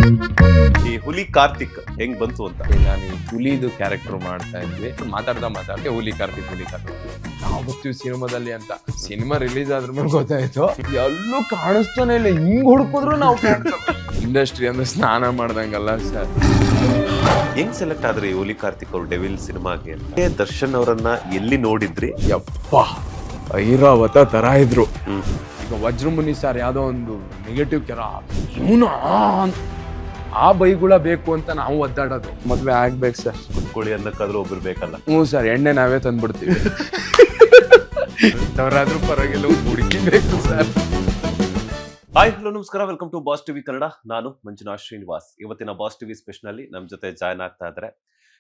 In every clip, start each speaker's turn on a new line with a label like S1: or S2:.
S1: ಈ ಹುಲಿ ಕಾರ್ತಿಕ್ ಹೆಂಗ್ ಬಂತು ಅಂತ
S2: ನಾನು ಈ ಹುಲಿದು ಕ್ಯಾರೆಕ್ಟರ್ ಮಾಡ್ತಾ ಇದ್ವಿ ಮಾತಾಡ್ತಾ ಹುಲಿ ಕಾರ್ತಿಕ್ ನಾವು ಬರ್ತೀವಿ ಸಿನಿಮಾದಲ್ಲಿ ಅಂತ ಸಿನಿಮಾ ರಿಲೀಸ್ ಆದ್ರ ಮೇಲೆ ಗೊತ್ತಾಯ್ತು ಎಲ್ಲೂ ಕಾಣಿಸ್ತಾನೆ ಇಲ್ಲ ಹಿಂಗ್ ಹುಡುಕಿದ್ರು ನಾವು ಇಂಡಸ್ಟ್ರಿ ಅಂದ್ರೆ ಸ್ನಾನ ಮಾಡ್ದಂಗಲ್ಲ ಸರ್.
S1: ಹೆಂಗ್ ಸೆಲೆಕ್ಟ್ ಆದ್ರಿ ಈ ಹುಲಿ ಕಾರ್ತಿಕ್ ಅವ್ರು ಡೆವಿಲ್ ಸಿನಿಮಾಗೆ? ದರ್ಶನ್ ಅವರನ್ನ ಎಲ್ಲಿ ನೋಡಿದ್ರಿ?
S2: ಯಪ್ಪ ಐರಾವತ ತರ ಇದ್ರು. ಈಗ ವಜ್ರಮುನಿ ಸರ್ ಯಾವ್ದೋ ಒಂದು ನೆಗೆಟಿವ್ ಕೆರ ಇವನು ಆ ಬೈಗುಳ ಬೇಕು ಅಂತ ನಾವು ಒದ್ದಾಡೋದು. ಮದ್ವೆ ಆಗ್ಬೇಕು ಸರ್.
S1: ಕುತ್ಕೊಳ್ಳಿ ಅನ್ನಕ್ಕಾದ್ರೂ ಒಬ್ರು ಬೇಕಲ್ಲ.
S2: ಸರ್, ಎಣ್ಣೆ ನಾವೇ ತಂದ್ಬಿಡ್ತೀವಿ. ಅವರಾದ್ರೂ ಪರವಾಗಿಲ್ಲ, ಹುಡುಕಿ ಬೇಕು ಸರ್.
S1: ಹಾಯ್, ಹಲೋ, ನಮಸ್ಕಾರ. Welcome to Boss TV Kannada. ನಾನು ಮಂಜುನಾಥ್ ಶ್ರೀನಿವಾಸ್. ಇವತ್ತಿನ ಬಾಸ್ ಟಿವಿ ಸ್ಪೆಷಲ್ ನಲ್ಲಿ ನಮ್ ಜೊತೆ ಜಾಯ್ನ್ ಆಗ್ತಾ ಇದ್ದಾರೆ.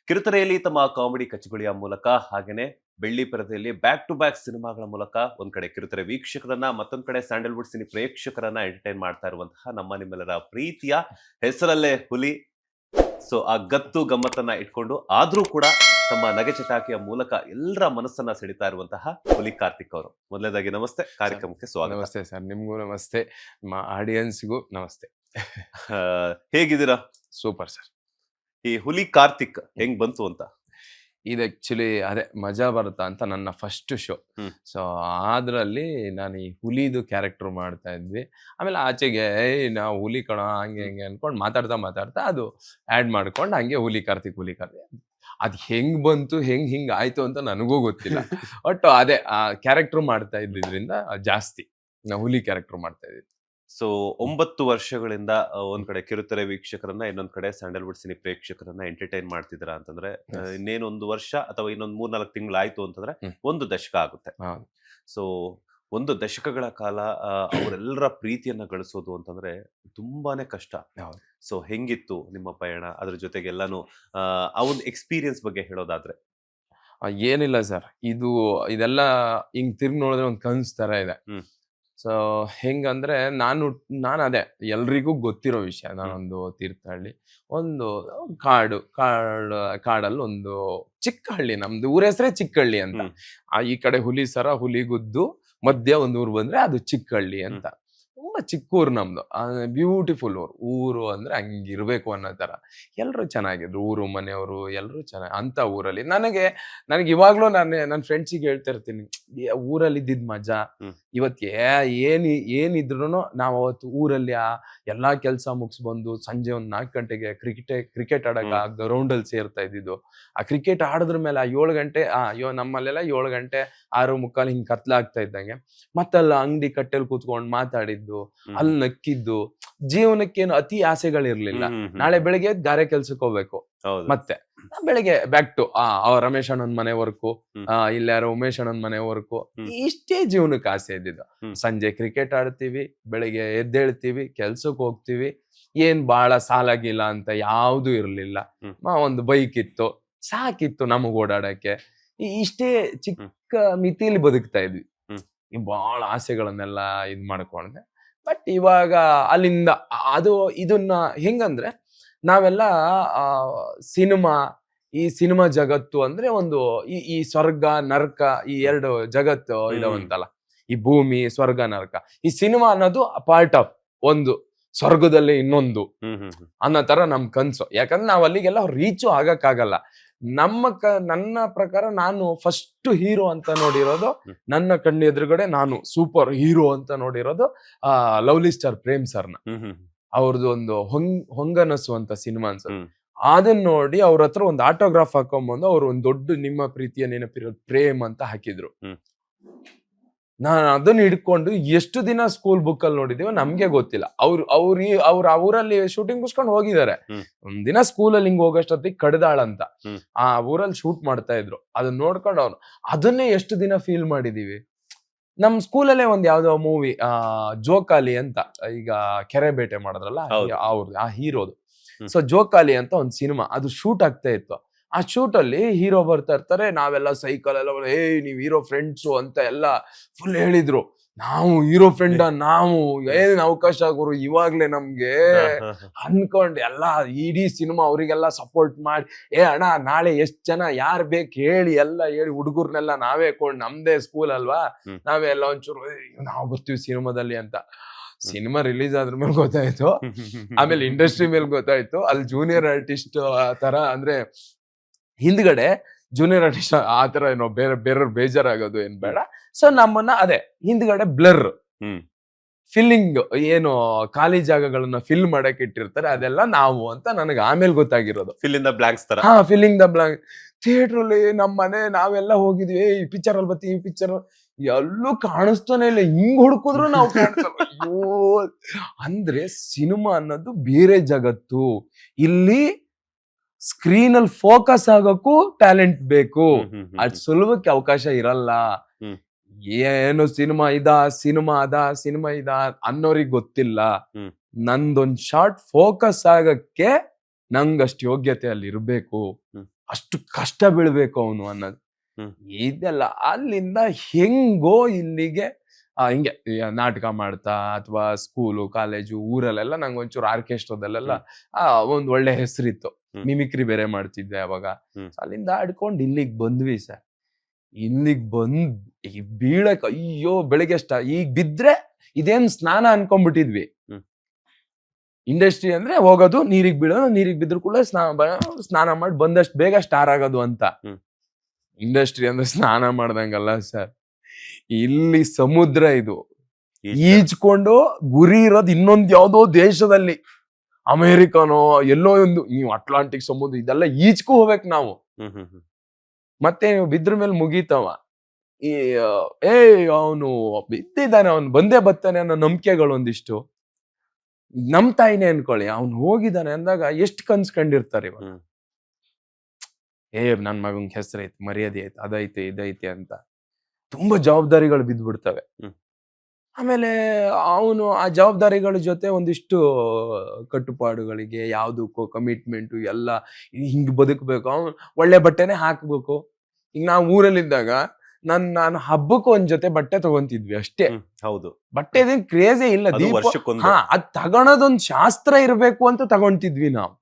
S1: ಕಿರುತೆರೆಯಲ್ಲಿ ತಮ್ಮ ಕಾಮಿಡಿ ಕಚಗುಳಿಯ ಮೂಲಕ, ಹಾಗೇನೆ ಬೆಳ್ಳಿ ಪರದೆಯಲ್ಲಿ ಬ್ಯಾಕ್ ಟು ಬ್ಯಾಕ್ ಸಿನಿಮಾಗಳ ಮೂಲಕ ಒಂದ್ ಕಡೆ ಕಿರುತೆರೆ ವೀಕ್ಷಕರನ್ನ, ಮತ್ತೊಂದ್ ಕಡೆ ಸ್ಯಾಂಡಲ್ವುಡ್ ಸಿನಿ ಪ್ರೇಕ್ಷಕರನ್ನ ಎಂಟರ್ಟೈನ್ ಮಾಡ್ತಾ ಇರುವಂತಹ ನಮ್ಮ ನಿಮ್ಮೆಲ್ಲರ ಪ್ರೀತಿಯ ಹೆಸರಲ್ಲೇ ಹುಲಿ. ಸೊ ಆ ಗತ್ತು ಗಮ್ಮತ್ತನ್ನ ಇಟ್ಕೊಂಡು ಆದ್ರೂ ಕೂಡ ತಮ್ಮ ನಗೆ ಚಟಾಕಿಯ ಮೂಲಕ ಎಲ್ಲರ ಮನಸ್ಸನ್ನ ಸೆಳಿತಾ ಇರುವಂತಹ ಹುಲಿ ಕಾರ್ತಿಕ್ ಅವರು. ಮೊದಲನೇದಾಗಿ ನಮಸ್ತೆ, ಕಾರ್ಯಕ್ರಮಕ್ಕೆ ಸ್ವಾಗತ.
S2: ನಮಸ್ತೆ ಸರ್, ನಿಮ್ಗೂ ನಮಸ್ತೆ, ನಿಮ್ಮ ಆಡಿಯನ್ಸ್ಗೂ ನಮಸ್ತೆ.
S1: ಹೇಗಿದ್ದೀರಾ?
S2: Super sir.
S1: ಈ ಹುಲಿ ಕಾರ್ತಿಕ್ ಹೆಂಗ್ ಬಂತು ಅಂತ?
S2: ಇದು ಆಕ್ಚುಲಿ ಅದೇ ಮಜಾ ಬರುತ್ತಾ ಅಂತ ನನ್ನ ಫಸ್ಟ್ ಶೋ. ಸೊ ಅದ್ರಲ್ಲಿ ನಾನು ಈ ಹುಲಿದು ಕ್ಯಾರೆಕ್ಟರ್ ಮಾಡ್ತಾ ಇದ್ವಿ. ಆಮೇಲೆ ಆಚೆಗೆ ನಾವು ಹುಲಿ ಕಣ ಹಂಗೆ ಹಿಂಗೆ ಅನ್ಕೊಂಡು ಮಾತಾಡ್ತಾ ಅದು ಆ್ಯಡ್ ಮಾಡ್ಕೊಂಡು ಹಂಗೆ ಹುಲಿ ಕಾರ್ತಿಕ್ ಅದು ಹೆಂಗ್ ಬಂತು, ಹಿಂಗ್ ಆಯ್ತು ಅಂತ ನನಗೂ ಗೊತ್ತಿಲ್ಲ. ಬಟ್ ಅದೇ ಆ ಕ್ಯಾರೆಕ್ಟರ್ ಮಾಡ್ತಾ ಇದ್ದಿದ್ರಿಂದ ಜಾಸ್ತಿ ನಾವು ಹುಲಿ ಕ್ಯಾರೆಕ್ಟರ್ ಮಾಡ್ತಾ ಇದ್ವಿ.
S1: ಸೊ 9 ವರ್ಷಗಳಿಂದ ಒಂದ್ ಕಡೆ ಕಿರುತೆರೆ ವೀಕ್ಷಕರನ್ನ, ಇನ್ನೊಂದ್ ಕಡೆ ಸ್ಯಾಂಡಲ್ವುಡ್ ಸಿನಿ ಪ್ರೇಕ್ಷಕರನ್ನ ಎಂಟರ್ಟೈನ್ ಮಾಡ್ತಿದ್ದೀರಾ ಅಂತಂದ್ರೆ, ಇನ್ನೇನು 1 ವರ್ಷ ಅಥವಾ ಇನ್ನೊಂದು 3-4 ತಿಂಗಳು ಆಯ್ತು ಅಂತಂದ್ರೆ 1 ದಶಕ ಆಗುತ್ತೆ. ಸೊ 1 ದಶಕಗಳ ಕಾಲ ಅವರೆಲ್ಲರ ಪ್ರೀತಿಯನ್ನ ಗಳಿಸೋದು ಅಂತಂದ್ರೆ ತುಂಬಾನೇ ಕಷ್ಟ. ಸೊ ಹೆಂಗಿತ್ತು ನಿಮ್ಮ ಪಯಣ? ಅದ್ರ ಜೊತೆಗೆ ಎಲ್ಲಾನು ಆ ಒಂದು ಎಕ್ಸ್ಪೀರಿಯನ್ಸ್ ಬಗ್ಗೆ ಹೇಳೋದಾದ್ರೆ?
S2: ಏನಿಲ್ಲ ಸರ್, ಇದೆಲ್ಲ ಹಿಂಗ್ ತಿರ್ಗಿ ನೋಡಿದ್ರೆ ಒಂದ್ ಕನ್ಸ್ ತರ ಇದೆ. ಸೊ ಹೆಂಗಂದ್ರೆ ನಾನು ಅದೇ ಎಲ್ರಿಗೂ ಗೊತ್ತಿರೋ ವಿಷಯ. ನಾನೊಂದು ತೀರ್ಥಹಳ್ಳಿ, ಒಂದು ಕಾಡಲ್ಲಿ ಒಂದು ಚಿಕ್ಕ ಹಳ್ಳಿ, ನಮ್ದು ಊರ ಹೆಸರೇ ಚಿಕ್ಕಹಳ್ಳಿ ಅಂತ. ಈ ಕಡೆ ಹುಲಿಸರ, ಹುಲಿಗುದ್ದು, ಮಧ್ಯ ಒಂದು ಊರು ಬಂದ್ರೆ ಅದು ಚಿಕ್ಕಹಳ್ಳಿ ಅಂತ. ತುಂಬಾ ಚಿಕ್ಕ ಊರು ನಮ್ದು. ಬ್ಯೂಟಿಫುಲ್ ಊರು ಅಂದ್ರೆ ಹಂಗಿರ್ಬೇಕು ಅನ್ನೋ ತರ. ಎಲ್ರು ಚೆನ್ನಾಗಿದ್ರು, ಊರು ಮನೆಯವರು ಎಲ್ರು ಚೆನ್ನಾಗಿ. ಅಂತ ಊರಲ್ಲಿ ನನಗೆ ಇವಾಗ್ಲೂ ನನ್ನ ಫ್ರೆಂಡ್ಸಿಗೆ ಹೇಳ್ತಾ ಇರ್ತೀನಿ, ಊರಲ್ಲಿ ಇದ್ದಿದ್ ಮಜಾ ಇವತ್ತು ಏನಿದ್ರು ನಾವು ಅವತ್ತು ಊರಲ್ಲಿ ಎಲ್ಲಾ ಕೆಲ್ಸ ಮುಗಿಸ್ಬಂದು ಸಂಜೆ 4 ಗಂಟೆಗೆ ಕ್ರಿಕೆಟ್ ಆಡಕ ಗ್ರೌಂಡ್ ಅಲ್ಲಿ ಸೇರ್ತಾ ಇದ್ದಿದ್ದು. ಆ ಕ್ರಿಕೆಟ್ ಆಡಿದ್ರ ಮೇಲೆ 7 ಗಂಟೆ ನಮ್ಮಲ್ಲೆಲ್ಲ 7 ಗಂಟೆ 6:45 ಹಿಂಗ್ ಕತ್ಲಾಗ್ತಾ ಇದ್ದಂಗೆ ಮತ್ತಲ್ಲ ಅಂಗಡಿ ಕಟ್ಟೆಲ್ ಕೂತ್ಕೊಂಡು ಮಾತಾಡಿದ್ದು, ಅಲ್ಲಿ ನಕ್ಕಿದ್ದು. ಜೀವನಕ್ಕೇನು ಅತಿ ಆಸೆಗಳಿರ್ಲಿಲ್ಲ. ನಾಳೆ ಬೆಳಿಗ್ಗೆ ಗಾರೆ ಕೆಲ್ಸಕ್ಕೆ ಹೋಗ್ಬೇಕು, ಮತ್ತೆ ಬೆಳಿಗ್ಗೆ ಬ್ಯಾಕ್ ಟು ರಮೇಶ್ ಅಣ್ಣನ್ ಮನೆ ವರ್ಕು, ಇಲ್ಲಾರ ಉಮೇಶ್ ಅಣ್ಣನ್ ಮನೆ ವರ್ಕು. ಇಷ್ಟೇ ಜೀವನಕ್ಕೆ ಆಸೆ ಇದ್ದಿದ್ದು. ಸಂಜೆ ಕ್ರಿಕೆಟ್ ಆಡ್ತೀವಿ, ಬೆಳಿಗ್ಗೆ ಎದ್ದೇಳ್ತೀವಿ, ಕೆಲ್ಸಕ್ಕೆ ಹೋಗ್ತೀವಿ. ಏನ್ ಬಾಳ ಸಾಲಾಗಿಲ್ಲ ಅಂತ ಯಾವ್ದು ಇರ್ಲಿಲ್ಲ. ಒಂದು ಬೈಕ್ ಇತ್ತು, ಸಾಕಿತ್ತು ನಮಗ್ ಓಡಾಡಕ್ಕೆ. ಇಷ್ಟೇ ಚಿಕ್ಕ ಮಿತಿಲಿ ಬದುಕ್ತಾ ಇದ್ವಿ. ಬಹಳ ಆಸೆಗಳನ್ನೆಲ್ಲ ಇದ್ ಮಾಡ್ಕೊಂಡೆ. ಬಟ್ ಇವಾಗ ಅಲ್ಲಿಂದ ಇದನ್ನ ಹೆಂಗಂದ್ರೆ, ನಾವೆಲ್ಲ ಸಿನಿಮಾ ಜಗತ್ತು ಅಂದ್ರೆ ಒಂದು ಈ ಸ್ವರ್ಗ ನರಕ, ಈ 2 ಜಗತ್ತು ಇದಾವಂತಲ್ಲ, ಈ ಭೂಮಿ ಸ್ವರ್ಗ ನರಕ. ಈ ಸಿನಿಮಾ ಅನ್ನೋದು ಪಾರ್ಟ್ ಆಫ್ ಒಂದು ಸ್ವರ್ಗದಲ್ಲಿ ಇನ್ನೊಂದು ಅನ್ನೋ ತರ ನಮ್ ಕನ್ಸು. ಯಾಕಂದ್ರೆ ನಾವ್ ಅಲ್ಲಿಗೆಲ್ಲ ರೀಚು ಆಗಕ್ಕಾಗಲ್ಲ. ನನ್ನ ಪ್ರಕಾರ ನಾನು ಫಸ್ಟ್ ಹೀರೋ ಅಂತ ನೋಡಿರೋದು, ನನ್ನ ಕಣ್ಣು ಎದುರುಗಡೆ ನಾನು ಸೂಪರ್ ಹೀರೋ ಅಂತ ನೋಡಿರೋದು ಲವ್ಲಿ ಸ್ಟಾರ್ ಪ್ರೇಮ್ ಸರ್ನ. ಅವ್ರದ್ದು ಒಂದು ಹೊಂಗನಸು ಅಂತ ಸಿನಿಮಾ ಅನ್ಸುತ್ತೆ. ಅದನ್ನ ನೋಡಿ ಅವ್ರ ಹತ್ರ ಒಂದು ಆಟೋಗ್ರಾಫ್ ಹಾಕೊಂಬಂದು ಅವ್ರು ಒಂದ್ ದೊಡ್ಡ ನಿಮ್ಮ ಪ್ರೀತಿಯ ನೆನಪಿರೋದು ಪ್ರೇಮ್ ಅಂತ ಹಾಕಿದ್ರು. ನಾನು ಅದನ್ನ ಹಿಡ್ಕೊಂಡು ಎಷ್ಟು ದಿನ ಸ್ಕೂಲ್ ಬುಕ್ ಅಲ್ಲಿ ನೋಡಿದೀವೋ ನಮ್ಗೆ ಗೊತ್ತಿಲ್ಲ. ಅವ್ರ ಊರಲ್ಲಿ ಶೂಟಿಂಗ್ ಮುಗಿಸ್ಕೊಂಡು ಹೋಗಿದ್ದಾರೆ. ಒಂದಿನ ಸ್ಕೂಲಲ್ಲಿ ಹಿಂಗ್ ಹೋಗೋಷ್ಟೊತ್ತಿಗೆ ಕಡ್ದಾಳ್ ಅಂತ ಆ ಊರಲ್ಲಿ ಶೂಟ್ ಮಾಡ್ತಾ ಇದ್ರು. ಅದನ್ನ ನೋಡ್ಕೊಂಡು ಅದನ್ನೇ ಎಷ್ಟು ದಿನ ಫೀಲ್ ಮಾಡಿದೀವಿ. ನಮ್ ಸ್ಕೂಲಲ್ಲೇ ಒಂದ್ ಯಾವ್ದೋ ಮೂವಿ ಜೋಕಾಲಿ ಅಂತ, ಈಗ ಕೆರೆ ಬೇಟೆ ಮಾಡಿದ್ರಲ್ಲ ಅವ್ರದ್ದು, ಆ ಹೀರೋದು. ಸೊ ಜೋಕಾಲಿ ಅಂತ ಒಂದ್ ಸಿನಿಮಾ, ಅದು ಶೂಟ್ ಆಗ್ತಾ ಇತ್ತು. ಆ ಶೂಟ್ ಅಲ್ಲಿ ಹೀರೋ ಬರ್ತಾ ಇರ್ತಾರೆ, ನಾವೆಲ್ಲ ಸೈಕಲ್ ಎಲ್ಲ ನೀವ್ ಹೀರೋ ಫ್ರೆಂಡ್ಸು ಅಂತ ಎಲ್ಲ ಫುಲ್ ಹೇಳಿದ್ರು. ನಾವು ಹೀರೋ ಫ್ರೆಂಡ್, ನಾವು ಏನ್ ಅವಕಾಶ ಗುರು ಇವಾಗ್ಲೇ ನಮ್ಗೆ ಅನ್ಕೊಂಡ್ ಎಲ್ಲ ಇಡೀ ಸಿನಿಮಾ ಅವರಿಗೆಲ್ಲ ಸಪೋರ್ಟ್ ಮಾಡಿ, ಅಣ್ಣ ನಾಳೆ ಎಷ್ಟ್ ಜನ ಯಾರ್ ಬೇಕು ಹೇಳಿ ಎಲ್ಲ ಹೇಳಿ, ಹುಡುಗರ್ನೆಲ್ಲ ನಾವೇ ಕೊಂಡು, ನಮ್ದೇ ಸ್ಕೂಲ್ ಅಲ್ವಾ, ನಾವೇ ಎಲ್ಲ ಒಂಚೂರು ನಾವು ಬರ್ತೀವಿ ಸಿನಿಮಾದಲ್ಲಿ ಅಂತ. ಸಿನಿಮಾ ರಿಲೀಸ್ ಆದ್ರ ಮೇಲೆ ಗೊತ್ತಾಯ್ತು. ಆಮೇಲೆ ಇಂಡಸ್ಟ್ರಿ ಮೇಲೆ ಗೊತ್ತಾಯ್ತು. ಅಲ್ಲಿ ಜೂನಿಯರ್ ಆರ್ಟಿಸ್ಟ್ ತರ ಅಂದ್ರೆ ಹಿಂದ್ಗಡೆ ಜೂನಿಯರ್ ಆರ್ಟಿಸ್ಟ್ ಆ ತರ ಏನೋ ಬೇರೆ ಬೇಜಾರಾಗೋದು ಏನ್ ಬೇಡ. ಸೊ ನಮ್ಮನ್ನ ಅದೇ ಹಿಂದ್ಗಡೆ ಬ್ಲರ್ ಫಿಲ್ಲಿಂಗ್ ಏನು ಖಾಲಿ ಜಾಗಗಳನ್ನ ಫಿಲ್ ಮಾಡಕ್ ಇಟ್ಟಿರ್ತಾರೆ ಅದೆಲ್ಲ ನಾವು ಅಂತ ನನಗೆ ಆಮೇಲೆ ಗೊತ್ತಾಗಿರೋದು.
S1: ಫಿಲ್ ಇನ್ ದ ಬ್ಲಾಂಕ್ಸ್ ತರ.
S2: ಹಾ, ಫಿಲ್ಲಿಂಗ್ ದ ಬ್ಲಾಂಕ್. ಥಿಯೇಟರ್ ಅಲ್ಲಿ ನಮ್ಮ ಮನೆ ನಾವೆಲ್ಲ ಹೋಗಿದ್ವಿ, ಈ ಪಿಕ್ಚರ್ ಅಲ್ಲಿ ಬರ್ತೀವಿ, ಈ ಪಿಕ್ಚರ್ ಎಲ್ಲೂ ಕಾಣಿಸ್ತಾನೆ ಇಲ್ಲ, ಹಿಂಗ್ ಹುಡುಕಿದ್ರು ನಾವು ಕಾಣಿಸಲ್ಲ. ಅಯ್ಯೋ, ಅಂದ್ರೆ ಸಿನಿಮಾ ಅನ್ನೋದು ಬೇರೆ ಜಗತ್ತು. ಇಲ್ಲಿ ಸ್ಕ್ರೀನ್ ಅಲ್ಲಿ ಫೋಕಸ್ ಆಗೋಕ್ಕೂ ಟ್ಯಾಲೆಂಟ್ ಬೇಕು. ಅದ್ ಸುಲಭಕ್ಕೆ ಅವಕಾಶ ಇರಲ್ಲ. ಏನು ಸಿನಿಮಾ ಇದ ಅನ್ನೋರಿಗೆ ಗೊತ್ತಿಲ್ಲ. ನಂದೊಂದ್ ಶಾರ್ಟ್ ಫೋಕಸ್ ಆಗಕ್ಕೆ ನಂಗಷ್ಟು ಯೋಗ್ಯತೆ ಅಲ್ಲಿ ಇರ್ಬೇಕು, ಅಷ್ಟು ಕಷ್ಟ ಬೀಳ್ಬೇಕು ಅವನು ಅನ್ನೋದು. ಇದೆಲ್ಲ ಅಲ್ಲಿಂದ ಹೆಂಗೋ ಇಲ್ಲಿಗೆ ಹಿಂಗೆ ನಾಟಕ ಮಾಡ್ತಾ ಅಥವಾ ಸ್ಕೂಲು ಕಾಲೇಜು ಊರಲ್ಲೆಲ್ಲ ನಂಗೆ ಒಂಚೂರು ಆರ್ಕೆಸ್ಟ್ರಾದಲ್ಲೆಲ್ಲ ಒಂದ್ ಒಳ್ಳೆ ಹೆಸರಿತ್ತು. ಮಿಮಿಕ್ರಿ ಬೇರೆ ಮಾಡ್ತಿದ್ದೆ ಅವಾಗ. ಅಲ್ಲಿಂದ ಆಡ್ಕೊಂಡು ಇಲ್ಲಿಗ್ ಬಂದ್ವಿ ಸರ್. ಇಲ್ಲಿಗ್ ಬಂದ್ ಬೀಳಕ್ ಅಯ್ಯೋ ಬೆಳಿಗ್ಗೆ ಈಗ ಬಿದ್ರೆ ಇದೇನ್ ಸ್ನಾನ ಅನ್ಕೊಂಡ್ಬಿಟ್ಟಿದ್ವಿ. ಇಂಡಸ್ಟ್ರಿ ಅಂದ್ರೆ ಹೋಗೋದು, ನೀರಿಗ್ ಬೀಳೋದು, ನೀರಿಗ್ ಬಿದ್ರು ಕೂಡ ಸ್ನಾನ ಮಾಡಿ ಬಂದಷ್ಟು ಬೇಗ ಸ್ಟಾರ್ ಆಗೋದು ಅಂತ. ಇಂಡಸ್ಟ್ರಿ ಅಂದ್ರೆ ಸ್ನಾನ ಮಾಡ್ದಂಗಲ್ಲ ಸರ್. ಇಲ್ಲಿ ಸಮುದ್ರ ಇದು. ಈಜ್ಕೊಂಡು ಗುರಿ ಇರೋದು ಇನ್ನೊಂದ್ ಯಾವ್ದೋ ದೇಶದಲ್ಲಿ, ಅಮೇರಿಕಾನೋ ಎಲ್ಲೋ ಒಂದು. ನೀವು ಅಟ್ಲಾಂಟಿಕ್ ಸಮುದ್ರ ಇದೆಲ್ಲ ಈಜ್ಕೂ ಹೋಗ್ಬೇಕು ನಾವು. ಮತ್ತೆ ಬಿದ್ರ ಮೇಲೆ ಮುಗೀತವ. ಅವನು ಬಿದ್ದಿದ್ದಾನೆ, ಅವನು ಬಂದೇ ಬರ್ತಾನೆ ಅನ್ನೋ ನಂಬಿಕೆಗಳು ಒಂದಿಷ್ಟು. ನಮ್ ತಾಯಿನೇ ಅನ್ಕೊಳ್ಳಿ, ಅವ್ನು ಹೋಗಿದ್ದಾನೆ ಅಂದಾಗ ಎಷ್ಟು ಕನ್ಸ್ಕೊಂಡಿರ್ತಾರೆ ಇವಾಗ. ನನ್ ಮಗಂಗೆ ಹೆಸರೈತಿ, ಮರ್ಯಾದೆ ಐತಿ, ಅದೈತೆ ಇದೈತೆ ಅಂತ ತುಂಬಾ ಜವಾಬ್ದಾರಿಗಳು ಬಿದ್ದ್ಬಿಡ್ತವೆ. ಆಮೇಲೆ ಅವನು ಆ ಜವಾಬ್ದಾರಿಗಳ ಜೊತೆ ಒಂದಿಷ್ಟು ಕಟ್ಟುಪಾಡುಗಳಿಗೆ, ಯಾವ್ದಕ್ಕೂ ಕಮಿಟ್ಮೆಂಟು ಎಲ್ಲ ಹಿಂಗ್ ಬದುಕಬೇಕು, ಅವನು ಒಳ್ಳೆ ಬಟ್ಟೆನೆ ಹಾಕ್ಬೇಕು. ಈಗ ನಾವು ಊರಲ್ಲಿದ್ದಾಗ ನಾನು ಹಬ್ಬಕ್ಕೆ ಒಂದ್ ಜೊತೆ ಬಟ್ಟೆ ತಗೊಂತಿದ್ವಿ ಅಷ್ಟೇ.
S1: ಹೌದು,
S2: ಬಟ್ಟೆದೇನ್ ಕ್ರೇಜೇ ಇಲ್ಲ. ಅದ್ ತಗೊಳೋದೊಂದ್ ಶಾಸ್ತ್ರ ಇರ್ಬೇಕು ಅಂತ ತಗೊಂತಿದ್ವಿ ನಾವು.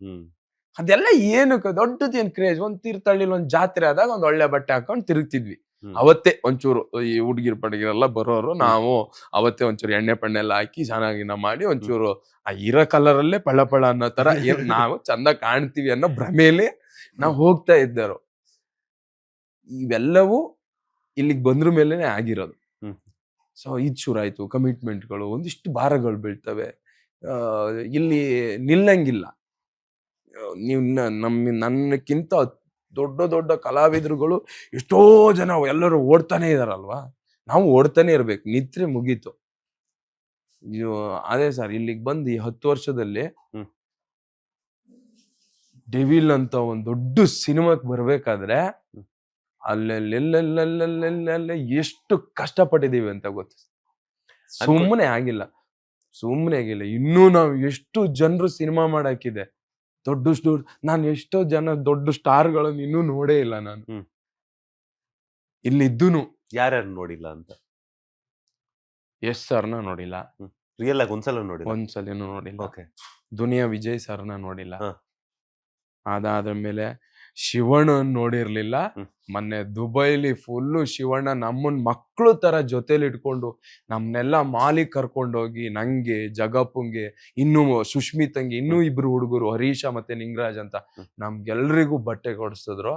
S2: ಅದೆಲ್ಲ ಏನಕ್ಕೆ ದೊಡ್ಡದೇನ್ ಕ್ರೇಜ್. ಒಂದ್ ತೀರ್ಥಹಳ್ಳಿಲಿ ಒಂದ್ ಜಾತ್ರೆ ಆದಾಗ ಒಂದ್ ಒಳ್ಳೆ ಬಟ್ಟೆ ಹಾಕೊಂಡ್ ತಿರುಗ್ತಿದ್ವಿ. ಅವತ್ತೇ ಒಂಚೂರು ಈ ಹುಡುಗಿರ್ ಪಡಗಿರೆಲ್ಲ ಬರೋರು, ನಾವು ಅವತ್ತೇ ಒಂಚೂರು ಎಣ್ಣೆ ಪಣ್ಣೆ ಎಲ್ಲ ಹಾಕಿ ಚೆನ್ನಾಗಿನ ಮಾಡಿ ಒಂಚೂರು ಆ ಇರೋ ಕಲರ್ ಅಲ್ಲೇ ಪಳ ಅನ್ನೋ ತರ ನಾವು ಚಂದ ಕಾಣ್ತೀವಿ ಅನ್ನೋ ಭ್ರಮೆಯಲ್ಲಿ ನಾವು ಹೋಗ್ತಾ ಇದ್ದರು. ಇವೆಲ್ಲವೂ ಇಲ್ಲಿಗೆ ಬಂದ್ರ ಮೇಲೆನೆ ಆಗಿರೋದು. ಸೊ ಇದು ಶುರುವಾಯ್ತು. ಕಮಿಟ್ಮೆಂಟ್ಗಳು, ಒಂದಿಷ್ಟು ಭಾರಗಳು ಬೀಳ್ತವೆ. ಇಲ್ಲಿ ನಿಲ್ಲಂಗಿಲ್ಲ. ನೀವು ನನ್ನಕ್ಕಿಂತ ದೊಡ್ಡ ಕಲಾವಿದರುಗಳು ಎಷ್ಟೋ ಜನ ಎಲ್ಲರೂ ಓಡ್ತಾನೆ ಇದಾರಲ್ವಾ, ನಾವು ಓಡ್ತಾನೆ ಇರ್ಬೇಕು. ನಿತ್ರೆ ಮುಗೀತು. ಅದೇ ಸರ್, ಇಲ್ಲಿಗೆ ಬಂದು ಈ 10 ವರ್ಷದಲ್ಲಿ ಡೆವಿಲ್ ಅಂತ ಒಂದ್ ದೊಡ್ಡ ಸಿನಿಮಾಕ್ ಬರ್ಬೇಕಾದ್ರೆ ಅಲ್ಲೆಲ್ಲೆಲ್ಲೆಲ್ಲೆಲ್ಲೆಲ್ಲೆಲ್ಲೆ ಎಷ್ಟು ಕಷ್ಟಪಟ್ಟಿದೀವಿ ಅಂತ ಗೊತ್ತು. ಸುಮ್ಮನೆ ಆಗಿಲ್ಲ. ಇನ್ನೂ ನಾವು ಎಷ್ಟು ಜನರು ಸಿನಿಮಾ ಮಾಡಾಕಿದೆ, ನಾನು ಎಷ್ಟೋ ಜನ ದೊಡ್ಡ ಸ್ಟಾರ್ಗಳನ್ನು ಇನ್ನೂ ನೋಡೇ ಇಲ್ಲ ನಾನು. ಇಲ್ಲಿದ್ದೂನು
S1: ಯಾರ್ಯಾರು ನೋಡಿಲ್ಲ ಅಂತ?
S2: ಯಶ್ ಸರ್ನ ನೋಡಿಲ್ಲ.
S1: ರಿಯಲ್ ಆಗಿ
S2: ಒಂದ್ಸಲಿನೂ ನೋಡಿಲ್ಲ. ದುನಿಯಾ ವಿಜಯ್ ಸರ್ನ ನೋಡಿಲ್ಲ. ಅದಾದ್ರ ಮೇಲೆ ಶಿವಣ್ಣ ನೋಡಿರ್ಲಿಲ್ಲ. ಮೊನ್ನೆ ದುಬೈಲಿ ಫುಲ್ಲು ಶಿವಣ್ಣ ನಮ್ಮನ್ ಮಕ್ಳು ತರ ಜೊತೆಲಿ ಇಟ್ಕೊಂಡು ನಮ್ನೆಲ್ಲ ಮಾಲಿಕ್ ಕರ್ಕೊಂಡೋಗಿ, ನಂಗೆ, ಜಗಪ್ಪಂಗೆ, ಇನ್ನು ಸುಷ್ಮಿತಂಗೆ, ಇನ್ನೂ 2 ಹುಡುಗರು ಹರೀಶ ಮತ್ತೆ ನಿಂಗರಾಜ್ ಅಂತ ನಮ್ಗೆಲ್ರಿಗೂ ಬಟ್ಟೆ ಕೊಡಿಸಿದ್ರು.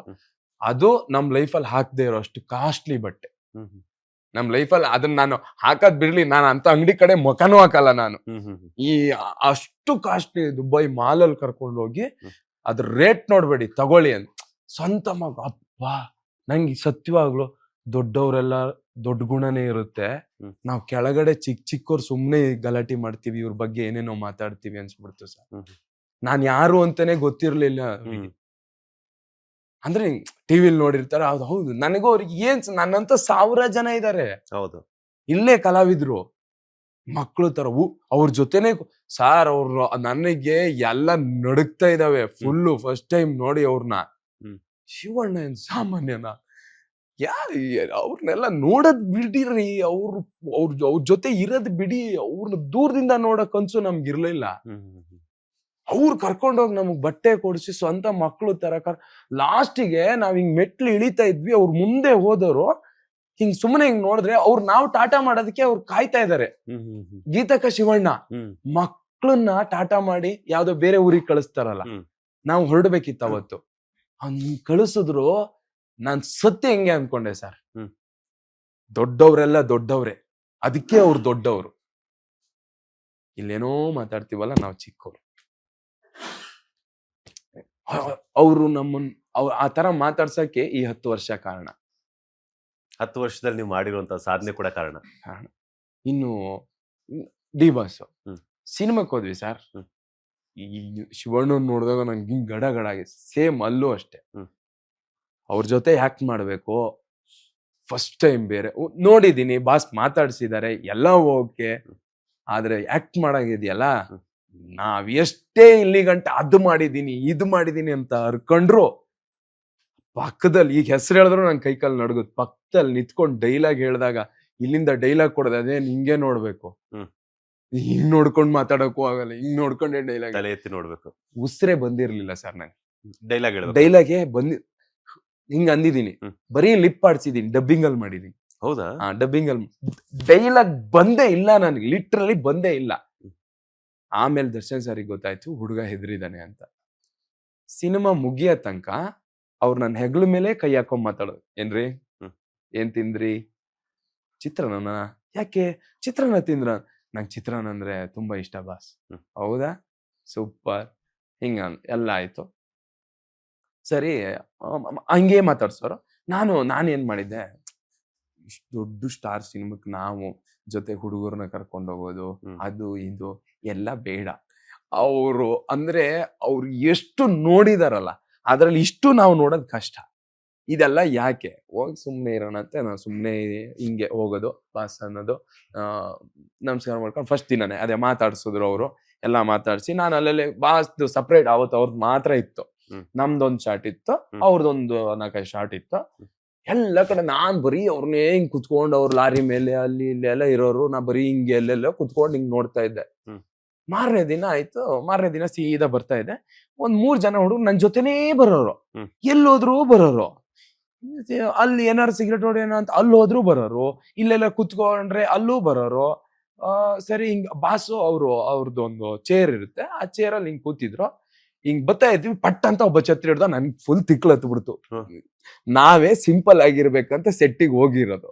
S2: ಅದು ನಮ್ ಲೈಫಲ್ಲಿ ಹಾಕದೇ ಇರೋ ಅಷ್ಟು ಕಾಸ್ಟ್ಲಿ ಬಟ್ಟೆ. ನಮ್ ಲೈಫಲ್ಲಿ ಅದನ್ನ ನಾನು ಹಾಕದ್ ಬಿಡ್ಲಿ, ನಾನು ಅಂತ ಅಂಗಡಿ ಕಡೆ ಮುಖನೂ ಹಾಕಲ್ಲ ನಾನು. ಈ ಅಷ್ಟು ಕಾಸ್ಟ್ಲಿ ದುಬೈ ಮಾಲಲ್ಲಿ ಕರ್ಕೊಂಡೋಗಿ ಅದ್ರ ರೇಟ್ ನೋಡ್ಬೇಡಿ, ತಗೊಳ್ಳಿ ಅಂತ. ಸ್ವಂತ ಮಗ. ಅಪ್ಪ, ನಂಗೆ ಸತ್ಯವಾಗ್ಲು ದೊಡ್ಡವರೆಲ್ಲ ದೊಡ್ಡ ಗುಣನೇ ಇರುತ್ತೆ. ನಾವ್ ಕೆಳಗಡೆ ಚಿಕ್ಕವ್ರು ಸುಮ್ನೆ ಗಲಾಟೆ ಮಾಡ್ತೀವಿ, ಇವ್ರ ಬಗ್ಗೆ ಏನೇನೋ ಮಾತಾಡ್ತೀವಿ ಅನ್ಸ್ಬಿಡ್ತು ಸರ್. ನಾನ್ ಯಾರು ಅಂತಾನೆ ಗೊತ್ತಿರ್ಲಿಲ್ಲ. ಅಂದ್ರೆ ಟಿವಿಲ್ ನೋಡಿರ್ತಾರೆ, ಹೌದು ನನಗೂ ಅವ್ರಿಗೆ ಏನ್, ನನ್ನಂತ 1000 ಜನ ಇದಾರೆ.
S1: ಹೌದು,
S2: ಇಲ್ಲೇ ಕಲಾವಿದ್ರು ಮಕ್ಳು ತರ. ಅವ್ರ ಜೊತೆನೆ ಸಾರ್, ಅವ್ರು ನನಗೆ ಎಲ್ಲ ನಡುಗ್ತಾ ಇದಾವೆ ಫುಲ್ಲು. ಫಸ್ಟ್ ಟೈಮ್ ನೋಡಿ ಅವ್ರನ್ನ. ಶಿವಣ್ಣ ಏನ್ ಸಾಮಾನ್ಯನ? ಅವ್ರನ್ನೆಲ್ಲ ನೋಡದ್ ಬಿಡಿರಿ, ಅವ್ರ ಜೊತೆ ಇರೋದ್ ಬಿಡಿ, ಅವ್ರನ್ನ ದೂರದಿಂದ ನೋಡಕ್ ಅನ್ಸು ನಮ್ಗಿರ್ಲಿಲ್ಲ. ಅವ್ರು ಕರ್ಕೊಂಡೋಗಿ ನಮಗ್ ಬಟ್ಟೆ ಕೊಡಿಸಿ ಸ್ವಂತ ಮಕ್ಳು ತರ ಲಾಸ್ಟಿಗೆ ನಾವ್ ಹಿಂಗ್ ಮೆಟ್ಲು ಇಳಿತಾ ಇದ್ವಿ, ಅವ್ರ ಮುಂದೆ ಹೋದವರು ಹಿಂಗ್ ಸುಮ್ಮನೆ ಹಿಂಗ್ ನೋಡಿದ್ರೆ ನಾವು ಟಾಟಾ ಮಾಡೋದಕ್ಕೆ ಅವ್ರು ಕಾಯ್ತಾ ಇದಾರೆ. ಗೀತಕ್ಕ ಶಿವಣ್ಣ ಮಕ್ಳನ್ನ ಟಾಟಾ ಮಾಡಿ ಯಾವ್ದೋ ಬೇರೆ ಊರಿಗೆ ಕಳಿಸ್ತಾರಲ್ಲ, ನಾವು ಹೊರಡ್ಬೇಕಿತ್ತು ಅವತ್ತು. ಕಳಿಸಿದ್ರು, ನಾನ್ ಸತ್ಯ ಹೆಂಗೆ ಅನ್ಕೊಂಡೆ ಸರ್. ದೊಡ್ಡವ್ರೆಲ್ಲ ದೊಡ್ಡವ್ರೆ, ಅದಕ್ಕೆ ಅವ್ರು ದೊಡ್ಡವ್ರು. ಇಲ್ಲೇನೋ ಮಾತಾಡ್ತೀವಲ್ಲ, ನಾವು ಚಿಕ್ಕವ್ರು. ಅವರು ನಮ್ಮನ್ ಆ ತರ ಮಾತಾಡ್ಸಕ್ಕೆ ಈ 10 ವರ್ಷ ಕಾರಣ.
S1: 10 ವರ್ಷದಲ್ಲಿ ನೀವು ಮಾಡಿರುವಂತ ಸಾಧನೆ ಕೂಡ ಕಾರಣ.
S2: ಇನ್ನು ಡಿ ಬಾಸ್ ಸಿನಿಮಾಕ್ ಹೋದ್ವಿ ಸರ್. ಈ ಶಿವಣ್ಣನ್ ನೋಡಿದಾಗ ನಂಗೆ ಹಿಂಗ್ ಗಡ ಗಡ ಆಗಿ, ಸೇಮ್ ಅಲ್ಲೂ ಅಷ್ಟೇ. ಅವ್ರ ಜೊತೆ ಆಕ್ಟ್ ಮಾಡ್ಬೇಕು, ಫಸ್ಟ್ ಟೈಮ್ ಬೇರೆ ನೋಡಿದೀನಿ, ಬಾಸ್ ಮಾತಾಡ್ಸಿದಾರೆ, ಎಲ್ಲ ಓಕೆ. ಆದ್ರೆ ಆಕ್ಟ್ ಮಾಡಾಗಿದೆಯಲ್ಲ, ನಾವ್ ಎಷ್ಟೇ ಇಲ್ಲಿ ಗಂಟೆ ಅದು ಮಾಡಿದೀನಿ ಇದು ಮಾಡಿದೀನಿ ಅಂತ ಅರ್ಕೊಂಡ್ರು, ಪಕ್ಕದಲ್ಲಿ ಈಗ ಹೆಸರು ಹೇಳಿದ್ರು ನನ್ ಕೈಕಾಲ್ ನಡ್ಗುತ್. ಪಕ್ಕದಲ್ಲಿ ನಿಂತ್ಕೊಂಡ್ ಡೈಲಾಗ್ ಹೇಳ್ದಾಗ, ಇಲ್ಲಿಂದ ಡೈಲಾಗ್ ಕೊಡೋದು ಅದೇ ಹಿಂಗೆ ನೋಡ್ಬೇಕು, ಹಿಂಗ್ ನೋಡ್ಕೊಂಡ್ ಮಾತಾಡಕ್ಕೂ ಆಗಲ್ಲ, ಹಿಂಗ್ ನೋಡ್ಕೊಂಡೆ ಡೈಲಾಗ್
S1: ತಲೆ ಎತ್ತಿ ನೋಡ್ಬೇಕು.
S2: ಉಸಿರೇ ಬಂದಿರ್ಲಿಲ್ಲ ಸರ್ ನಂಗೆ.
S1: ಡೈಲಾಗೆ
S2: ಬಂದಿ ಹಿಂಗ್ ಅಂದಿದೀನಿ, ಬರೀ ಲಿಪ್ ಆಡ್ಸಿದೀನಿ, ಡಬ್ಬಿಂಗ್ ಅಲ್ಲಿ ಮಾಡಿದೀನಿ.
S1: ಹೌದಾ?
S2: ಡಬ್ಬಿಂಗ್ ಅಲ್ಲಿ ಡೈಲಾಗ್ ಬಂದೇ ಇಲ್ಲ ನನಗೆ, ಲಿಟ್ರಲಿ ಬಂದೇ ಇಲ್ಲ. ಆಮೇಲೆ ದರ್ಶನ್ ಸರಿಗೆ ಗೊತ್ತಾಯ್ತು ಹುಡುಗ ಹೆದರಿದಾನೆ ಅಂತ. ಸಿನಿಮಾ ಮುಗಿಯೋ ತನಕ ಅವ್ರು ನನ್ನ ಹೆಗ್ಲ ಮೇಲೆ ಕೈ ಹಾಕೊಂಡ್ ಮಾತಾಡೋದು, ಏನ್ರಿ ಏನ್ ತಿಂದ್ರಿ? ಚಿತ್ರಾನ್ನ. ಯಾಕೆ ಚಿತ್ರಾನ್ನ ತಿಂದ್ರ? ನಂಗೆ ಚಿತ್ರಾನ್ನ ಅಂದ್ರೆ ತುಂಬಾ ಇಷ್ಟ ಬಾಸ್. ಹೌದಾ, ಸೂಪರ್. ಹಿಂಗ ಎಲ್ಲ ಆಯ್ತು, ಸರಿ. ಹಂಗೆ ಮಾತಾಡ್ಸೋರು. ನಾನೇನ್ ಮಾಡಿದ್ದೆ, ಇಷ್ಟು ದೊಡ್ಡ ಸ್ಟಾರ್ ಸಿನಿಮಾಕ್ ನಾವು ಜೊತೆ ಹುಡುಗರನ್ನ ಕರ್ಕೊಂಡು ಹೋಗೋದು, ಅದು ಇದು ಎಲ್ಲ ಬೇಡ. ಅವರು ಅಂದ್ರೆ ಅವ್ರು ಎಷ್ಟು ನೋಡಿದಾರಲ್ಲ, ಅದ್ರಲ್ಲಿ ಇಷ್ಟು ನಾವು ನೋಡೋದ್ ಕಷ್ಟ. ಇದೆಲ್ಲ ಯಾಕೆ, ಹೋಗಿ ಸುಮ್ನೆ ಇರೋಣ ಅಂತ ನಾವು ಸುಮ್ನೆ ಹಿಂಗೆ ಹೋಗೋದು, ಬಾಸ್ ಅನ್ನೋದು, ನಮಸ್ಕಾರ ಮಾಡ್ಕೊಂಡು ಫಸ್ಟ್ ದಿನನೇ ಅದೇ ಮಾತಾಡ್ಸಿದ್ರು ಅವರು. ಎಲ್ಲ ಮಾತಾಡ್ಸಿ ನಾನು ಅಲ್ಲಲ್ಲಿ ಬಾಸ್ದು ಸಪ್ರೇಟ್ ಅವತ್ತು ಅವ್ರದ್ದು ಮಾತ್ರ ಇತ್ತು, ನಮ್ದೊಂದು ಶಾರ್ಟ್ ಇತ್ತು, ಅವ್ರದ್ದೊಂದು 4-5 ಶಾರ್ಟ್ ಇತ್ತು. ಎಲ್ಲ ಕಡೆ ನಾನ್ ಬರೀ ಅವ್ರನ್ನೇ ಹಿಂಗ್ ಕುತ್ಕೊಂಡು, ಅವ್ರ ಲಾರಿ ಮೇಲೆ ಅಲ್ಲಿ ಇಲ್ಲಿ ಎಲ್ಲ ಇರೋರು, ನಾ ಬರೀ ಹಿಂಗೆ ಎಲ್ಲೆಲ್ಲ ಕುತ್ಕೊಂಡು ಹಿಂಗ್ ನೋಡ್ತಾ ಇದ್ದೆ. ಮಾರನೇ ದಿನ ಆಯ್ತು, ಮಾರನೇ ದಿನ ಸೀದಾ ಬರ್ತಾ ಇದ್ದೆ. 3 ಜನ ಹುಡುಗರು ನನ್ ಜೊತೆನೇ ಬರೋರು, ಎಲ್ಲೋದ್ರು ಬರೋರು. ಅಲ್ಲಿ ಏನಾರು ಸಿಗರೇಟ್ ಹೊಡೆಯೋಣ ಅಂತ ಅಲ್ಲಿ ಹೋದ್ರು ಬರೋರು, ಇಲ್ಲೆಲ್ಲ ಕುತ್ಕೊಂಡ್ರೆ ಅಲ್ಲೂ ಬರೋರು. ಸರಿ, ಹಿಂಗ್ ಬಾಸು ಅವ್ರದ್ದೊಂದು ಚೇರ್ ಇರುತ್ತೆ, ಆ ಚೇರಲ್ಲಿ ಹಿಂಗ್ ಕೂತಿದ್ರು. ಹಿಂಗ್ ಬರ್ತಾ ಇದ್ವಿ, ಪಟ್ ಅಂತ ಒಬ್ಬ ಛತ್ರಿ ಹಿಡ್ದ, ನನ್ಗೆ ಫುಲ್ ತಿಕ್ಲು ಹತ್ಬಿಡ್ತು. ನಾವೇ ಸಿಂಪಲ್ ಆಗಿರ್ಬೇಕಂತ ಸೆಟ್ಟಿಗೆ ಹೋಗಿರೋದು.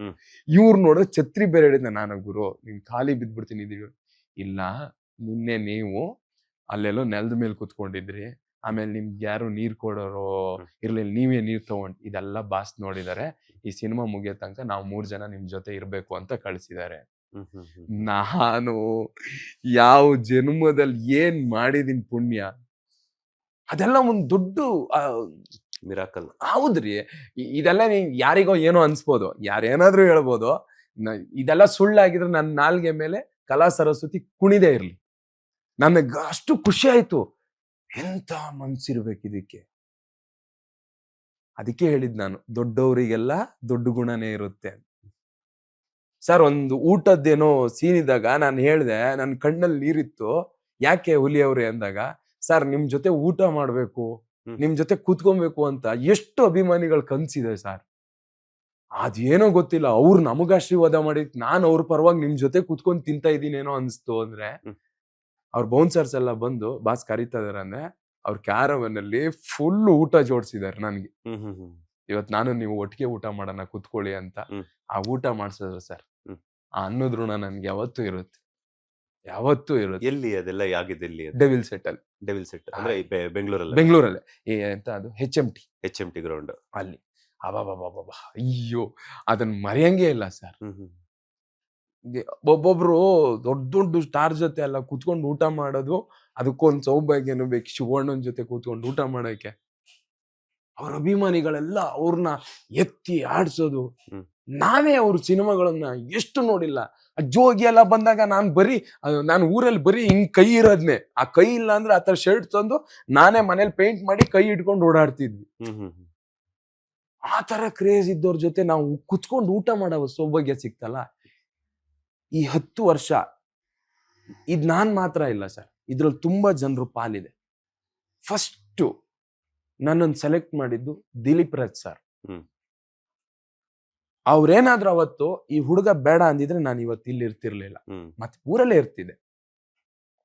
S2: ಇವ್ರು ನೋಡಿದ್ರೆ ಛತ್ರಿ ಬೇರೆ ಹಿಡಿದ. ನಾನು, ಗುರು ನಿನ್ ಖಾಲಿ ಬಿದ್ಬಿಡ್ತೀನಿ ಇದೀವಿ. ಇಲ್ಲ, ನಿನ್ನೆ ನೀವು ಅಲ್ಲೆಲ್ಲೋ ನೆಲದ ಮೇಲೆ ಕುತ್ಕೊಂಡಿದ್ರಿ, ಆಮೇಲೆ ನಿಮ್ಗೆ ಯಾರು ನೀರ್ ಕೊಡೋರು ಇರ್ಲಿಲ್ಲ, ನೀವೇ ನೀರ್ ತಗೊಂಡ್. ಇದೆಲ್ಲ ಬಾಸ್ ನೋಡಿದಾರೆ, ಈ ಸಿನಿಮಾ ಮುಗಿಯೋ ತನಕ ನಾವು 3 ಜನ ನಿಮ್ ಜೊತೆ ಇರ್ಬೇಕು ಅಂತ ಕಳಿಸಿದ್ದಾರೆ. ನಾನು ಯಾವ ಜನ್ಮದಲ್ಲಿ ಏನ್ ಮಾಡಿದೀನಿ ಪುಣ್ಯ, ಅದೆಲ್ಲ ಒಂದ್ ದೊಡ್ಡ
S1: ಮಿರಾಕಲ್.
S2: ಹೌದ್ರಿ. ಇದೆಲ್ಲ ಯಾರಿಗೋ ಏನೋ ಅನ್ಸ್ಬೋದು, ಯಾರೇನಾದ್ರೂ ಹೇಳ್ಬೋದು. ಇದೆಲ್ಲ ಸುಳ್ಳಾಗಿದ್ರೆ ನನ್ನ ನಾಲ್ಗೆ ಮೇಲೆ ಕಲಾ ಸರಸ್ವತಿ ಕುಣಿದೇ ಇರ್ಲಿ. ನನಗೆ ಅಷ್ಟು ಖುಷಿ ಆಯ್ತು. ಎಂತ ಮನ್ಸಿರ್ಬೇಕು ಇದಕ್ಕೆ. ಅದಕ್ಕೆ ಹೇಳಿದ್ ನಾನು, ದೊಡ್ಡವರಿಗೆಲ್ಲ ದೊಡ್ಡ ಗುಣನೇ ಇರುತ್ತೆ ಸರ್. ಒಂದು ಊಟದ್ದೇನೋ ಸೀನ್ ಇದ್ದಾಗ ನಾನು ಹೇಳ್ದೆ, ನನ್ನ ಕಣ್ಣಲ್ಲಿ ನೀರಿತ್ತು. ಯಾಕೆ ಹುಲಿಯವ್ರೆ ಅಂದಾಗ, ಸರ್ ನಿಮ್ ಜೊತೆ ಊಟ ಮಾಡ್ಬೇಕು, ನಿಮ್ ಜೊತೆ ಕೂತ್ಕೊಬೇಕು ಅಂತ ಎಷ್ಟು ಅಭಿಮಾನಿಗಳು ಕನ್ಸಿದೆ ಸರ್. ಅದೇನೋ ಗೊತ್ತಿಲ್ಲ, ಅವ್ರು ನಮಗ ಆಶೀರ್ವಾದ ಮಾಡಿ ನಾನು ಅವ್ರ ಪರವಾಗಿ ನಿಮ್ ಜೊತೆ ಕೂತ್ಕೊಂಡ್ ತಿಂತಾ ಇದೀನೇನೋ ಅನ್ಸ್ತು. ಅಂದ್ರೆ ಅವ್ರ ಬೌನ್ಸರ್ಸ್ ಎಲ್ಲ ಬಂದು ಬಾಸ್ ಕರೀತಾ ಇದಾರೆ ಅಂದ್ರೆ, ಅವ್ರ ಕ್ಯಾರವನ್ ಅಲ್ಲಿ ಫುಲ್ ಊಟ ಜೋಡಿಸಿದಾರೆ ನನ್ಗೆ. ಇವತ್ ನಾನು ನೀವು ಒಟ್ಟಿಗೆ ಊಟ ಮಾಡೋಣ ಕೂತ್ಕೊಳ್ಳಿ ಅಂತ. ಆ ಊಟ ಮಾಡ್ಸಿದ್ರು ಸರ್. ಆ ಅನ್ನದ ಋಣ ನನ್ಗೆ ಯಾವತ್ತೂ ಇರುತ್ತೆ, ಯಾವತ್ತೂ ಇರುತ್ತೆ.
S1: ಎಲ್ಲಿ ಅದೆಲ್ಲ ಆಗಿದೆ? ಎಲ್ಲಿ?
S2: ಡೆವಿಲ್ ಸೆಟ್ ಅಲ್ಲಿ.
S1: ಡೆವಿಲ್ ಸೆಟ್ ಅಂದ್ರೆ
S2: ಬೆಂಗಳೂರಲ್ಲೇ ಎಂತ ಅದು HMT
S1: ಗ್ರೌಂಡ್
S2: ಅಲ್ಲಿ. ಅಬ್ಬಬ್ಬಬ್ಬಬ್ಬ, ಅಯ್ಯೋ ಅದನ್ನ ಮರೆಯಂಗೆ ಇಲ್ಲ ಸರ್. ಒಬ್ಬೊಬ್ರು ದೊಡ್ಡ ದೊಡ್ಡ ಸ್ಟಾರ್ ಜೊತೆ ಎಲ್ಲ ಕೂತ್ಕೊಂಡು ಊಟ ಮಾಡೋದು, ಅದಕ್ಕೊಂದ್ ಸೌಭಾಗ್ಯನೂ ಬೇಕು. ಶಿವಣ್ಣನ ಜೊತೆ ಕೂತ್ಕೊಂಡು ಊಟ ಮಾಡೋಕೆ ಅವ್ರ ಅಭಿಮಾನಿಗಳೆಲ್ಲ ಅವ್ರನ್ನ ಎತ್ತಿ ಆಡ್ಸೋದು. ನಾವೇ ಅವ್ರ ಸಿನಿಮಾಗಳನ್ನ ಎಷ್ಟು ನೋಡಿಲ್ಲ. ಜೋಗಿ ಎಲ್ಲ ಬಂದಾಗ ನಾನು ಊರಲ್ಲಿ ಬರೀ ಹಿಂಗ್ ಕೈ ಇರೋದ್ನೆ, ಆ ಕೈ ಇಲ್ಲ ಅಂದ್ರೆ ಆತರ ಶರ್ಟ್ ತಂದು ನಾನೇ ಮನೇಲಿ ಪೇಂಟ್ ಮಾಡಿ ಕೈ ಇಟ್ಕೊಂಡು ಓಡಾಡ್ತಿದ್ವಿ. ಆ ತರ ಕ್ರೇಜ್ ಇದ್ದವ್ರ ಜೊತೆ ನಾವು ಕುತ್ಕೊಂಡು ಊಟ ಮಾಡೋ ಸೌಭಾಗ್ಯ ಸಿಕ್ತಲ್ಲ. ಈ 10 ವರ್ಷ ಇದ್ ನಾನ್ ಮಾತ್ರ ಇಲ್ಲ ಸರ್, ಇದ್ರಲ್ಲಿ ತುಂಬಾ ಜನರು ಪಾಲಿದೆ. ಫಸ್ಟ್ ನನ್ನನ್ನು ಸೆಲೆಕ್ಟ್ ಮಾಡಿದ್ದು ದಿಲೀಪ್ ರಾಜ್ ಸರ್. ಅವ್ರೇನಾದ್ರೂ ಅವತ್ತು ಈ ಹುಡುಗ ಬೇಡ ಅಂದಿದ್ರೆ ನಾನು ಇವತ್ತು ಇಲ್ಲಿ ಇರ್ತಿರ್ಲಿಲ್ಲ, ಮತ್ತೆ ಊರಲ್ಲೇ ಇರ್ತಿದ್ದೆ,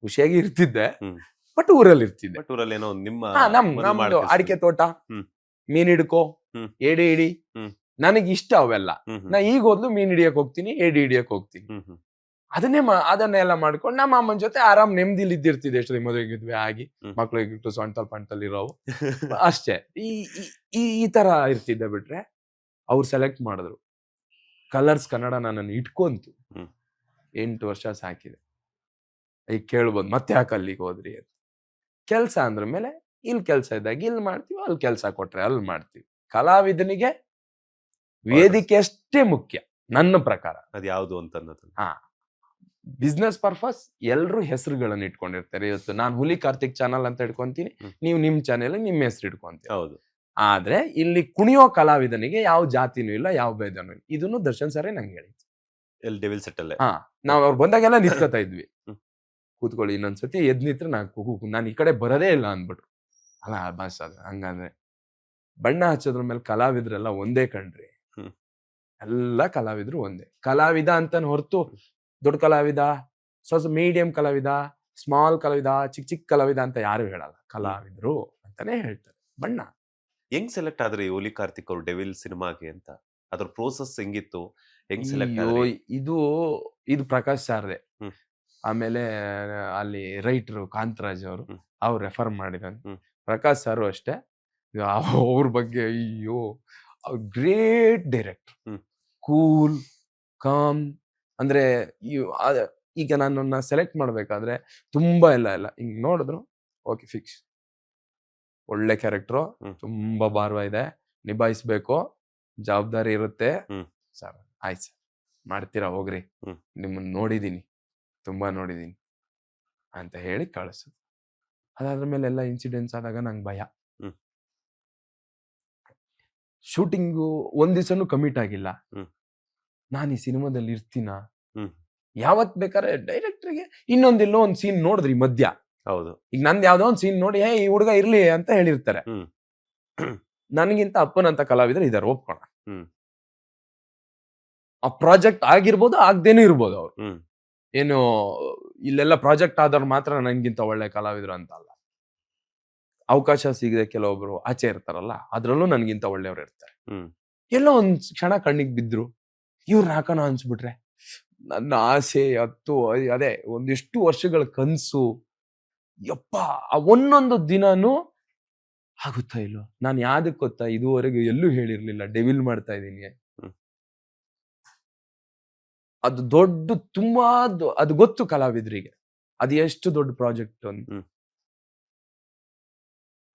S2: ಖುಷಿಯಾಗಿ ಇರ್ತಿದ್ದೆ,
S1: ಹ್ಮ್.
S2: ಬಟ್ ಊರಲ್ಲಿ ಇರ್ತಿದ್ದೆ.
S1: ಬಟ್ ಊರಲ್ಲಿ ಏನೋ ನಿಮ್ಮ
S2: ನಮ್ದು
S1: ಮಾಡ್ತಿರ್ತೀವಿ.
S2: ಅಡಿಕೆ ತೋಟ,
S1: ಹ್ಮ್.
S2: ಮೀನ್ ಹಿಡ್ಕೋ,
S1: ಹ್ಮ್.
S2: ಏಡಿ ಹಿಡಿ,
S1: ಹ್ಮ್.
S2: ನನಗೆ ಇಷ್ಟ ಅವೆಲ್ಲ. ನಾ ಈಗ ಹೋದ್ಲು ಮೀನ್ ಹಿಡಿಯಕ್ ಹೋಗ್ತೀನಿ, ಏಡಿ ಹಿಡಿಯಕ್ ಹೋಗ್ತೀನಿ. ಅದನ್ನೆಲ್ಲ ಮಾಡ್ಕೊಂಡು ನಮ್ಮ ಅಮ್ಮನ ಜೊತೆ ಆರಾಮ್ ನೆಮ್ಮದಿಲಿ ಇದ್ದಿರ್ತಿದ್ದೆ. ಎಷ್ಟೊತ್ತಿಗೆ ಮದುವೆಗಿದ್ವಿ ಆಗಿ ಮಕ್ಳಿಗಿಟ್ಟು ಸೊಂಟಲ್ ಪಂಟಲ್ ಇರೋವು ಅಷ್ಟೇ. ಈ ಈ ಈ ತರ ಇರ್ತಿದ್ದೆ. ಬಿಟ್ರೆ ಅವ್ರು ಸೆಲೆಕ್ಟ್ ಮಾಡಿದ್ರು ಕಲರ್ಸ್ ಕನ್ನಡ, ನನ್ನನ್ನು ಇಟ್ಕೊಂತು. 8 ವರ್ಷ ಸಾಕಿದೆ. ಈಗ ಕೇಳ್ಬೋದು ಮತ್ತೆ ಯಾಕೆ ಅಲ್ಲಿಗೆ ಹೋದ್ರಿ ಅಂತ. ಕೆಲ್ಸ ಅಂದ್ರ ಮೇಲೆ ಇಲ್ಲಿ ಕೆಲ್ಸ ಇದ್ದಾಗ ಇಲ್ಲಿ ಮಾಡ್ತೀವಿ, ಅಲ್ಲಿ ಕೆಲ್ಸ ಕೊಟ್ರೆ ಅಲ್ಲಿ ಮಾಡ್ತೀವಿ. ಕಲಾವಿದನಿಗೆ ವೇದಿಕೆ ಅಷ್ಟೇ ಮುಖ್ಯ ನನ್ನ ಪ್ರಕಾರ.
S1: ಅದ್ ಯಾವ್ದು ಅಂತ ಅನ್ನೋದು.
S2: ಬಿಸ್ನೆಸ್ ಪರ್ಪಸ್ ಎಲ್ರು ಹೆಸರುಗಳನ್ನ ಇಟ್ಕೊಂಡಿರ್ತಾರೆ. ಇವತ್ತು ನಾನು ಹುಲಿ ಕಾರ್ತಿಕ್ ಚಾನಲ್ ಅಂತ ಇಟ್ಕೊಂತೀನಿ, ನೀವು ನಿಮ್ ಚಾನೆಲ್ ನಿಮ್ ಹೆಸರು ಇಟ್ಕೊಂತೀವಿ.
S1: ಹೌದು.
S2: ಆದ್ರೆ ಇಲ್ಲಿ ಕುಣಿಯೋ ಕಲಾವಿದನಿಗೆ ಯಾವ ಜಾತಿನೂ ಇಲ್ಲ, ಯಾವ ಭೇದನೂ ಇಲ್ಲ. ಇದನ್ನು ದರ್ಶನ್ ಸರೇ ನಂಗೆ ಹೇಳಿದ್ರು.
S1: ಎಲ್ಲಿ ಡೆವಿಲ್ ಸೆಟ್ ಅಲ್ಲೇ?
S2: ನಾವ್ ಅವ್ರು ಬಂದಾಗೆಲ್ಲ ನಿಂತ್ಕೊತಾ ಇದ್ವಿ. ಕೂತ್ಕೊಳ್ಳಿ, ಇನ್ನೊಂದ್ಸತಿ ಎದ್ ನಿಂತ್ರೆ ನಾನು ಈ ಕಡೆ ಬರೋದೇ ಇಲ್ಲ ಅಂದ್ಬಿಟ್ರು. ಅಲ್ಲ ಬಾಸ್, ಅದು ಹಂಗಂದ್ರೆ ಬಣ್ಣ ಹಚ್ಚೋದ್ರ ಮೇಲೆ ಕಲಾವಿದ್ರೆಲ್ಲ ಒಂದೇ ಕಣ್ರಿ. ಎಲ್ಲ ಕಲಾವಿದ್ರು ಒಂದೇ. ಕಲಾವಿದ ಅಂತ ಹೊರತು ದೊಡ್ಡ ಕಲಾವಿದ, ಸ್ವಲ್ಪ ಮೀಡಿಯಂ ಕಲಾವಿದ, ಸ್ಮಾಲ್ ಕಲಾವಿದ, ಚಿಕ್ಕ ಚಿಕ್ಕ ಕಲಾವಿದ ಅಂತ ಯಾರು ಹೇಳಲ್ಲ. ಕಲಾವಿದ್ರು ಅಂತಾನೆ ಹೇಳ್ತಾರೆ. ಬಣ್ಣ
S1: ಹೆಂಗ್ ಸೆಲೆಕ್ಟ್ ಆದ್ರಿ ಹುಲಿ ಕಾರ್ತಿಕ್ ಅವ್ರು ಡೆವಿಲ್ ಸಿನಿಮಾಗೆ ಅಂತ? ಅದ್ರ ಪ್ರೋಸೆಸ್ ಹೆಂಗಿತ್ತು? ಹೆಂಗ್ ಸೆಲೆಕ್ಟ್ ಆದ್ರಿ?
S2: ಇದು ಪ್ರಕಾಶ್ ಸಾರ್ದೆ. ಆಮೇಲೆ ಅಲ್ಲಿ ರೈಟರು ಕಾಂತರಾಜ್ ಅವ್ರು ರೆಫರ್ ಮಾಡಿದ. ಪ್ರಕಾಶ್ ಸಾರು ಅಷ್ಟೇ. ಅವ್ರ ಬಗ್ಗೆ ಅಯ್ಯೋ, ಗ್ರೇಟ್ ಡೈರೆಕ್ಟರ್, ಕೂಲ್ ಕಾಮ್. ಅಂದ್ರೆ ಈಗ ನನ್ನನ್ನ ಸೆಲೆಕ್ಟ್ ಮಾಡ್ಬೇಕಾದ್ರೆ ತುಂಬಾ ಇಲ್ಲ ಹಿಂಗ್ ನೋಡಿದ್ರು ಓಕೆ ಫಿಕ್ಸ್. ಒಳ್ಳೆ ಕ್ಯಾರೆಕ್ಟ್ರು, ತುಂಬಾ ಭಾರ ಇದೆ, ನಿಭಾಯಿಸ್ಬೇಕು, ಜವಾಬ್ದಾರಿ ಇರುತ್ತೆ ಸರ್. ಆಯ್ತು ಸರ್, ಮಾಡ್ತೀರಾ ಹೋಗ್ರಿ, ನಿಮ್ಮನ್ನ ನೋಡಿದೀನಿ, ತುಂಬಾ ನೋಡಿದೀನಿ ಅಂತ ಹೇಳಿ ಕಳಿಸು. ಅದಾದ್ರ ಮೇಲೆ ಎಲ್ಲ ಇನ್ಸಿಡೆಂಟ್ಸ್ ಆದಾಗ ನಂಗೆ ಭಯ. ಶೂಟಿಂಗು ಒಂದ್ ದಿವಸನೂ ಕಮಿಟ್ ಆಗಿಲ್ಲ. ನಾನು ಈ ಸಿನಿಮಾದಲ್ಲಿ ಇರ್ತೀನ, ಯಾವತ್ ಬೇಕಾದ್ರೆ ಡೈರೆಕ್ಟರ್ಗೆ ಇನ್ನೊಂದೆಲ್ಲೋ ಒಂದ್ ಸೀನ್ ನೋಡಿದ್ರಿ ಮಧ್ಯ.
S1: ಹೌದು. ಈಗ
S2: ನಂದ್ ಯಾವ್ದೋ ಒಂದ್ ಸೀನ್ ನೋಡಿ ಈ ಹುಡುಗ ಇರ್ಲಿ ಅಂತ ಹೇಳಿರ್ತಾರೆ. ನನಗಿಂತ ಅಪ್ಪನಂತ ಕಲಾವಿದ್ರು ಇದಾರೆ, ಒಪ್ಕೋಣ. ಆ ಪ್ರಾಜೆಕ್ಟ್ ಆಗಿರ್ಬೋದು, ಆಗದೇನೂ ಇರ್ಬೋದು. ಅವ್ರು ಏನು ಇಲ್ಲೆಲ್ಲ ಪ್ರಾಜೆಕ್ಟ್ ಆದವ್ರು ಮಾತ್ರ ನಂಗಿಂತ ಒಳ್ಳೆ ಕಲಾವಿದ್ರು ಅಂತ ಅಲ್ಲ. ಅವಕಾಶ ಸಿಗದೆ ಕೆಲವೊಬ್ರು ಆಚೆ ಇರ್ತಾರಲ್ಲ, ಅದ್ರಲ್ಲೂ ನನ್ಗಿಂತ ಒಳ್ಳೆಯವ್ರು ಇರ್ತಾರೆ. ಎಲ್ಲೋ ಒಂದ್ ಕ್ಷಣ ಕಣ್ಣಿಗೆ ಬಿದ್ರು, ಇವ್ರನ್ನ ಹಾಕೋಣ ಅನ್ಸ್ಬಿಟ್ರೆ ನನ್ನ ಆಸೆ ಅದೇ ಒಂದಿಷ್ಟು ವರ್ಷಗಳ ಕನ್ಸು, ಯಪ್ಪ ಆ ಒಂದೊಂದು ದಿನಾನು ಆಗುತ್ತಾ ಇಲ್ವೋ. ನಾನು ಯಾವ್ದಕ್ ಗೊತ್ತಾ ಇದುವರೆಗೂ ಎಲ್ಲೂ ಹೇಳಿರ್ಲಿಲ್ಲ ಡೆವಿಲ್ ಮಾಡ್ತಾ ಇದ್ದೀನಿ. ಅದು ದೊಡ್ಡ ತುಂಬಾ ಅದು ಗೊತ್ತು ಕಲಾವಿದ್ರಿಗೆ ಅದು ಎಷ್ಟು ದೊಡ್ಡ ಪ್ರಾಜೆಕ್ಟ್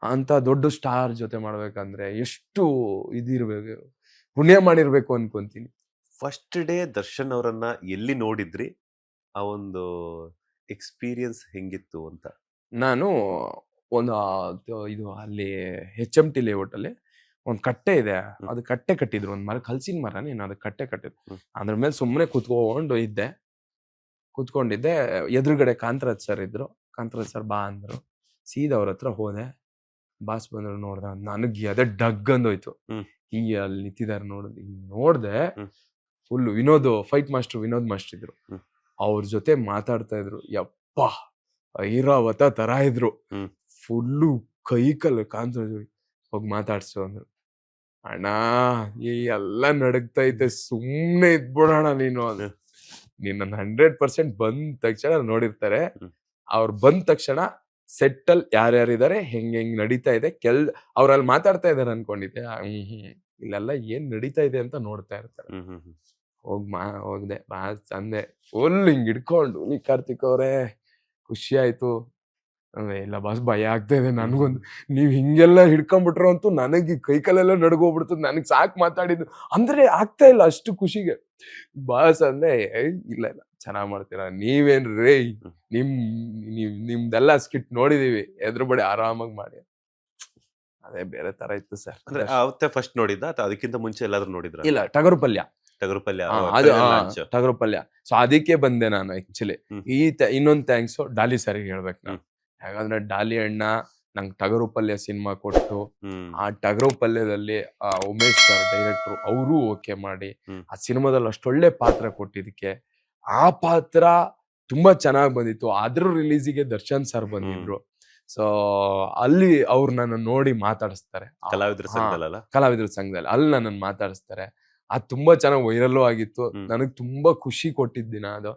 S2: ಅಂತ. ದೊಡ್ಡ ಸ್ಟಾರ್ ಜೊತೆ ಮಾಡ್ಬೇಕಂದ್ರೆ ಎಷ್ಟು ಇದಿರ್ಬೇಕು, ಪುಣ್ಯ ಮಾಡಿರ್ಬೇಕು ಅನ್ಕೊಂತೀನಿ.
S1: ಫಸ್ಟ್ ಡೇ ದರ್ಶನ್ ಅವರನ್ನ ಎಲ್ಲಿ ನೋಡಿದ್ರಿ? ಆ ಒಂದು ಎಕ್ಸ್ಪೀರಿಯನ್ಸ್ ಹೆಂಗಿತ್ತು ಅಂತ?
S2: ನಾನು ಒಂದು ಇದು ಅಲ್ಲಿ HMT ಲೇಔಟ್ ಅಲ್ಲಿ ಒಂದ್ ಕಟ್ಟೆ ಇದೆ, ಅದು ಕಟ್ಟೆ ಕಟ್ಟಿದ್ರು, ಒಂದ್ ಮರ, ಹಲಸಿನ ಮರನೇ ಅದು ಕಟ್ಟೆ ಕಟ್ಟಿದ್ರು. ಅದ್ರ ಮೇಲೆ ಸುಮ್ಮನೆ ಕೂತ್ಕೊಂಡಿದ್ದೆ. ಎದುರುಗಡೆ ಕಾಂತರಾಜ್ ಸರ್ ಇದ್ರು. ಕಾಂತರಾಜ್ ಸರ್ ಬಾ ಅಂದ್ರು, ಸೀದಾ ಅವ್ರ ಹತ್ರ ಹೋದೆ. ಬಾಸ್ ಬಂದ್ರು, ನೋಡ್ದ, ನನಗೆ ಅದೇ ಡಗ್ ಅಂದೋಯ್ತು. ಈ ಅಲ್ಲಿ ನಿಂತಿದಾರೆ ನೋಡ್ದೆ, full fight master Vinod master ಇದ್ರು. ಅವ್ರ ಜೊತೆ ಮಾತಾಡ್ತಾ ಇದ್ರು. ಯಪ್ಪ, ಐರಾವತ ತರ ಇದ್ರು. ಫುಲ್ಲು ಕೈ ಕಲ್ಲು. ಕಾಂತರಾಜ್ ಹೋಗಿ ಮಾತಾಡ್ಸು ಅಂದ್ರು. ಅಣ್ಣ ಈ ಎಲ್ಲ ನಡಗ್ತೈತೆ, ಸುಮ್ನೆ ಇದ್ಬಿಡೋಣ ನೀನು ಅದು. ನೀನ್ 100% ಬಂದ ತಕ್ಷಣ ನೋಡಿರ್ತಾರೆ. ಅವ್ರು ಬಂದ ತಕ್ಷಣ ಸೆಟ್ ಅಲ್ಲಿ ಯಾರ್ಯಾರಿದ್ದಾರೆ, ಹೆಂಗ್ ನಡೀತಾ ಇದೆ, ಅವ್ರಲ್ಲಿ ಮಾತಾಡ್ತಾ ಇದಾರೆ ಅನ್ಕೊಂಡಿದ್ದೆ. ಇಲ್ಲೆಲ್ಲ ಏನ್ ನಡೀತಾ ಇದೆ ಅಂತ ನೋಡ್ತಾ ಇರ್ತಾರೆ. ಹೋಗ್ದೆ, ಬಾ ಚಂದೆ, ಫುಲ್ ಹಿಂಗ್ ಹಿಡ್ಕೊಂಡು, ಹುಲಿ ಕಾರ್ತಿಕ್ ಅವ್ರೆ ಖುಷಿ ಆಯ್ತು. ಇಲ್ಲ ಬಾಸ್, ಭಯ ಆಗ್ತಾ ಇದೆ ನನ್ಗೊಂದು, ನೀವ್ ಹಿಂಗೆಲ್ಲ ಹಿಡ್ಕೊಂಡ್ಬಿಟ್ರು ಅಂತೂ ನನಗೆ ಕೈಕಾಲೆಲ್ಲ ನಡ್ಗೋಗ್ಬಿಡ್ತದ, ನನಗ್ ಸಾಕ್ ಮಾತಾಡಿದ್ದು ಅಂದ್ರೆ ಆಗ್ತಾ ಇಲ್ಲ ಅಷ್ಟು ಖುಷಿಗೆ. ಬಾಸ್ ಅಂದ್ರೆ ಇಲ್ಲ ಚೆನ್ನಾಗ್ ಮಾಡ್ತೀರಾ ನೀವೇನ್ರಿ, ನಿಮ್ದೆಲ್ಲ ಸ್ಕಿಟ್ ನೋಡಿದೀವಿ, ಎದುರುಬಡಿ ಆರಾಮಾಗಿ ಮಾಡಿ. ಅದೇ ಬೇರೆ ತರ ಇತ್ತು ಸರ್.
S1: ಅವತ್ತೇ ಫಸ್ಟ್ ನೋಡಿದ್ದ ಅಥವಾ ಅದಕ್ಕಿಂತ ಮುಂಚೆ ಎಲ್ಲಾದ್ರೂ ನೋಡಿದ್ರ?
S2: ಇಲ್ಲ, ಟಗರು ಪಲ್ಯ.
S1: ಅದು
S2: ಟಗರು ಪಲ್ಯ. ಸೊ ಅದಕ್ಕೆ ಬಂದೆ ನಾನು ಆಕ್ಚುಲಿ. ಇನ್ನೊಂದ್ ಥ್ಯಾಂಕ್ಸ್ ಡಾಲಿ ಸರಿಗೆ ಹೇಳ್ಬೇಕು ನಾನು. ಯಾಕಂದ್ರೆ ಡಾಲಿ ಅಣ್ಣ ನಂಗೆ ಟಗರು ಪಲ್ಯ ಸಿನಿಮಾ ಕೊಟ್ಟು, ಆ ಟಗರು ಪಲ್ಯದಲ್ಲಿ ಉಮೇಶ್ ಸರ್ ಡೈರೆಕ್ಟ್ರು ಅವರು ಓಕೆ ಮಾಡಿ ಆ ಸಿನಿಮಾದಲ್ಲಿ ಅಷ್ಟೊಳ್ಳೆ ಪಾತ್ರ ಕೊಟ್ಟಿದ್ದಕ್ಕೆ, ಆ ಪಾತ್ರ ತುಂಬಾ ಚೆನ್ನಾಗಿ ಬಂದಿತ್ತು. ಅದ್ರ ರಿಲೀಸಿಗೆ ದರ್ಶನ್ ಸರ್ ಬಂದಿದ್ರು. ಸೊ ಅಲ್ಲಿ ಅವ್ರು ನನ್ನ ನೋಡಿ ಮಾತಾಡಿಸ್ತಾರೆ,
S1: ಕಲಾವಿದರ ಸಂಘದಲ್ಲ,
S2: ಕಲಾವಿದರ ಸಂಘದಲ್ಲಿ ಅಲ್ಲಿ ನನ್ನನ್ನು ಮಾತಾಡಿಸ್ತಾರೆ. ಅದು ತುಂಬಾ ಚೆನ್ನಾಗಿ ವೈರಲ್ಲು ಆಗಿತ್ತು. ನನಗ್ ತುಂಬಾ ಖುಷಿ ಕೊಟ್ಟಿದ್ದ ದಿನ ಅದು.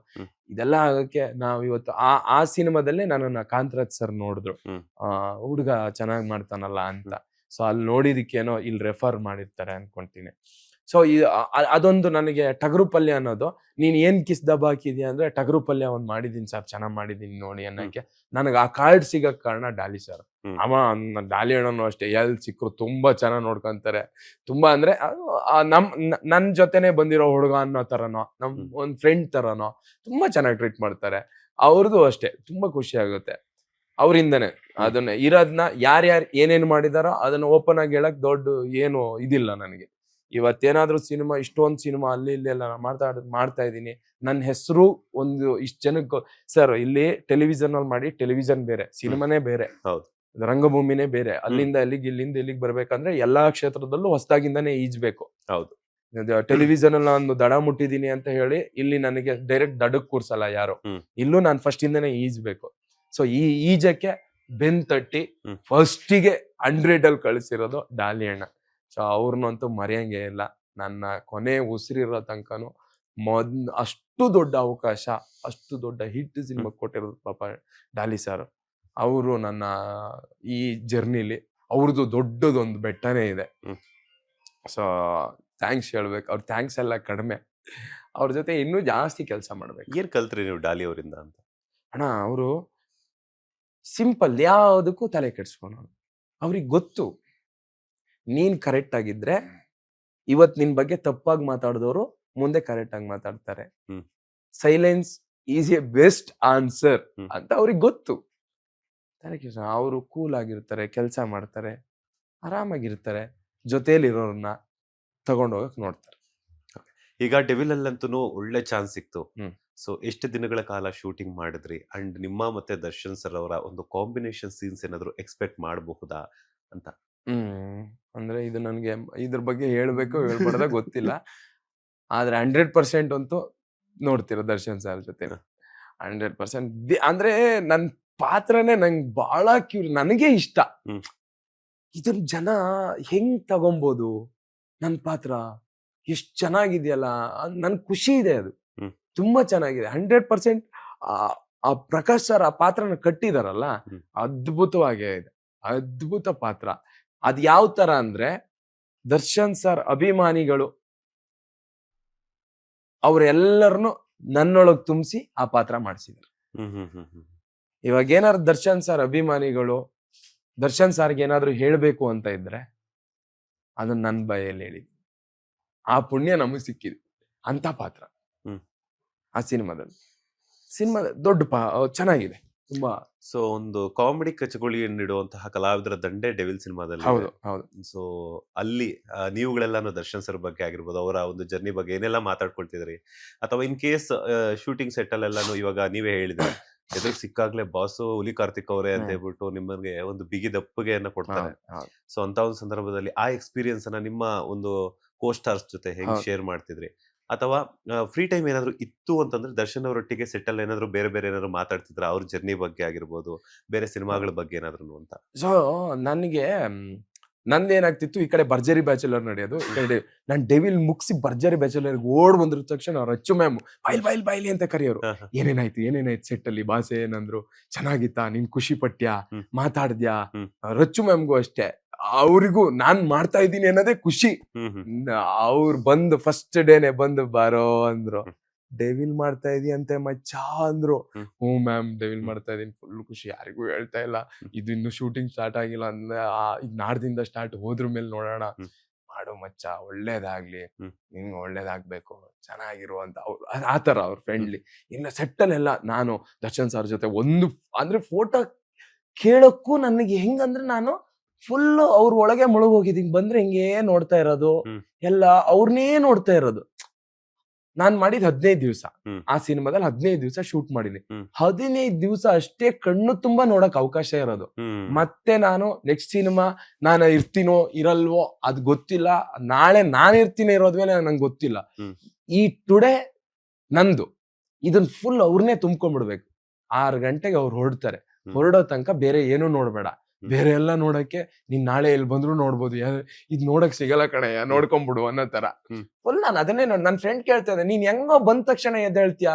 S2: ಇದೆಲ್ಲ ಆಗಕ್ಕೆ ನಾವ್ ಇವತ್ತು ಆ ಸಿನಿಮಾದಲ್ಲೇ ನನ್ನನ್ನ ಕಾಂತರಾಜ್ ಸರ್ ನೋಡಿದ್ರು, ಹುಡುಗ ಚೆನ್ನಾಗ್ ಮಾಡ್ತಾನಲ್ಲ ಅಂತ. ಸೊ ಅಲ್ಲಿ ನೋಡಿದಕ್ಕೇನೋ ಇಲ್ಲಿ ರೆಫರ್ ಮಾಡಿರ್ತಾರೆ ಅನ್ಕೊಂತೀನಿ. ಸೊ ಅದೊಂದು ನನಗೆ ಟಗರು ಪಲ್ಯ ಅನ್ನೋದು, ನೀನ್ ಏನ್ ಕಿಸ್ ದಬ ಹಾಕಿದ್ಯಾ ಅಂದ್ರೆ ಟಗರು ಪಲ್ಯ ಒಂದ್ ಮಾಡಿದೀನಿ ಸರ್, ಚೆನ್ನಾಗ್ ಮಾಡಿದೀನಿ ನೋಡಿ ಅನ್ನಕ್ಕೆ ನನಗೆ ಆ ಕಾರ್ಡ್ ಸಿಗಕ್ ಕಾರಣ ಡಾಲಿ ಸರ್. ಅವ ಡಾಲಿ ಅಣ್ಣನು ಅಷ್ಟೇ, ಎಲ್ ಸಿಕ್ಕರು ತುಂಬಾ ಚೆನ್ನಾಗ್ ನೋಡ್ಕೊಂತಾರೆ. ತುಂಬಾ ಅಂದ್ರೆ ನನ್ ಜೊತೆನೆ ಬಂದಿರೋ ಹುಡುಗ ಅನ್ನೋ ತರನೋ, ನಮ್ ಒಂದ್ ಫ್ರೆಂಡ್ ತರನೋ ತುಂಬಾ ಚೆನ್ನಾಗಿ ಟ್ರೀಟ್ ಮಾಡ್ತಾರೆ. ಅವ್ರದ್ದು ಅಷ್ಟೇ ತುಂಬಾ ಖುಷಿ ಆಗುತ್ತೆ. ಅವರಿಂದನೇ ಅದನ್ನ ಇರೋದ್ನ ಯಾರ್ಯಾರು ಏನೇನ್ ಮಾಡಿದಾರೋ ಅದನ್ನ ಓಪನ್ ಆಗಿ ಹೇಳಕ್ ದೊಡ್ಡ ಏನು ಇದಿಲ್ಲ ನನಗೆ. ಇವತ್ತೇನಾದ್ರೂ ಸಿನಿಮಾ, ಇಷ್ಟೊಂದು ಸಿನಿಮಾ ಅಲ್ಲಿ ಇಲ್ಲಿ ಎಲ್ಲ ಮಾಡ್ತಾ ಇದ್ದೀನಿ, ನನ್ನ ಹೆಸರು ಒಂದು ಇಷ್ಟ ಜನಕ್ಕೆ ಸರ್, ಇಲ್ಲಿ ಟೆಲಿವಿಷನ್ ಅಲ್ಲಿ ಮಾಡಿ, ಟೆಲಿವಿಷನ್ ಬೇರೆ, ಸಿನಿಮಾನೇ ಬೇರೆ, ರಂಗಭೂಮಿನೇ ಬೇರೆ. ಅಲ್ಲಿಂದ ಇಲ್ಲಿಗೆ, ಇಲ್ಲಿಂದ ಇಲ್ಲಿಗೆ ಬರ್ಬೇಕಂದ್ರೆ ಎಲ್ಲಾ ಕ್ಷೇತ್ರದಲ್ಲೂ ಹೊಸದಾಗಿಂದಾನೇ ಈಜ್ಬೇಕು.
S1: ಹೌದು,
S2: ಟೆಲಿವಿಷನ್ ಅಲ್ಲಿ ನಾನು ದಡ ಮುಟ್ಟಿದೀನಿ ಅಂತ ಹೇಳಿ ಇಲ್ಲಿ ನನಗೆ ಡೈರೆಕ್ಟ್ ದಡಕ್ ಕೂರ್ಸಲ್ಲ ಯಾರು, ಇಲ್ಲೂ ನಾನು ಫಸ್ಟ್ ಇಂದಾನೆ ಈಜ್ಬೇಕು. ಸೊ ಈ ಈಜಕ್ಕೆ ಬೆನ್ ತಟ್ಟಿ ಫಸ್ಟಿಗೆ 100 ಅಲ್ಲಿ ಕಳಿಸಿರೋದು ಡಾಲಿ ಅಣ್ಣ. ಸೊ ಅವ್ರನ್ನಂತೂ ಮರೆಯಂಗೆ ಇಲ್ಲ. ನನ್ನ ಕೊನೆ ಉಸಿರಿರೋ ತನಕನು ಅಷ್ಟು ದೊಡ್ಡ ಅವಕಾಶ, ಅಷ್ಟು ದೊಡ್ಡ ಹಿಟ್ ಸಿನಿಮಾ ಕೊಟ್ಟಿರೋದು ಪಾಪ ಡಾಲಿ ಸರ್. ಅವರು ನನ್ನ ಈ ಜರ್ನಿಲಿ ಅವ್ರದ್ದು ದೊಡ್ಡದೊಂದು ಬೆಟ್ಟನೇ ಇದೆ. ಸೊ ಥ್ಯಾಂಕ್ಸ್ ಹೇಳ್ಬೇಕು. ಅವ್ರ ಥ್ಯಾಂಕ್ಸ್ ಎಲ್ಲ ಕಡಿಮೆ, ಅವ್ರ ಜೊತೆ ಇನ್ನೂ ಜಾಸ್ತಿ ಕೆಲಸ ಮಾಡ್ಬೇಕು.
S1: ಏನ್ ಕಲ್ತ್ರಿ ನೀವು ಡಾಲಿ ಅವರಿಂದ ಅಂತ?
S2: ಅಣ್ಣ ಅವರು ಸಿಂಪಲ್, ಯಾವುದಕ್ಕೂ ತಲೆ ಕೆಡ್ಸ್ಕೊಳೋರು. ಅವ್ರಿಗೆ ಗೊತ್ತು ನೀನ್ ಕರೆಕ್ಟ್ ಆಗಿದ್ರೆ ಇವತ್ ನಿನ್ ಬಗ್ಗೆ ತಪ್ಪಾಗಿ ಮಾತಾಡಿದವರು ಮುಂದೆ ಕರೆಕ್ಟ್ ಆಗಿ ಮಾತಾಡ್ತಾರೆ. Silence is A best answer ಅಂತ ಅವ್ರಿಗೆ ಗೊತ್ತು. ಅವರು ಕೂಲ್ ಆಗಿರ್ತಾರೆ, ಕೆಲಸ ಮಾಡ್ತಾರೆ, ಆರಾಮಾಗಿರ್ತಾರೆ, ಜೊತೆಲಿರೋರ್ನ ತಗೊಂಡೋಗಕ್ ನೋಡ್ತಾರೆ.
S1: ಈಗ ಡೆವಿಲ್ ಅಲ್ಲಂತೂ ಒಳ್ಳೆ ಚಾನ್ಸ್ ಸಿಕ್ತು. ಸೊ ಎಷ್ಟು ದಿನಗಳ ಕಾಲ ಶೂಟಿಂಗ್ ಮಾಡಿದ್ರಿ? ಅಂಡ್ ನಿಮ್ಮ ಮತ್ತೆ ದರ್ಶನ್ ಸರ್ ಅವರ ಒಂದು ಕಾಂಬಿನೇಷನ್ ಸೀನ್ಸ್ ಏನಾದ್ರು ಎಕ್ಸ್ಪೆಕ್ಟ್ ಮಾಡಬಹುದಾ ಅಂತ?
S2: ಅಂದ್ರೆ ಇದು ನನ್ಗೆ ಇದ್ರ ಬಗ್ಗೆ ಹೇಳ್ಬೇಕು ಹೇಳ್ಬಾರ್ದ ಗೊತ್ತಿಲ್ಲ, ಆದ್ರೆ 100% ಅಂತೂ ನೋಡ್ತೀರ ದರ್ಶನ್ ಸರ್ ಜೊತೆ. 100% ಅಂದ್ರೆ ನನ್ ಪಾತ್ರನೇ ನಂಗೆ ಬಹಳ ನನಗೆ ಇಷ್ಟ. ಇದನ್ ಜನ ಹೆಂಗ್ ತಗೊಂಬೋದು, ನನ್ ಪಾತ್ರ ಎಷ್ಟ್ ಚೆನ್ನಾಗಿದೆಯಲ್ಲ, ನನ್ ಖುಷಿ ಇದೆ. ಅದು ತುಂಬಾ ಚೆನ್ನಾಗಿದೆ. 100% ಆ ಪ್ರಕಾಶ್ ಸರ್ ಆ ಪಾತ್ರನ ಕಟ್ಟಿದಾರಲ್ಲ, ಅದ್ಭುತವಾಗೇ ಇದೆ, ಅದ್ಭುತ ಪಾತ್ರ. ಅದ್ ಯಾವ ತರ ಅಂದ್ರೆ, ದರ್ಶನ್ ಸರ್ ಅಭಿಮಾನಿಗಳು ಅವ್ರೆಲ್ಲರನ್ನು ನನ್ನೊಳಗ್ ತುಂಬಿಸಿ ಆ ಪಾತ್ರ ಮಾಡಿಸಿದ್ರು. ಇವಾಗ ಏನಾದ್ರು ದರ್ಶನ್ ಸರ್ ಅಭಿಮಾನಿಗಳು ದರ್ಶನ್ ಸರ್ಗೆ ಏನಾದ್ರು ಹೇಳ್ಬೇಕು ಅಂತ ಇದ್ರೆ ಅದನ್ನ ನನ್ನ ಬಾಯಲ್ಲಿ ಹೇಳಿದ್ರು. ಆ ಪುಣ್ಯ ನಮಗ್ ಸಿಕ್ಕಿದೆ ಅಂತ ಪಾತ್ರ ಆ ಸಿನಿಮಾದಲ್ಲಿ. ಸಿನಿಮಾ ದೊಡ್ಡ ಚೆನ್ನಾಗಿದೆ ತುಂಬಾ.
S1: ಸೊ ಒಂದು ಕಾಮಿಡಿ ಕಚಗುಳಿ ನೀಡುವಂತಹ ಕಲಾವಿದರ ದಂಡೆ ಡೆವಿಲ್ ಸಿನಿಮಾದಲ್ಲಿ.
S2: ಹೌದು ಹೌದು.
S1: ಸೊ ಅಲ್ಲಿ ನೀವುಗಳೆಲ್ಲಾನು ದರ್ಶನ್ ಸರ್ ಬಗ್ಗೆ ಆಗಿರ್ಬೋದು, ಅವರ ಒಂದು ಜರ್ನಿ ಬಗ್ಗೆ ಏನೆಲ್ಲ ಮಾತಾಡ್ಕೊಳ್ತಿದ್ರಿ, ಅಥವಾ ಇನ್ ಕೇಸ್ ಶೂಟಿಂಗ್ ಸೆಟ್ ಅಲ್ಲೆಲ್ಲಾನು ಇವಾಗ ನೀವೇ ಹೇಳಿದ್ರೆ ಎದುರು ಸಿಕ್ಕಾಗ್ಲೇ ಬಾಸು ಹುಲಿ ಕಾರ್ತಿಕ್ ಅವರೇ ಅಂತ ಹೇಳ್ಬಿಟ್ಟು ನಿಮಗೆ ಒಂದು ಬಿಗಿ ದಪ್ಪಗೆಯನ್ನ ಕೊಡ್ತಾರೆ. ಸೊ ಅಂತ ಒಂದು ಸಂದರ್ಭದಲ್ಲಿ ಆ ಎಕ್ಸ್ಪೀರಿಯನ್ಸ್ ಅನ್ನ ನಿಮ್ಮ ಒಂದು ಕೋಸ್ಟಾರ್ಸ್ ಜೊತೆ ಹೆಂಗ್ ಶೇರ್ ಮಾಡ್ತಿದ್ರಿ, ಅಥವಾ ಫ್ರೀ ಟೈಮ್ ಏನಾದ್ರು ಇತ್ತು ಅಂತಂದ್ರೆ ದರ್ಶನ್ ಅವರೊಟ್ಟಿಗೆ ಸೆಟ್ ಅಲ್ಲಿ ಏನಾದ್ರು ಬೇರೆ ಬೇರೆ ಏನಾದ್ರು ಮಾತಾಡ್ತಿದ್ರ ಅವ್ರ ಜರ್ನಿ ಬಗ್ಗೆ ಆಗಿರ್ಬೋದು, ಬೇರೆ ಸಿನಿಮಾಗಳ ಬಗ್ಗೆ ಏನಾದ್ರು ಅಂತ?
S2: ಸೊ ನನಗೆ ನಂದೇನಾಗ್ತಿತ್ತು, ಈ ಕಡೆ ಭರ್ಜರಿ ಬ್ಯಾಚುಲರ್ ನಡೆಯೋದು, ಈ ಕಡೆ ನಾನ್ ಡೆವಿಲ್ ಮುಗಿಸಿ ಭರ್ಜರಿ ಬ್ಯಾಚುಲರ್ ಓಡ್ ಬಂದ್ರ ತಕ್ಷಣ ರಚ್ಚು ಮ್ಯಾಮ್ ಬಾಯ್ಲಿ ಅಂತ ಕರೆಯೋರು. ಏನೇನಾಯ್ತು ಸೆಟ್ ಅಲ್ಲಿ, ಬಾಸೆ ಏನಂದ್ರು, ಚೆನ್ನಾಗಿತ್ತಾ, ನೀನ್ ಖುಷಿ ಪಟ್ಟ್ಯಾ, ಮಾತಾಡ್ದ್ಯಾ? ರಚ್ಚು ಮ್ಯಾಮ್ಗೂ ಅಷ್ಟೇ, ಅವ್ರಿಗೂ ನಾನ್ ಮಾಡ್ತಾ ಇದ್ದೀನಿ ಅನ್ನೋದೇ ಖುಷಿ. ಅವ್ರು ಬಂದು ಫಸ್ಟ್ ಡೇನೆ ಬಂದು ಬಾರೋ ಅಂದ್ರು, ಡೆವಿಲ್ ಮಾಡ್ತಾ ಇದೀಯಂತೆ ಮಚ್ಚಾ ಅಂದ್ರು. ಹ್ಞೂ ಮ್ಯಾಮ್ ಡೆವಿಲ್ ಮಾಡ್ತಾ ಇದೀನಿ, ಫುಲ್ ಖುಷಿ, ಯಾರಿಗೂ ಹೇಳ್ತಾ ಇಲ್ಲ, ಇದು ಇನ್ನು ಶೂಟಿಂಗ್ ಸ್ಟಾರ್ಟ್ ಆಗಿಲ್ಲ ಅಂದ್ರೆ ಈಗ ನಾಡ್ದಿಂದ ಸ್ಟಾರ್ಟ್, ಹೋದ್ರ ಮೇಲೆ ನೋಡೋಣ, ಮಾಡು ಮಚ್ಚ, ಒಳ್ಳೇದಾಗ್ಲಿ, ನಿಂಗೆ ಒಳ್ಳೇದಾಗ್ಬೇಕು, ಚೆನ್ನಾಗಿರು ಅಂತ ಆತರ ಅವ್ರ ಫ್ರೆಂಡ್ಲಿ. ಇನ್ನು ಸೆಟ್ಟಲ್ಲೆಲ್ಲ ನಾನು ದರ್ಶನ್ ಸರ್ ಜೊತೆ ಒಂದು ಅಂದ್ರೆ ಫೋಟೋ ಕೇಳಕ್ಕೂ ನನಗೆ ಹೆಂಗಂದ್ರೆ, ನಾನು ಫುಲ್ ಅವ್ರ ಒಳಗೆ ಮುಳುಗೋಗಿದ್ದೀನಿ. ಬಂದ್ರೆ ಹಿಂಗೇ ನೋಡ್ತಾ ಇರೋದು, ಎಲ್ಲ ಅವ್ರನ್ನೇ ನೋಡ್ತಾ ಇರೋದು. ನಾನ್ ಮಾಡಿದ್ 15 ದಿವಸ.
S1: ಹ್ಮ್.
S2: ಆ ಸಿನಿಮಾದಲ್ಲಿ 15 ದಿವಸ ಶೂಟ್ ಮಾಡಿನಿ.
S1: ಹ್ಮ್.
S2: 15 ದಿವಸ ಅಷ್ಟೇ ಕಣ್ಣು ತುಂಬಾ ನೋಡಕ್ ಅವಕಾಶ ಇರೋದು. ಮತ್ತೆ ನಾನು ನೆಕ್ಸ್ಟ್ ಸಿನಿಮಾ ನಾನು ಇರ್ತೀನೋ ಇರಲ್ವೋ ಅದ್ ಗೊತ್ತಿಲ್ಲ. ನಾಳೆ ನಾನ್ ಇರ್ತೀನಿ ಇರೋದ್ಮೇಲೆ ನಂಗೆ ಗೊತ್ತಿಲ್ಲ. ಈ ಟುಡೇ ನಂದು ಇದನ್ ಫುಲ್ ಅವ್ರನ್ನೇ ತುಂಬ್ಕೊಂಡ್ಬಿಡ್ಬೇಕು. 6 ಗಂಟೆಗೆ ಅವ್ರು ಹೊರಡ್ತಾರೆ. ಹೊರಡೋ ತನಕ ಬೇರೆ ಏನು ನೋಡ್ಬೇಡ. ಬೇರೆ ಎಲ್ಲ ನೋಡಕ್ಕೆ ನೀನ್ ನಾಳೆ ಎಲ್ಲಿ ಬಂದ್ರು ನೋಡ್ಬೋದು. ಇದ್ ನೋಡಕ್ ಸಿಗಲ್ಲ ಕಣಯ್ಯ, ನೋಡ್ಕೊಂಡ್ಬಿಡು ಅನ್ನೋ ತರ. ಫುಲ್ ನಾನು ಅದನ್ನೇ ನನ್ ಫ್ರೆಂಡ್ ಕೇಳ್ತಾ ಇದ್ದೆ, ನೀನ್ ಹೆಂಗೋ ಬಂದ ತಕ್ಷಣ ಎದ್ದೇಳ್ತೀಯಾ?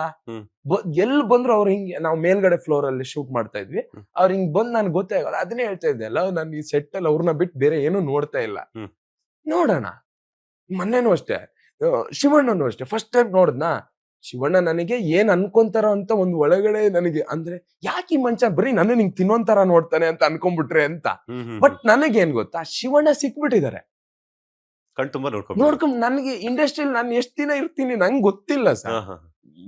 S2: ಎಲ್ಲಿ ಬಂದ್ರು ಅವ್ರು ಹಿಂಗೆ, ನಾವು ಮೇಲ್ಗಡೆ ಫ್ಲೋರ್ ಅಲ್ಲಿ ಶೂಟ್ ಮಾಡ್ತಾ ಇದ್ವಿ, ಅವ್ರು ಹಿಂಗ್ ಬಂದ್ ನನ್ಗೆ ಗೊತ್ತೇ ಆಗಲ್ಲ. ಅದನ್ನೇ ಹೇಳ್ತಾ ಇದ್ದೆ ಅಲ್ಲ, ನಾನು ಈ ಸೆಟ್ ಅಲ್ಲಿ ಅವ್ರನ್ನ ಬಿಟ್ಟು ಬೇರೆ ಏನು ನೋಡ್ತಾ ಇಲ್ಲ. ನೋಡೋಣ. ಮೊನ್ನೆನೂ ಅಷ್ಟೇ, ಶಿವಣ್ಣನು ಅಷ್ಟೇ ಫಸ್ಟ್ ಟೈಮ್ ನೋಡಿದ್ನಾ, ಶಿವಣ್ಣ ನನಗೆ ಏನ್ ಅನ್ಕೊಂತಾರ ಅಂತ ಒಂದ್ ಒಳಗಡೆ ನನಗೆ ಅಂದ್ರೆ, ಯಾಕೆ ಈ ಮನುಷ್ಯ ಬರೀ ನನ್ನ ನಿಂಗ್ ತಿನ್ನೋಂತರ ನೋಡ್ತಾನೆ ಅಂತ ಅನ್ಕೊಂಡ್ಬಿಟ್ರೆ ಅಂತ. ಬಟ್ ನನಗೇನ್ ಗೊತ್ತಾ, ಶಿವಣ್ಣ ಸಿಕ್ಬಿಟ್ಟಿದ್ದಾರೆ. ನೋಡ್ಕೊಂಡ್ ನನಗೆ ಇಂಡಸ್ಟ್ರಿಯಲ್ಲಿ ನಾನು ಎಷ್ಟ್ ದಿನ ಇರ್ತೀನಿ ನಂಗೆ ಗೊತ್ತಿಲ್ಲ ಸರ್.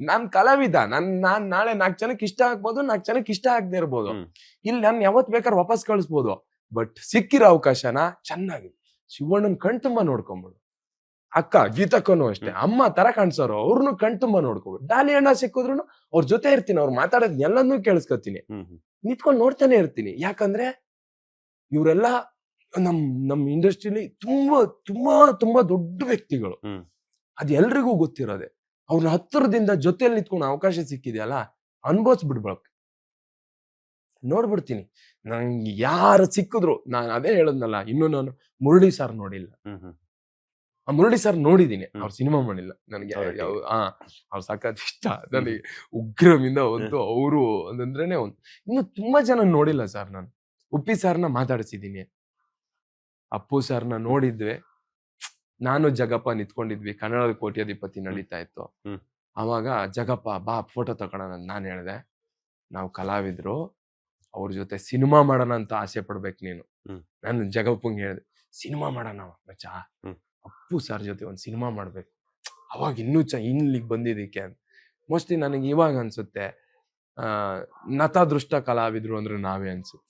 S2: ನಾನ್ ಕಲಾವಿದ, ನಾನ್ ನಾಳೆ 4 ಜನಕ್ಕೆ ಇಷ್ಟ ಆಗ್ಬೋದು, 4 ಜನಕ್ಕೆ ಇಷ್ಟ ಆಗದೆ ಇರ್ಬೋದು. ಇಲ್ಲಿ ನಾನು ಯಾವತ್ ಬೇಕಾದ್ರೆ ವಾಪಸ್ ಕಳಿಸ್ಬೋದು. ಬಟ್ ಸಿಕ್ಕಿರೋ ಅವಕಾಶನ ಚೆನ್ನಾಗಿ ಶಿವಣ್ಣನ್ ಕಣ್ತುಂಬ ನೋಡ್ಕೊಂಬಿಡು. ಅಕ್ಕ ಗೀತಕ್ಕನು ಅಷ್ಟೇ, ಅಮ್ಮ ತರ ಕಾಣ್ಸೋರು, ಅವ್ರನ್ನು ಕಣ್ತುಂಬ ನೋಡ್ಕೊಬಿಡು. ಡಾಲಿ ಅಣ್ಣ ಸಿಕ್ಕಿದ್ರು ಅವ್ರ ಜೊತೆ ಇರ್ತೀನಿ, ಅವ್ರು ಮಾತಾಡೋದ್ ಎಲ್ಲದನ್ನೂ ಕೇಳಿಸ್ಕೊತೀನಿ, ನಿಂತ್ಕೊಂಡ್ ನೋಡ್ತಾನೆ ಇರ್ತೀನಿ. ಯಾಕಂದ್ರೆ ಇವರೆಲ್ಲ ನಮ್ ಇಂಡಸ್ಟ್ರಿಲಿ ತುಂಬಾ ತುಂಬಾ ತುಂಬಾ ದೊಡ್ಡ ವ್ಯಕ್ತಿಗಳು. ಅದ್ ಎಲ್ರಿಗೂ ಗೊತ್ತಿರೋದೆ. ಅವ್ರ ಹತ್ತಿರದಿಂದ ಜೊತೆಯಲ್ಲಿ ನಿಂತ್ಕೊಂಡು ಅವಕಾಶ ಸಿಕ್ಕಿದೆಯಲ್ಲ, ಅನ್ಭವಿಸ್ಬಿಡ್ಬೇಕು. ನೋಡ್ಬಿಡ್ತೀನಿ. ನಂಗೆ ಯಾರು ಸಿಕ್ಕಿದ್ರು, ನಾನು ಅದೇ ಹೇಳದ್ನಲ್ಲ, ಇನ್ನು ನಾನು ಮುರಳಿ ಸರ್ ನೋಡಿಲ್ಲ. ಮುರಳಿ ಸರ್ ನೋಡಿದೀನಿ, ಅವ್ರ ಸಿನಿಮಾ ಮಾಡಿಲ್ಲ. ನನಗೆ ಅವ್ರ ಸಖತ್ ಇಷ್ಟ. ನನಗೆ ಉಗ್ರಮಿಂದ ಒಂದು ಅವರು ಅಂದ್ರೇನೆ ಒಂದು. ಇನ್ನು ತುಂಬಾ ಜನ ನೋಡಿಲ್ಲ ಸರ್. ನಾನು ಉಪ್ಪಿ ಸರ್ನ ಮಾತಾಡ್ಸಿದೀನಿ, ಅಪ್ಪು ಸರ್ನ ನೋಡಿದ್ವಿ. ನಾನು ಜಗಪ್ಪ ನಿಂತ್ಕೊಂಡಿದ್ವಿ, ಕನ್ನಡದ ಕೋಟ್ಯಾಧಿಪತಿ ನಡೀತಾ ಇತ್ತು. ಅವಾಗ ಜಗಪ್ಪ ಬಾ ಫೋಟೋ ತಗೊಳ್ಳೋಣ. ನಾನು ಹೇಳ್ದೆ, ನಾವು ಕಲಾವಿದ್ರು, ಅವ್ರ ಜೊತೆ ಸಿನಿಮಾ ಮಾಡೋಣ ಅಂತ ಆಸೆ ಪಡ್ಬೇಕು ನೀನು. ನಾನು ಜಗಪ್ಪಂಗೆ ಹೇಳ್ದೆ, ಸಿನಿಮಾ ಮಾಡೋಣ ಮಚ್ಚ, ಅಪ್ಪು ಸರ್ ಜೊತೆ ಒಂದ್ ಸಿನಿಮಾ ಮಾಡ್ಬೇಕು. ಅವಾಗ ಇನ್ನೂ ಇಲ್ಲಿಗೆ ಬಂದಿದ್ದಕ್ಕೆ ಮೋಸ್ಟ್ಲಿ ನನಗೆ ಇವಾಗ ಅನ್ಸುತ್ತೆ, ನತದೃಷ್ಟ ಕಲಾವಿದ್ರು ಅಂದ್ರೆ ನಾವೇ ಅನ್ಸುತ್ತೆ.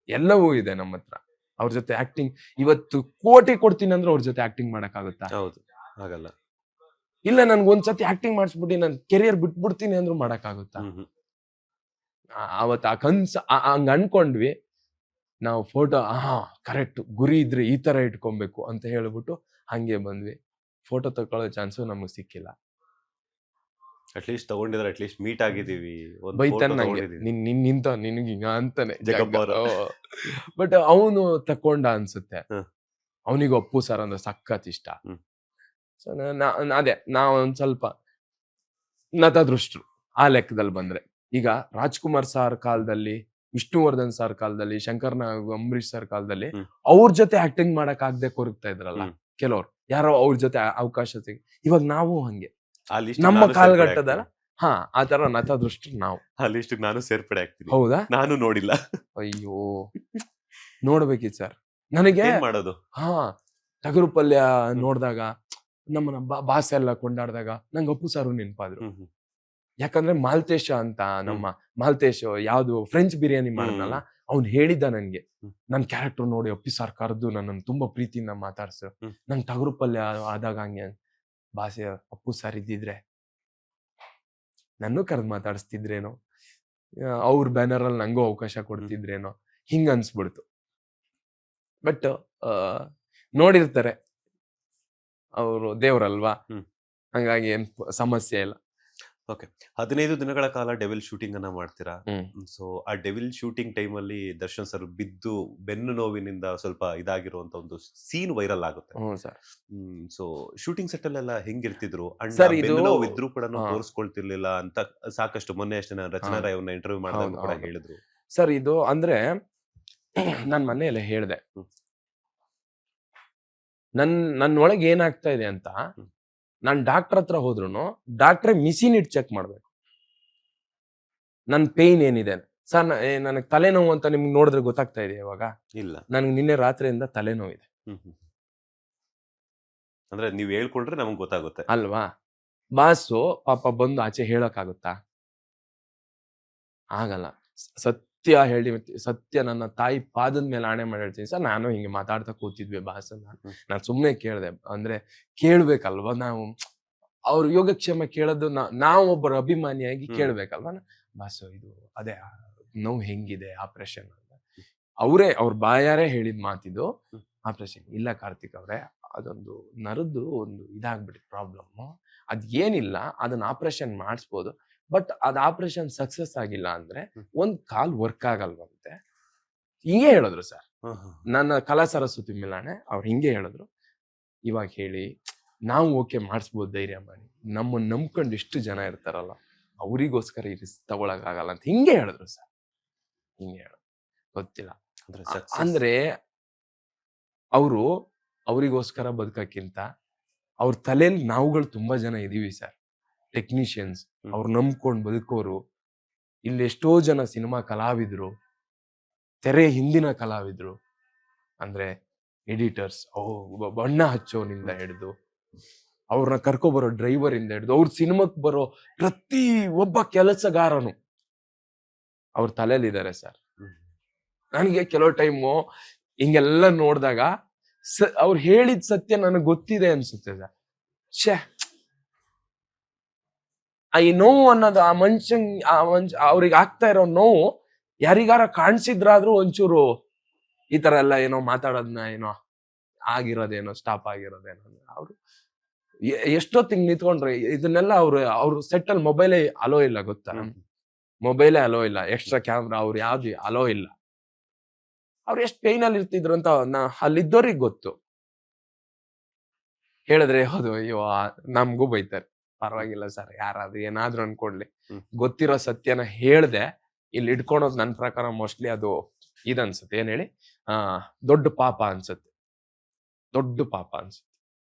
S2: ಎಲ್ಲವೂ ಇದೆ ನಮ್ಮ ಹತ್ರ. ಅವ್ರ ಜೊತೆ ಆಕ್ಟಿಂಗ್ ಇವತ್ತು ಕೋಟಿ ಕೊಡ್ತೀನಿ ಅಂದ್ರೆ ಅವ್ರ ಜೊತೆ ಆಕ್ಟಿಂಗ್ ಮಾಡಕ್ ಆಗುತ್ತಾ?
S1: ಹೌದು, ಆಗಲ್ಲ.
S2: ಇಲ್ಲ, ನನ್ಗೆ ಒಂದ್ಸತಿ ಆಕ್ಟಿಂಗ್ ಮಾಡಿಸ್ಬಿಟ್ಟು ನನ್ ಕೆರಿಯರ್ ಬಿಟ್ಬಿಡ್ತೀನಿ ಅಂದ್ರೂ ಮಾಡಕ್ ಆಗುತ್ತಾ? ಅವತ್ತು ಆ ಕನ್ಸ ಹಂಗ ಅನ್ಕೊಂಡ್ವಿ ನಾವು. ಫೋಟೋ ಕರೆಕ್ಟ್ ಗುರಿ ಇದ್ರೆ ಈ ತರ ಇಟ್ಕೊಬೇಕು ಅಂತ ಹೇಳ್ಬಿಟ್ಟು ಹಂಗೆ ಬಂದ್ವಿ. ಫೋಟೋ ತಗೊಳ್ಳೋ ಚಾನ್ಸು ನಮಗ್ ಸಿಕ್ಕಿಲ್ಲ.
S1: ಅಟ್ಲೀಸ್ಟ್ ತಗೊಂಡಿದ್ರೆ, ಅಟ್ಲೀಸ್ಟ್ ಮೀಟ್ ಆಗಿದೀವಿ,
S2: ಬೈತಾನೆ ನಂಗೆ, ನಿಂತ ನಿನಗೆ ಹಿಂಗ ಅಂತಾನೆ. ಬಟ್ ಅವನು ತಕೊಂಡ ಅನ್ಸುತ್ತೆ. ಅವನಿಗೆ ಅಪ್ಪು ಸರ್ ಅಂದ್ರೆ ಸಖತ್ ಇಷ್ಟ. ಸೊ ಅದೇ ನಾವ್ ಒಂದ್ ಸ್ವಲ್ಪ ನತದೃಷ್ಟರು ಆ ಲೆಕ್ಕದಲ್ಲಿ ಬಂದ್ರೆ. ಈಗ ರಾಜ್ಕುಮಾರ್ ಸರ್ ಕಾಲದಲ್ಲಿ, ವಿಷ್ಣುವರ್ಧನ್ ಸರ್ ಕಾಲದಲ್ಲಿ, ಶಂಕರ್ನಾಗ್, ಅಂಬರೀಶ್ ಸರ್ ಕಾಲದಲ್ಲಿ ಅವ್ರ ಜೊತೆ ಆಕ್ಟಿಂಗ್ ಮಾಡಕ್ ಆಗದೆ ಕೊರಗ್ತಾ ಇದ್ರಲ್ಲ ಕೆಲವ್ರು. ಯಾರೋ ಅವ್ರ ಜೊತೆ ಅವಕಾಶ ಸಿಗ. ಇವಾಗ ನಾವು ಹಂಗೆ ನಮ್ಮ ಕಾಲಘಟ್ಟದಲ್ಲ, ಆ ತರ ನತದೃಷ್ಟ ನಾವು.
S1: ಆ ಲಿಸ್ಟ್ ನಾನು ಸೇರ್ಪಡೆ ಆಗ್ತೀನಿ.
S2: ಹೌದಾ?
S1: ನಾನು ನೋಡಿಲ್ಲ.
S2: ಅಯ್ಯೋ, ನೋಡ್ಬೇಕಿತ್ತು ಸರ್. ನನಗೆ
S1: ಮಾಡೋದು
S2: ಟಗರು ಪಲ್ಯ ನೋಡಿದಾಗ, ನಮ್ಮನ್ನ ಭಾಷೆ ಎಲ್ಲ ಕೊಂಡಾಡ್ದಾಗ ನಂಗೆ ಅಪ್ಪು ಸಾರು ನೆನಪಾದ್ರು. ಯಾಕಂದ್ರೆ ಮಾಲ್ತೇಶ ಅಂತ, ನಮ್ಮ ಮಾಲ್ತೇಶ್ ಯಾವ್ದು ಫ್ರೆಂಚ್ ಬಿರಿಯಾನಿ ಮಾಡಿದ್ನಲ್ಲ, ಅವ್ನು ಹೇಳಿದ್ದ ನನ್ಗೆ, ನನ್ ಕ್ಯಾರೆಕ್ಟರ್ ನೋಡಿ ಅಪ್ಪಿ ಸಾರ್ ಕರೆದು ನನ್ನನ್ನು ತುಂಬಾ ಪ್ರೀತಿಯಿಂದ ಮಾತಾಡ್ಸು. ನಂಗೆ ಟಗರು ಪಲ್ಯ ಆದಾಗ ಹಂಗೆ ಭಾಷೆ ಅಪ್ಪು ಸಾರ್ ಇದ್ದಿದ್ರೆ ನನ್ನೂ ಕರೆದು ಮಾತಾಡಿಸ್ತಿದ್ರೇನೋ, ಅವ್ರ ಬ್ಯಾನರ್ ಅಲ್ಲಿ ನಂಗೂ ಅವಕಾಶ ಕೊಡ್ತಿದ್ರೇನೋ, ಹಿಂಗ ಅನ್ಸ್ಬಿಡ್ತು. ಬಟ್ ನೋಡಿರ್ತಾರೆ ಅವರು, ದೇವ್ರಲ್ವಾ, ಹಂಗಾಗಿ ಏನ್ ಸಮಸ್ಯೆ ಇಲ್ಲ.
S1: ಓಕೆ, 15 ದಿನಗಳ ಕಾಲ ಡೆವಿಲ್ ಶೂಟಿಂಗ್ ಅನ್ನ ಮಾಡ್ತೀರಾ. ಸೊ ಆ ಡೆವಿಲ್ ಶೂಟಿಂಗ್ ಟೈಮ್ ಅಲ್ಲಿ ದರ್ಶನ್ ಸರ್ ಬಿದ್ದು ಬೆನ್ನು ನೋವಿನಿಂದ ಸ್ವಲ್ಪ ಇದಾಗಿರುವಂತ ಒಂದು ಸೀನ್ ವೈರಲ್ ಆಗುತ್ತೆ. ಸೊ ಶೂಟಿಂಗ್ ಸೆಟ್ ಅಲ್ಲೆಲ್ಲ ಹೆಂಗಿರ್ತಿದ್ರು, ಬೆನ್ನು ನೋವು ಇದ್ರೂ ಕೂಡ ತೋರಿಸ್ಕೊಳ್ತಿರ್ಲಿಲ್ಲ ಅಂತ ಸಾಕಷ್ಟು ಮೊನ್ನೆ ಅಷ್ಟೇ ನಾನು ರಚನಾ ರಾಯ್ ಅವ್ರನ್ನ ಇಂಟರ್ವ್ಯೂ ಮಾಡಿದಾಗ ಕೂಡ ಹೇಳಿದ್ರು.
S2: ಸರ್ ಇದು ಅಂದ್ರೆ ನಾನ್ ಮನೆಯಲ್ಲ ಹೇಳ್ದೆ, ನನ್ನೊಳಗೆ ಏನಾಗ್ತಾ ಇದೆ ಅಂತ. ನಾನ್ ಡಾಕ್ಟರ್ ಹತ್ರ ಹೋದ್ರು ಡಾಕ್ಟ್ರೆ ಮಿಷಿನ್ ಇಟ್ಟು ಚೆಕ್ ಮಾಡ್ಬೇಕು ನನ್ ಪೇನ್ ಏನಿದೆ. ಸರ್ ನನಗೆ ತಲೆನೋವು ಅಂತ ನಿಮ್ಗೆ ನೋಡಿದ್ರೆ ಗೊತ್ತಾಗ್ತಾ ಇದೆ ಇವಾಗ?
S1: ಇಲ್ಲ,
S2: ನನ್ಗೆ ನಿನ್ನೆ ರಾತ್ರಿಯಿಂದ ತಲೆನೋವಿದೆ.
S1: ಅಂದ್ರೆ ನೀವ್ ಹೇಳ್ಕೊಂಡ್ರೆ ನಮ್ಗೆ ಗೊತ್ತಾಗುತ್ತೆ
S2: ಅಲ್ವಾ? ಬಾಸು ಪಾಪ ಬಂದು ಆಚೆ ಹೇಳಕ್ಕಾಗುತ್ತಾ? ಆಗಲ್ಲ. ಸತ್ಯ ಹೇಳಿ, ಸತ್ಯ ನನ್ನ ತಾಯಿ ಪಾದದ ಮೇಲೆ ಆಣೆ ಮಾಡಿ ಹೇಳ್ತೀನಿ ಸರ್. ನಾನು ಹಿಂಗೆ ಮಾತಾಡ್ತಾ ಕೂತಿದ್ವಿ ಬಾಸನ್ನ, ನಾನು ಸುಮ್ನೆ ಕೇಳ್ದೆ. ಅಂದ್ರೆ ಕೇಳ್ಬೇಕಲ್ವಾ ನಾವು? ಅವ್ರ ಯೋಗಕ್ಷೇಮ ಕೇಳೋದು ನಾವೊಬ್ಬರ ಅಭಿಮಾನಿಯಾಗಿ ಕೇಳ್ಬೇಕಲ್ವಾ ಬಾಸು ಇದು ಅದೇ ನೋವು ಹೆಂಗಿದೆ ಆಪರೇಷನ್ ಅಂತ ಅವ್ರ ಬಾಯಾರೇ ಹೇಳಿದ್ ಮಾತಿದ್ದು ಆಪರೇಷನ್ ಇಲ್ಲ ಕಾರ್ತಿಕ್ ಅವ್ರೆ ಅದೊಂದು ನರದ್ದು ಒಂದು ಇದಾಗ್ಬಿಟ್ಟು ಪ್ರಾಬ್ಲಮ್ ಅದ್ ಏನಿಲ್ಲ ಅದನ್ನ ಆಪರೇಷನ್ ಮಾಡಿಸ್ಬೋದು ಬಟ್ ಅದ್ ಆಪರೇಷನ್ ಸಕ್ಸಸ್ ಆಗಿಲ್ಲ ಅಂದ್ರೆ ಒಂದ್ ಕಾಲ್ ವರ್ಕ್ ಆಗಲ್ವಂತೆ ಹಿಂಗೆ ಹೇಳಿದ್ರು ಸರ್ ನನ್ನ ಕಲಾ ಸರಸ್ವತಿ ಮಿಲಾಣೆ ಅವ್ರು ಹಿಂಗೆ ಹೇಳಿದ್ರು ಇವಾಗ ಹೇಳಿ ನಾವು ಓಕೆ ಮಾಡಿಸ್ಬೋದು ಧೈರ್ಯ ಮಾಡಿ ನಮ್ಮನ್ನ ನಂಬ್ಕೊಂಡು ಎಷ್ಟು ಜನ ಇರ್ತಾರಲ್ಲ ಅವರಿಗೋಸ್ಕರ ಈ ರಿಸ್ಕ್ ತಗೊಳಕ್ಕಾಗಲ್ಲ ಅಂತ ಹಿಂಗೆ ಹೇಳಿದ್ರು ಸರ್ ಹಿಂಗೆ ಹೇಳಿದ್ರು ಗೊತ್ತಿಲ್ಲ ಅಂದ್ರೆ ಅವರು ಅವರಿಗೋಸ್ಕರ ಬದುಕಕ್ಕಿಂತ ಅವ್ರ ತಲೆಯಲ್ಲಿ ನಾವುಗಳು ತುಂಬಾ ಜನ ಇದೀವಿ ಸರ್ ಟೆಕ್ನಿಷಿಯನ್ಸ್ ಅವ್ರು ನಂಬ್ಕೊಂಡು ಬದುಕೋರು ಇಲ್ಲಿ ಎಷ್ಟೋ ಜನ ಸಿನಿಮಾ ಕಲಾವಿದ್ರು ತೆರೆ ಹಿಂದಿನ ಕಲಾವಿದ್ರು ಅಂದ್ರೆ ಎಡಿಟರ್ಸ್ ಬಣ್ಣ ಹಚ್ಚೋನಿಂದ ಹಿಡಿದು ಅವ್ರನ್ನ ಕರ್ಕೊಬರೋ ಡ್ರೈವರ್ ಇಂದ ಹಿಡಿದು ಅವ್ರ ಸಿನಿಮಾಕ್ ಬರೋ ಪ್ರತಿ ಒಬ್ಬ ಕೆಲಸಗಾರನು ಅವ್ರ ತಲೆಯಲ್ಲಿದ್ದಾರೆ ಸರ್ ನನಗೆ ಕೆಲವು ಟೈಮು ಹಿಂಗೆಲ್ಲ ನೋಡಿದಾಗ ಅವ್ರು ಹೇಳಿದ ಸತ್ಯ ನನಗೆ ಗೊತ್ತಿದೆ ಅನ್ಸುತ್ತೆ ಸರ್ ಛೇ ಈ ನೋವು ಅನ್ನೋದು ಆ ಮನುಷ್ಯ ಅವ್ರಿಗೆ ಆಗ್ತಾ ಇರೋ ನೋವು ಯಾರಿಗಾರ ಕಾಣಿಸಿದ್ರಾದ್ರೂ ಒಂಚೂರು ಈ ತರ ಎಲ್ಲ ಏನೋ ಮಾತಾಡೋದನ್ನ ಏನೋ ಆಗಿರೋದೇನೋ ಸ್ಟಾಪ್ ಆಗಿರೋದೇನೋ ಅವ್ರು ಎಷ್ಟೊತ್ತಿಗೆ ನಿಂತ್ಕೊಂಡ್ರೆ ಇದನ್ನೆಲ್ಲ ಅವ್ರು ಸೆಟ್ ಅಲ್ಲಿ ಮೊಬೈಲೇ ಅಲೋ ಇಲ್ಲ ಗೊತ್ತಾ ಮೊಬೈಲೇ ಅಲೋ ಇಲ್ಲ ಎಕ್ಸ್ಟ್ರಾ ಕ್ಯಾಮ್ರಾ ಅವ್ರು ಯಾವ್ದು ಅಲೋ ಇಲ್ಲ ಅವ್ರು ಎಷ್ಟು ಪೈನ್ ಅಲ್ಲಿ ಇರ್ತಿದ್ರು ಅಂತ ಅಲ್ಲಿದ್ದವ್ರಿಗೆ ಗೊತ್ತು ಹೇಳಿದ್ರೆ ಹೌದು ಅಯ್ಯೋ ನಮ್ಗೂ ಬೈತಾರೆ ಪರವಾಗಿಲ್ಲ ಸರ್ ಯಾರಾದ್ರೂ ಏನಾದ್ರು ಅನ್ಕೊಡ್ಲಿ ಗೊತ್ತಿರೋ ಸತ್ಯನ ಹೇಳ್ದೆ ಇಲ್ಲಿ ಇಟ್ಕೊಳೋದು ನನ್ನ ಪ್ರಕಾರ ಮೋಸ್ಟ್ಲಿ ಅದು ಇದನ್ಸುತ್ತೆ ಏನ್ ಹೇಳಿ ದೊಡ್ಡ ಪಾಪ ಅನ್ಸುತ್ತೆ ದೊಡ್ಡ ಪಾಪ ಅನ್ಸುತ್ತೆ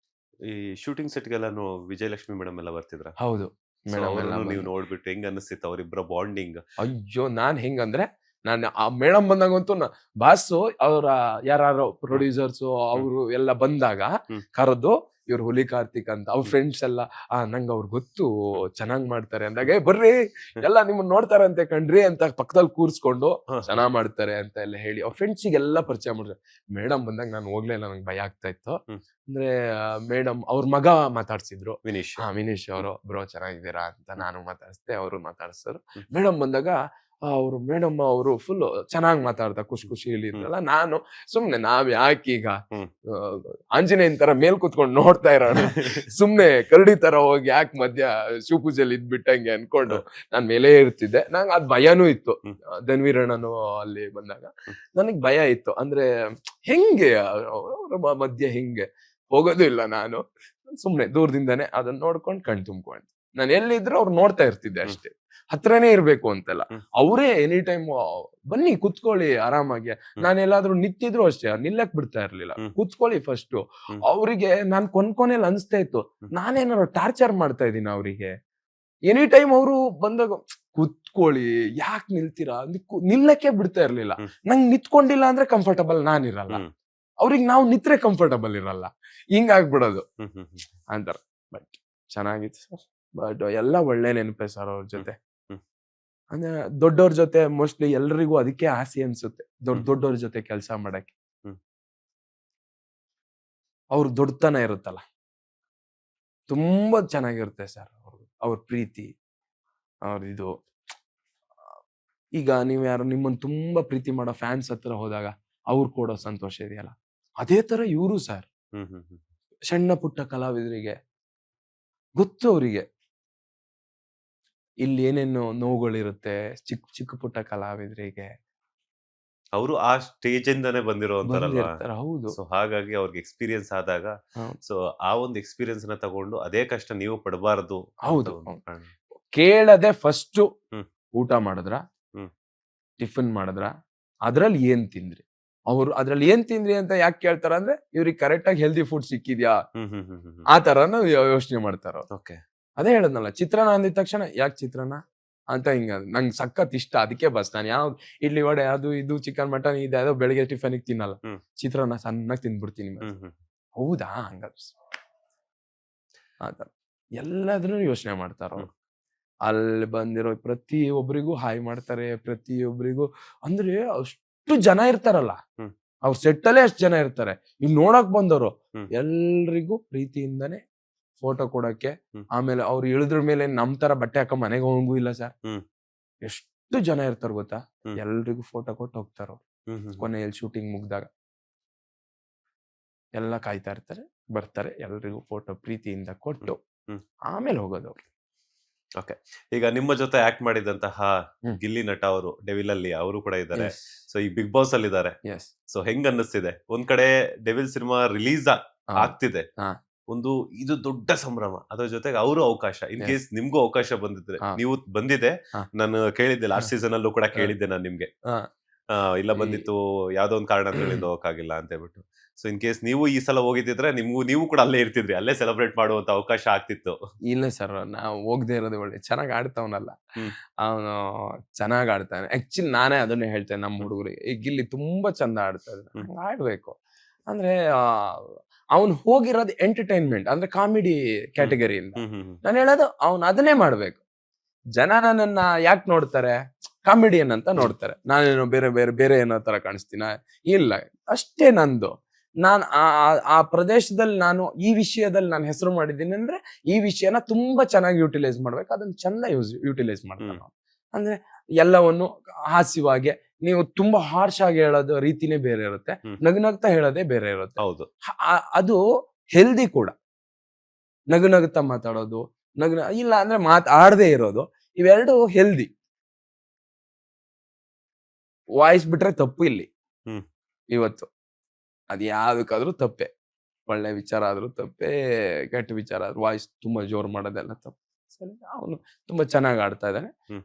S1: ಈ ಶೂಟಿಂಗ್ ಸೆಟ್ಗೆಲ್ಲಾನು ವಿಜಯಲಕ್ಷ್ಮಿ ಮೇಡಮ್ ಎಲ್ಲ ಬರ್ತಿದ್ರ
S2: ಹೌದು
S1: ಮೇಡಮ್ ನೀವು ನೋಡ್ಬಿಟ್ಟು ಹೆಂಗ್ ಅನಿಸ್ತಿತ್ತು ಅವ್ರಿಬ್ರ ಬಾಂಡಿಂಗ್
S2: ಅಯ್ಯೋ ನಾನ್ ಹೆಂಗಂದ್ರೆ ನಾನು ಆ ಮೇಡಮ್ ಬಂದಾಗಂತೂ ಬಾಸು ಅವ್ರ ಯಾರು ಪ್ರೊಡ್ಯೂಸರ್ಸ್ ಅವರು ಎಲ್ಲ ಬಂದಾಗ ಕರೆದು ಇವ್ರು ಹುಲಿ ಕಾರ್ತಿಕ್ ಅಂತ ಅವ್ರ ಫ್ರೆಂಡ್ಸ್ ಎಲ್ಲ ನಂಗೆ ಅವ್ರು ಗೊತ್ತು ಚೆನ್ನಾಗ್ ಮಾಡ್ತಾರೆ ಅಂದಾಗ ಬರ್ರಿ ಎಲ್ಲ ನಿಮ್ಮನ್ನ ನೋಡ್ತಾರಂತೆ ಕಣ್ರಿ ಅಂತ ಪಕ್ಕದಲ್ಲಿ ಕೂರ್ಸ್ಕೊಂಡು ಚೆನ್ನಾಗ್ ಮಾಡ್ತಾರೆ ಅಂತ ಎಲ್ಲ ಹೇಳಿ ಅವ್ರ ಫ್ರೆಂಡ್ಸಿಗೆಲ್ಲ ಪರಿಚಯ ಮಾಡಿದ್ರು ಮೇಡಮ್ ಬಂದಾಗ ನಾನು ಹೋಗ್ಲಿಲ್ಲ ನಂಗೆ ಭಯ ಆಗ್ತಾ ಇತ್ತು ಅಂದ್ರೆ ಮೇಡಮ್ ಅವ್ರ ಮಗ ಮಾತಾಡ್ಸಿದ್ರು ವಿನೀಶ್ ಅವರು ಬ್ರೋ ಚೆನ್ನಾಗಿದ್ದೀರಾ ಅಂತ ನಾನು ಮಾತಾಡ್ಸ್ದೆ ಅವರು ಮಾತಾಡ್ಸಿದ್ರು ಮೇಡಮ್ ಬಂದಾಗ ಮೇಡಮ್ ಅವರು ಫುಲ್ ಚೆನ್ನಾಗ್ ಮಾತಾಡ್ತಾ ಖುಷಿಯಲ್ಲಿ ಇದ್ರಲ್ಲ ನಾನು ಸುಮ್ನೆ ನಾವ್ ಯಾಕೀಗ ಆಂಜನೇಯನ್ ತರ ಮೇಲ್ ಕುತ್ಕೊಂಡು ನೋಡ್ತಾ ಇರೋಣ ಸುಮ್ನೆ ಕರಡಿ ತರ ಹೋಗಿ ಯಾಕೆ ಮಧ್ಯ ಶಿವಪೂಜೆಯಲ್ಲಿ ಇದ್ಬಿಟ್ಟಂಗೆ ಅನ್ಕೊಂಡು ನಾನ್ ಮೇಲೆ ಇರ್ತಿದ್ದೆ ನಂಗೆ ಅದ್ ಭಯನೂ ಇತ್ತು ಧನ್ವೀರಣ್ಣನು ಅಲ್ಲಿ ಬಂದಾಗ ನನಗ್ ಭಯ ಇತ್ತು ಅಂದ್ರೆ ಹೆಂಗೆ ಅವ್ರ ಮಧ್ಯ ಹಿಂಗೆ ಹೋಗೋದು ಇಲ್ಲ ನಾನು ಸುಮ್ನೆ ದೂರದಿಂದಾನೆ ಅದನ್ನ ನೋಡ್ಕೊಂಡು ಕಣ್ ತುಂಬ್ಕೊಂಡು ನಾನು ಎಲ್ಲಿದ್ರು ಅವ್ರು ನೋಡ್ತಾ ಇರ್ತಿದ್ದೆ ಅಷ್ಟೇ ಹತ್ರನೇ ಇರ್ಬೇಕು ಅಂತಲ್ಲ ಅವರೇ ಎನಿ ಟೈಮ್ ಬನ್ನಿ ಕುತ್ಕೊಳ್ಳಿ ಆರಾಮಾಗಿ ನಾನೆಲ್ಲಾದ್ರೂ ನಿಂತಿದ್ರು ಅಷ್ಟೇ ನಿಲ್ಲಕ್ ಬಿಡ್ತಾ ಇರ್ಲಿಲ್ಲ ಕುತ್ಕೊಳ್ಳಿ ಫಸ್ಟ್ ಅವ್ರಿಗೆ ನಾನ್ ಕೊನೆಯಲ್ಲಿ ಅನ್ಸ್ತಾ ಇತ್ತು ನಾನೇನಾದ್ರು ಟಾರ್ಚರ್ ಮಾಡ್ತಾ ಇದೀನಿ ಅವ್ರಿಗೆ ಎನಿ ಟೈಮ್ ಅವರು ಬಂದಾಗ ಕುತ್ಕೊಳ್ಳಿ ಯಾಕೆ ನಿಲ್ತೀರಾ ನಿಲ್ಲಕ್ಕೆ ಬಿಡ್ತಾ ಇರ್ಲಿಲ್ಲ ನಂಗೆ ನಿಂತ್ಕೊಂಡಿಲ್ಲ ಅಂದ್ರೆ ಕಂಫರ್ಟಬಲ್ ನಾನಿರಲ್ಲ ಅವ್ರಿಗೆ ನಾವು ನಿತ್ರೆ ಕಂಫರ್ಟಬಲ್ ಇರಲ್ಲ ಹಿಂಗಾಗ್ಬಿಡೋದು ಅಂತಾರ ಬಟ್ ಚೆನ್ನಾಗಿತ್ತು ಸರ್ ಬಟ್ ಎಲ್ಲ ಒಳ್ಳೆ ನೆನಪೆ ಸರ್ ಅವ್ರ ಜೊತೆ ಅಂದ್ರೆ ದೊಡ್ಡವ್ರ ಜೊತೆ ಮೋಸ್ಟ್ಲಿ ಎಲ್ರಿಗೂ ಅದಕ್ಕೆ ಆಸೆ ಅನ್ಸುತ್ತೆ ದೊಡ್ಡವ್ರ ಜೊತೆ ಕೆಲಸ ಮಾಡಕ್ಕೆ ಅವ್ರ ದೊಡ್ಡತನ ಇರುತ್ತಲ್ಲ ತುಂಬಾ ಚೆನ್ನಾಗಿರುತ್ತೆ ಸರ್ ಅವ್ರ ಪ್ರೀತಿ ಅವ್ರ ಇದು ಈಗ ನೀವ್ ಯಾರು ನಿಮ್ಮನ್ನ ತುಂಬಾ ಪ್ರೀತಿ ಮಾಡೋ ಫ್ಯಾನ್ಸ್ ಹತ್ರ ಹೋದಾಗ ಅವ್ರು ಕೊಡೋ ಸಂತೋಷ ಇದೆಯಲ್ಲ ಅದೇ ತರ ಇವರು ಸರ್ ಸಣ್ಣ ಪುಟ್ಟ ಕಲಾವಿದರಿಗೆ ಗೊತ್ತು ಅವರಿಗೆ ಇಲ್ಲಿ ಏನೇನು ನೋವುಗಳಿರುತ್ತೆ ಚಿಕ್ಕ ಪುಟ್ಟ ಕಲಾವಿದರಿಗೆ
S1: ಅವರು ಆ ಸ್ಟೇಜ್ ಇಂದಾನೆ ಬಂದಿರೋಂತಾರಲ್ವಾ
S2: ಹೌದು
S1: ಸೊ ಹಾಗಾಗಿ ಅವ್ರಿಗೆ ಎಕ್ಸ್ಪೀರಿಯನ್ಸ್ ಆದಾಗ ಸೊ ಆ ಒಂದು ಎಕ್ಸ್ಪೀರಿಯನ್ಸ್ ನ ತಗೊಂಡು ಅದೇ ಕಷ್ಟ ನೀವು ಪಡಬಾರದು
S2: ಹೌದು ಕೇಳದೆ ಫಸ್ಟ್ ಊಟ ಮಾಡಿದ್ರ ಟಿಫಿನ್ ಮಾಡಿದ್ರ ಅದ್ರಲ್ಲಿ ಏನ್ ತಿಂದ್ರಿ ಅವ್ರು ಅದ್ರಲ್ಲಿ ಏನ್ ತಿಂದ್ರಿ ಅಂತ ಯಾಕೆ ಕೇಳ್ತಾರ ಅಂದ್ರೆ ಇವ್ರಿಗೆ ಕರೆಕ್ಟ್ ಆಗಿ ಹೆಲ್ದಿ ಫುಡ್ ಸಿಕ್ಕಿದ್ಯಾ ಆ ತರನು ಯೋಚನೆ ಮಾಡ್ತಾರ ಅದೇ ಹೇಳದ್ನಲ್ಲ ಚಿತ್ರಾನ್ನ ಅಂದಿದ ತಕ್ಷಣ ಯಾಕೆ ಚಿತ್ರಾನ್ನ ಅಂತ ಹಿಂಗ ನಂಗೆ ಸಖತ್ ಇಷ್ಟ ಅದಕ್ಕೆ ಬಸ್ ನಾನು ಯಾವ್ದು ಇಡ್ಲಿ ವಡೆ ಅದು ಇದು ಚಿಕನ್ ಮಟನ್ ಇದೆ ಅದೋ ಬೆಳಿಗ್ಗೆ ಟಿಫನ್ ತಿನ್ನಲ್ಲ ಚಿತ್ರಾನ್ನ ಸಣ್ಣಾಗಿ ತಿಂದ್ಬಿಡ್ತೀನಿ ಹೌದಾ ಹಂಗಾದ್ರೆ ಆತರ ಎಲ್ಲಾದ್ರೂ ಯೋಚನೆ ಮಾಡ್ತಾರ ಅವ್ರು ಅಲ್ಲಿ ಬಂದಿರೋ ಪ್ರತಿಯೊಬ್ಬರಿಗೂ ಹಾಯ್ ಮಾಡ್ತಾರೆ ಪ್ರತಿಯೊಬ್ಬರಿಗೂ ಅಂದ್ರೆ ಅಷ್ಟು ಜನ ಇರ್ತಾರಲ್ಲ ಅವ್ರ ಸೆಟ್ ಅಲ್ಲೇ ಅಷ್ಟು ಜನ ಇರ್ತಾರೆ ಇಲ್ಲಿ ನೋಡಕ್ ಬಂದವರು ಎಲ್ರಿಗೂ ಪ್ರೀತಿಯಿಂದಾನೆ ಫೋಟೋ ಕೊಡಕ್ಕೆ.
S1: ಹ್ಮ್.
S2: ಆಮೇಲೆ ಅವ್ರು ಇಳಿದ್ರ ಮೇಲೆ ನಮ್ ತರ ಬಟ್ಟೆ ಹಾಕ ಮನೆಗೆ ಹೋಗಂಗೂ ಇಲ್ಲ ಸರ್.
S1: ಹ್ಮ್.
S2: ಎಷ್ಟು ಜನ ಇರ್ತಾರ ಗೊತ್ತಾ,
S1: ಹ್ಮ್.
S2: ಎಲ್ರಿಗೂ ಫೋಟೋ ಕೊಟ್ಟು ಹೋಗ್ತಾರ ಅವ್ರು.
S1: ಹ್ಮ್ ಹ್ಮ್
S2: ಕೊನೆಯಲ್ಲಿ ಶೂಟಿಂಗ್ ಮುಗ್ದಾಗ ಎಲ್ಲ ಕಾಯ್ತಾ ಇರ್ತಾರೆ, ಬರ್ತಾರೆ, ಎಲ್ರಿಗೂ ಫೋಟೋ ಪ್ರೀತಿಯಿಂದ ಕೊಟ್ಟು
S1: ಹ್ಮ್.
S2: ಆಮೇಲೆ ಹೋಗೋದು ಅವ್ರು.
S1: ಓಕೆ. ಈಗ ನಿಮ್ಮ ಜೊತೆ ಆಕ್ಟ್ ಮಾಡಿದಂತಹ
S2: ಹ್ಮ್.
S1: ಗಿಲ್ಲಿ ನಟ ಅವರು ಡೆವಿಲ್ ಅಲ್ಲಿ ಅವರು ಕೂಡ ಇದ್ದಾರೆ.
S2: Yes,
S1: ಸೊ ಈ ಬಿಗ್ ಬಾಸ್ ಅಲ್ಲಿ ಇದ್ದಾರೆ.
S2: yes.
S1: ಸೊ ಹೆಂಗ್ ಅನ್ನಿಸ್ತಿದೆ? ಒಂದ್ ಕಡೆ ಡೆವಿಲ್ ಸಿನಿಮಾ ರಿಲೀಸ್
S2: ಹಾ,
S1: ಆಗ್ತಿದೆ,
S2: ಹಾ.
S1: ಒಂದು ಇದು ದೊಡ್ಡ ಸಂಭ್ರಮ, ಅದ್ರ ಜೊತೆಗೆ ಅವರು ಅವಕಾಶ, ಇನ್
S2: Yes.
S1: ಕೇಸ್ ನಿಮ್ಗೂ ಅವಕಾಶ ಬಂದಿದ್ರೆ,
S2: ಹಾ.
S1: ನೀವು ಬಂದಿದೆ,
S2: ಹಾ.
S1: ನಾನು ಕೇಳಿದ್ದೆ ಲಾಸ್ಟ್
S2: ಹಾ.
S1: ಸೀಸನ್ ಅಲ್ಲೂ ಕೂಡ
S2: ಹಾ.
S1: ಕೇಳಿದ್ದೆ ನಾನು ನಿಮ್ಗೆ,
S2: ಹಾ.
S1: ಇಲ್ಲ ಬಂದಿತ್ತು ಯಾವ್ದೋ ಒಂದ್ ಕಾರಣ ಹೇಳಿದ್ದು ಹೋಗಕ್ಕಾಗಿಲ್ಲ ಅಂತ ಹೇಳ್ಬಿಟ್ಟು. ಸೊ ಇನ್ ಕೇಸ್ ನೀವು ಈ ಸಲ ಹೋಗಿದ್ದಿದ್ರೆ ನೀವು ಕೂಡ ಅಲ್ಲೇ ಇರ್ತಿದ್ರಿ, ಅಲ್ಲೇ ಸೆಲೆಬ್ರೇಟ್ ಮಾಡುವಂತ ಅವಕಾಶ ಆಗ್ತಿತ್ತು.
S2: ಇಲ್ಲ ಸರ್, ನಾವು ಹೋಗದೆ ಇರೋದು ಒಳ್ಳೆ. ಚೆನ್ನಾಗ್ ಆಡ್ತಾವನಲ್ಲ
S1: ಹ್ಮ್.
S2: ಅವನು, ಚೆನ್ನಾಗ್ ಆಡ್ತಾನೆ. ಆಕ್ಚುಲಿ ನಾನೇ ಅದನ್ನೇ ಹೇಳ್ತೇನೆ ನಮ್ಮ ಹುಡುಗರಿಗೆ, ಈ ಗಿಲ್ಲಿ ತುಂಬಾ ಚಂದ ಆಡ್ತಾ ಇದ್ದಾನೆ,
S1: ಹ್ಮ್.
S2: ಹಂಗ್ ಆಡ್ಬೇಕು. ಅಂದ್ರೆ ಅವನು ಹೋಗಿರೋದು ಎಂಟರ್ಟೈನ್ಮೆಂಟ್ ಅಂದ್ರೆ ಕಾಮಿಡಿ ಕ್ಯಾಟಗರಿಯಿಂದ.
S1: ಹ್ಮ್ ಹ್ಮ್ ಹ್ಮ್.
S2: ನಾನು ಹೇಳೋದು ಅವ್ನು ಅದನ್ನೇ ಮಾಡ್ಬೇಕು. ಜನ ನನ್ನನ್ನ ಯಾಕೆ ನೋಡ್ತಾರೆ, ಕಾಮಿಡಿಯನ್ ಅಂತ ನೋಡ್ತಾರೆ. ನಾನೇನೋ ಬೇರೆ ಬೇರೆ ಬೇರೆ ಏನೋ ತರ ಕಾಣಿಸ್ತೀನ? ಇಲ್ಲ, ಅಷ್ಟೇ ನಂದು. ನಾನು ಆ ಪ್ರದೇಶದಲ್ಲಿ ನಾನು ಈ ವಿಷಯದಲ್ಲಿ ನಾನು ಹೆಸರು ಮಾಡಿದ್ದೀನಿ ಅಂದ್ರೆ ಈ ವಿಷಯನ ತುಂಬಾ ಚೆನ್ನಾಗಿ ಯುಟಿಲೈಸ್ ಮಾಡ್ಬೇಕು, ಅದನ್ನ ಚಂದ ಯುಟಿಲೈಸ್ ಮಾಡ್ತಾನೆ ಅವ್ನು. ಅಂದ್ರೆ ಎಲ್ಲವನ್ನು ಹಾಸ್ಯವಾಗಿ, ನೀವು ತುಂಬಾ ಹಾರ್ಶ್ ಆಗಿ ಹೇಳೋದು ರೀತಿನೇ ಬೇರೆ ಇರುತ್ತೆ,
S1: ಹ್ಮ್.
S2: ನಗುನಗ್ತಾ ಹೇಳೋದೇ ಬೇರೆ ಇರುತ್ತೆ.
S1: ಹೌದು.
S2: ಅದು ಹೆಲ್ದಿ ಕೂಡ. ನಗುನಗುತ್ತಾ ಮಾತಾಡೋದು, ಇಲ್ಲ ಅಂದ್ರೆ ಆಡದೇ ಇರೋದು, ಇವೆರಡು ಹೆಲ್ದಿ. ವಾಯ್ಸ್ ಬಿಟ್ರೆ ತಪ್ಪು ಇಲ್ಲಿ.
S1: ಹ್ಮ್.
S2: ಇವತ್ತು ಅದ್ ಯಾವ್ದಕ್ಕಾದ್ರೂ ತಪ್ಪೆ. ಒಳ್ಳೆ ವಿಚಾರ ಆದ್ರೂ ತಪ್ಪೆ, ಕೆಟ್ಟ ವಿಚಾರ ಆದ್ರೂ ವಾಯ್ಸ್ ತುಂಬಾ ಜೋರ್ ಮಾಡೋದೆಲ್ಲ ತಪ್ಪು. ಸರಿ, ಅವನು ತುಂಬಾ ಚೆನ್ನಾಗಿ ಆಡ್ತಾ ಇದ್ದಾನೆ.
S1: ಹ್ಮ್.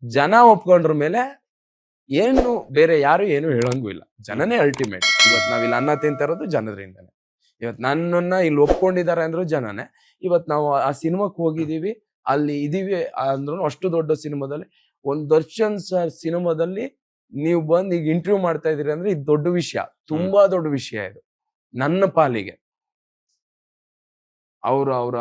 S2: ಜನ ಒಪ್ಕೊಂಡ್ರ ಮೇಲೆ ಏನು ಬೇರೆ ಯಾರು ಏನು ಹೇಳಂಗೂ ಇಲ್ಲ. ಜನನೇ ಅಲ್ಟಿಮೇಟ್. ಇವತ್ ನಾವಿಲ್ಲಿ ಅನ್ನ ತಿಂತಾ ಇರೋದು ಜನರಿಂದಾನೆ. ಇವತ್ ನನ್ನನ್ನ ಇಲ್ಲಿ ಒಪ್ಕೊಂಡಿದ್ದಾರೆ ಅಂದ್ರು ಜನನೇ. ಇವತ್ ನಾವು ಆ ಸಿನಿಮಾಕ್ ಹೋಗಿದೀವಿ, ಅಲ್ಲಿ ಇದೀವಿ ಅಂದ್ರು ಅಷ್ಟು ದೊಡ್ಡ ಸಿನಿಮಾದಲ್ಲಿ, ಒಂದ್ ದರ್ಶನ್ ಸರ್ ಸಿನಿಮಾದಲ್ಲಿ ನೀವು ಬಂದ್ ಈಗ ಇಂಟರ್ವ್ಯೂ ಮಾಡ್ತಾ ಇದೀರಿ ಅಂದ್ರೆ ಇದು ದೊಡ್ಡ ವಿಷಯ, ತುಂಬಾ ದೊಡ್ಡ ವಿಷಯ ಇದು ನನ್ನ ಪಾಲಿಗೆ. ಅವರ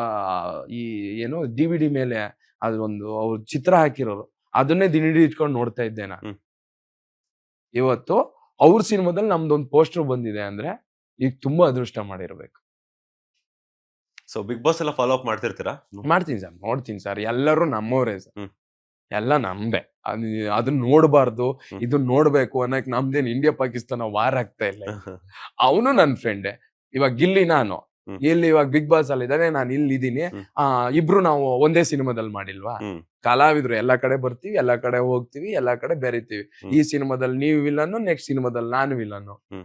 S2: ಈ ಏನು DVD ಮೇಲೆ ಅದೊಂದು ಅವ್ರ ಚಿತ್ರ ಹಾಕಿರೋರು, ಅದನ್ನೇ ದಿನಡಿ ಇಟ್ಕೊಂಡು ನೋಡ್ತಾ ಇದ್ದೆ ನಾನು. ಇವತ್ತು ಅವ್ರ ಸಿನಿಮಾದಲ್ಲಿ ನಮ್ದೊಂದು ಪೋಸ್ಟರ್ ಬಂದಿದೆ ಅಂದ್ರೆ ಈಗ ತುಂಬಾ ಅದೃಷ್ಟ ಮಾಡಿರ್ಬೇಕು.
S1: ಸೊ ಬಿಗ್ ಬಾಸ್ ಎಲ್ಲ ಫಾಲೋ ಅಪ್ ಮಾಡ್ತಿರ್ತೀರಾ?
S2: ಮಾಡ್ತೀನಿ ಸರ್, ನೋಡ್ತೀನಿ ಸರ್. ಎಲ್ಲರೂ ನಮ್ಮವರೇ ಸರ್,
S1: ಹ್ಮ್.
S2: ಎಲ್ಲ ನಮ್ದೆ. ಅದನ್ನ ನೋಡ್ಬಾರ್ದು,
S1: ಹ್ಮ್.
S2: ಇದನ್ನ ನೋಡ್ಬೇಕು ಅನ್ನಕ್ ನಮ್ದೇನ್ ಇಂಡಿಯಾ ಪಾಕಿಸ್ತಾನ ವಾರ್ ಆಗ್ತಾ ಇಲ್ಲ. ಅವನು ನನ್ ಫ್ರೆಂಡೆ. ಇವಾಗ ಗಿಲ್ಲಿ ನಾನು
S1: ಹ್ಮ್.
S2: ಇಲ್ಲಿ ಇವಾಗ ಬಿಗ್ ಬಾಸ್ ಅಲ್ಲಿ ಇದ್ದಾನೆ, ನಾನು ಇಲ್ಲಿ ಇದೀನಿ.
S1: ಹ್ಮ್.
S2: ಇಬ್ರು ನಾವು ಒಂದೇ ಸಿನಿಮಾದಲ್ಲಿ ಮಾಡಿಲ್ವಾ?
S1: ಹ್ಮ್.
S2: ಕಲಾವಿದ್ರು ಎಲ್ಲಾ ಕಡೆ ಬರ್ತೀವಿ, ಎಲ್ಲಾ ಕಡೆ ಹೋಗ್ತೀವಿ, ಎಲ್ಲಾ ಕಡೆ ಬೆರಿತೀವಿ.
S1: ಹ್ಮ್.
S2: ಈ ಸಿನಿಮಾದಲ್ಲಿ ನೀವು ವಿಲನ್ನು, ನೆಕ್ಸ್ಟ್ ಸಿನಿಮಾದಲ್ಲಿ ನಾನು ವಿಲನ್ನು.
S1: ಹ್ಮ್.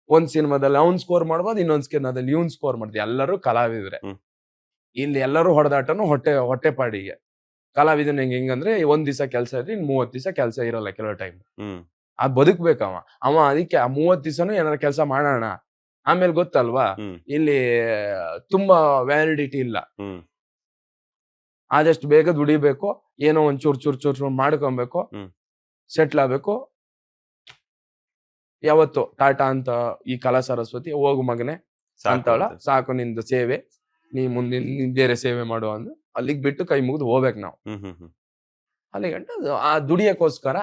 S2: ಒಂದ್ ಸಿನಿಮಾದಲ್ಲಿ ಅವ್ನ್ ಸ್ಕೋರ್ ಮಾಡ್ಬೋದು, ಇನ್ನೊಂದ್ ಸಿನಿಮಾದಲ್ಲಿ ಇವ್ನ್ ಸ್ಕೋರ್ ಮಾಡ್ತೀವಿ. ಎಲ್ಲರೂ ಕಲಾವಿದ್ರೆ.
S1: ಹ್ಮ್.
S2: ಇಲ್ಲಿ ಎಲ್ಲರೂ ಹೊಡೆದಾಟನು ಹೊಟ್ಟೆಪಾಡಿಗೆ. ಕಲಾವಿದನ್ ಹೆಂಗಂದ್ರೆ ಒಂದ್ ದಿವಸ ಕೆಲಸ ಇದ್ರೆ ಇನ್ 30 ದಿವಸ ಕೆಲಸ ಇರಲ್ಲ ಕೆಲವು ಟೈಮ್.
S1: ಹ್ಮ್.
S2: ಬದುಕ್ಬೇಕವ ಅದಕ್ಕೆ ಆ 30 ದಿವಸನು ಏನಾರ ಕೆಲಸ ಮಾಡೋಣ. ಆಮೇಲೆ ಗೊತ್ತಲ್ವಾ,
S1: ಹ್ಮ್.
S2: ಇಲ್ಲಿ ತುಂಬಾ ವ್ಯಾಲಿಡಿಟಿ ಇಲ್ಲ.
S1: ಹ್ಮ್.
S2: ಆದಷ್ಟು ಬೇಗ ದುಡಿಬೇಕು, ಏನೋ ಒಂದ್ ಚೂರ್ ಮಾಡ್ಕೊಬೇಕು,
S1: ಹ್ಮ್.
S2: ಸೆಟ್ಲ್ ಆಗ್ಬೇಕು. ಯಾವತ್ತು ಟಾಟಾ ಅಂತ ಈ ಕಲಾ ಸರಸ್ವತಿ ಹೋಗು ಮಗನೆ ಅಂತಾಳ, ಸಾಕು ನಿಂದು ಸೇವೆ, ನೀ ಮುಂದಿನ ಬೇರೆ ಸೇವೆ ಮಾಡು ಅಂದು ಅಲ್ಲಿಗೆ ಬಿಟ್ಟು ಕೈ ಮುಗಿದು ಹೋಗ್ಬೇಕು ನಾವು.
S1: ಹ್ಮ್ ಹ್ಮ್ ಹ್ಮ್.
S2: ಅಲ್ಲಿ ಗಂಟ ಆ ದುಡಿಯಕ್ಕೋಸ್ಕರ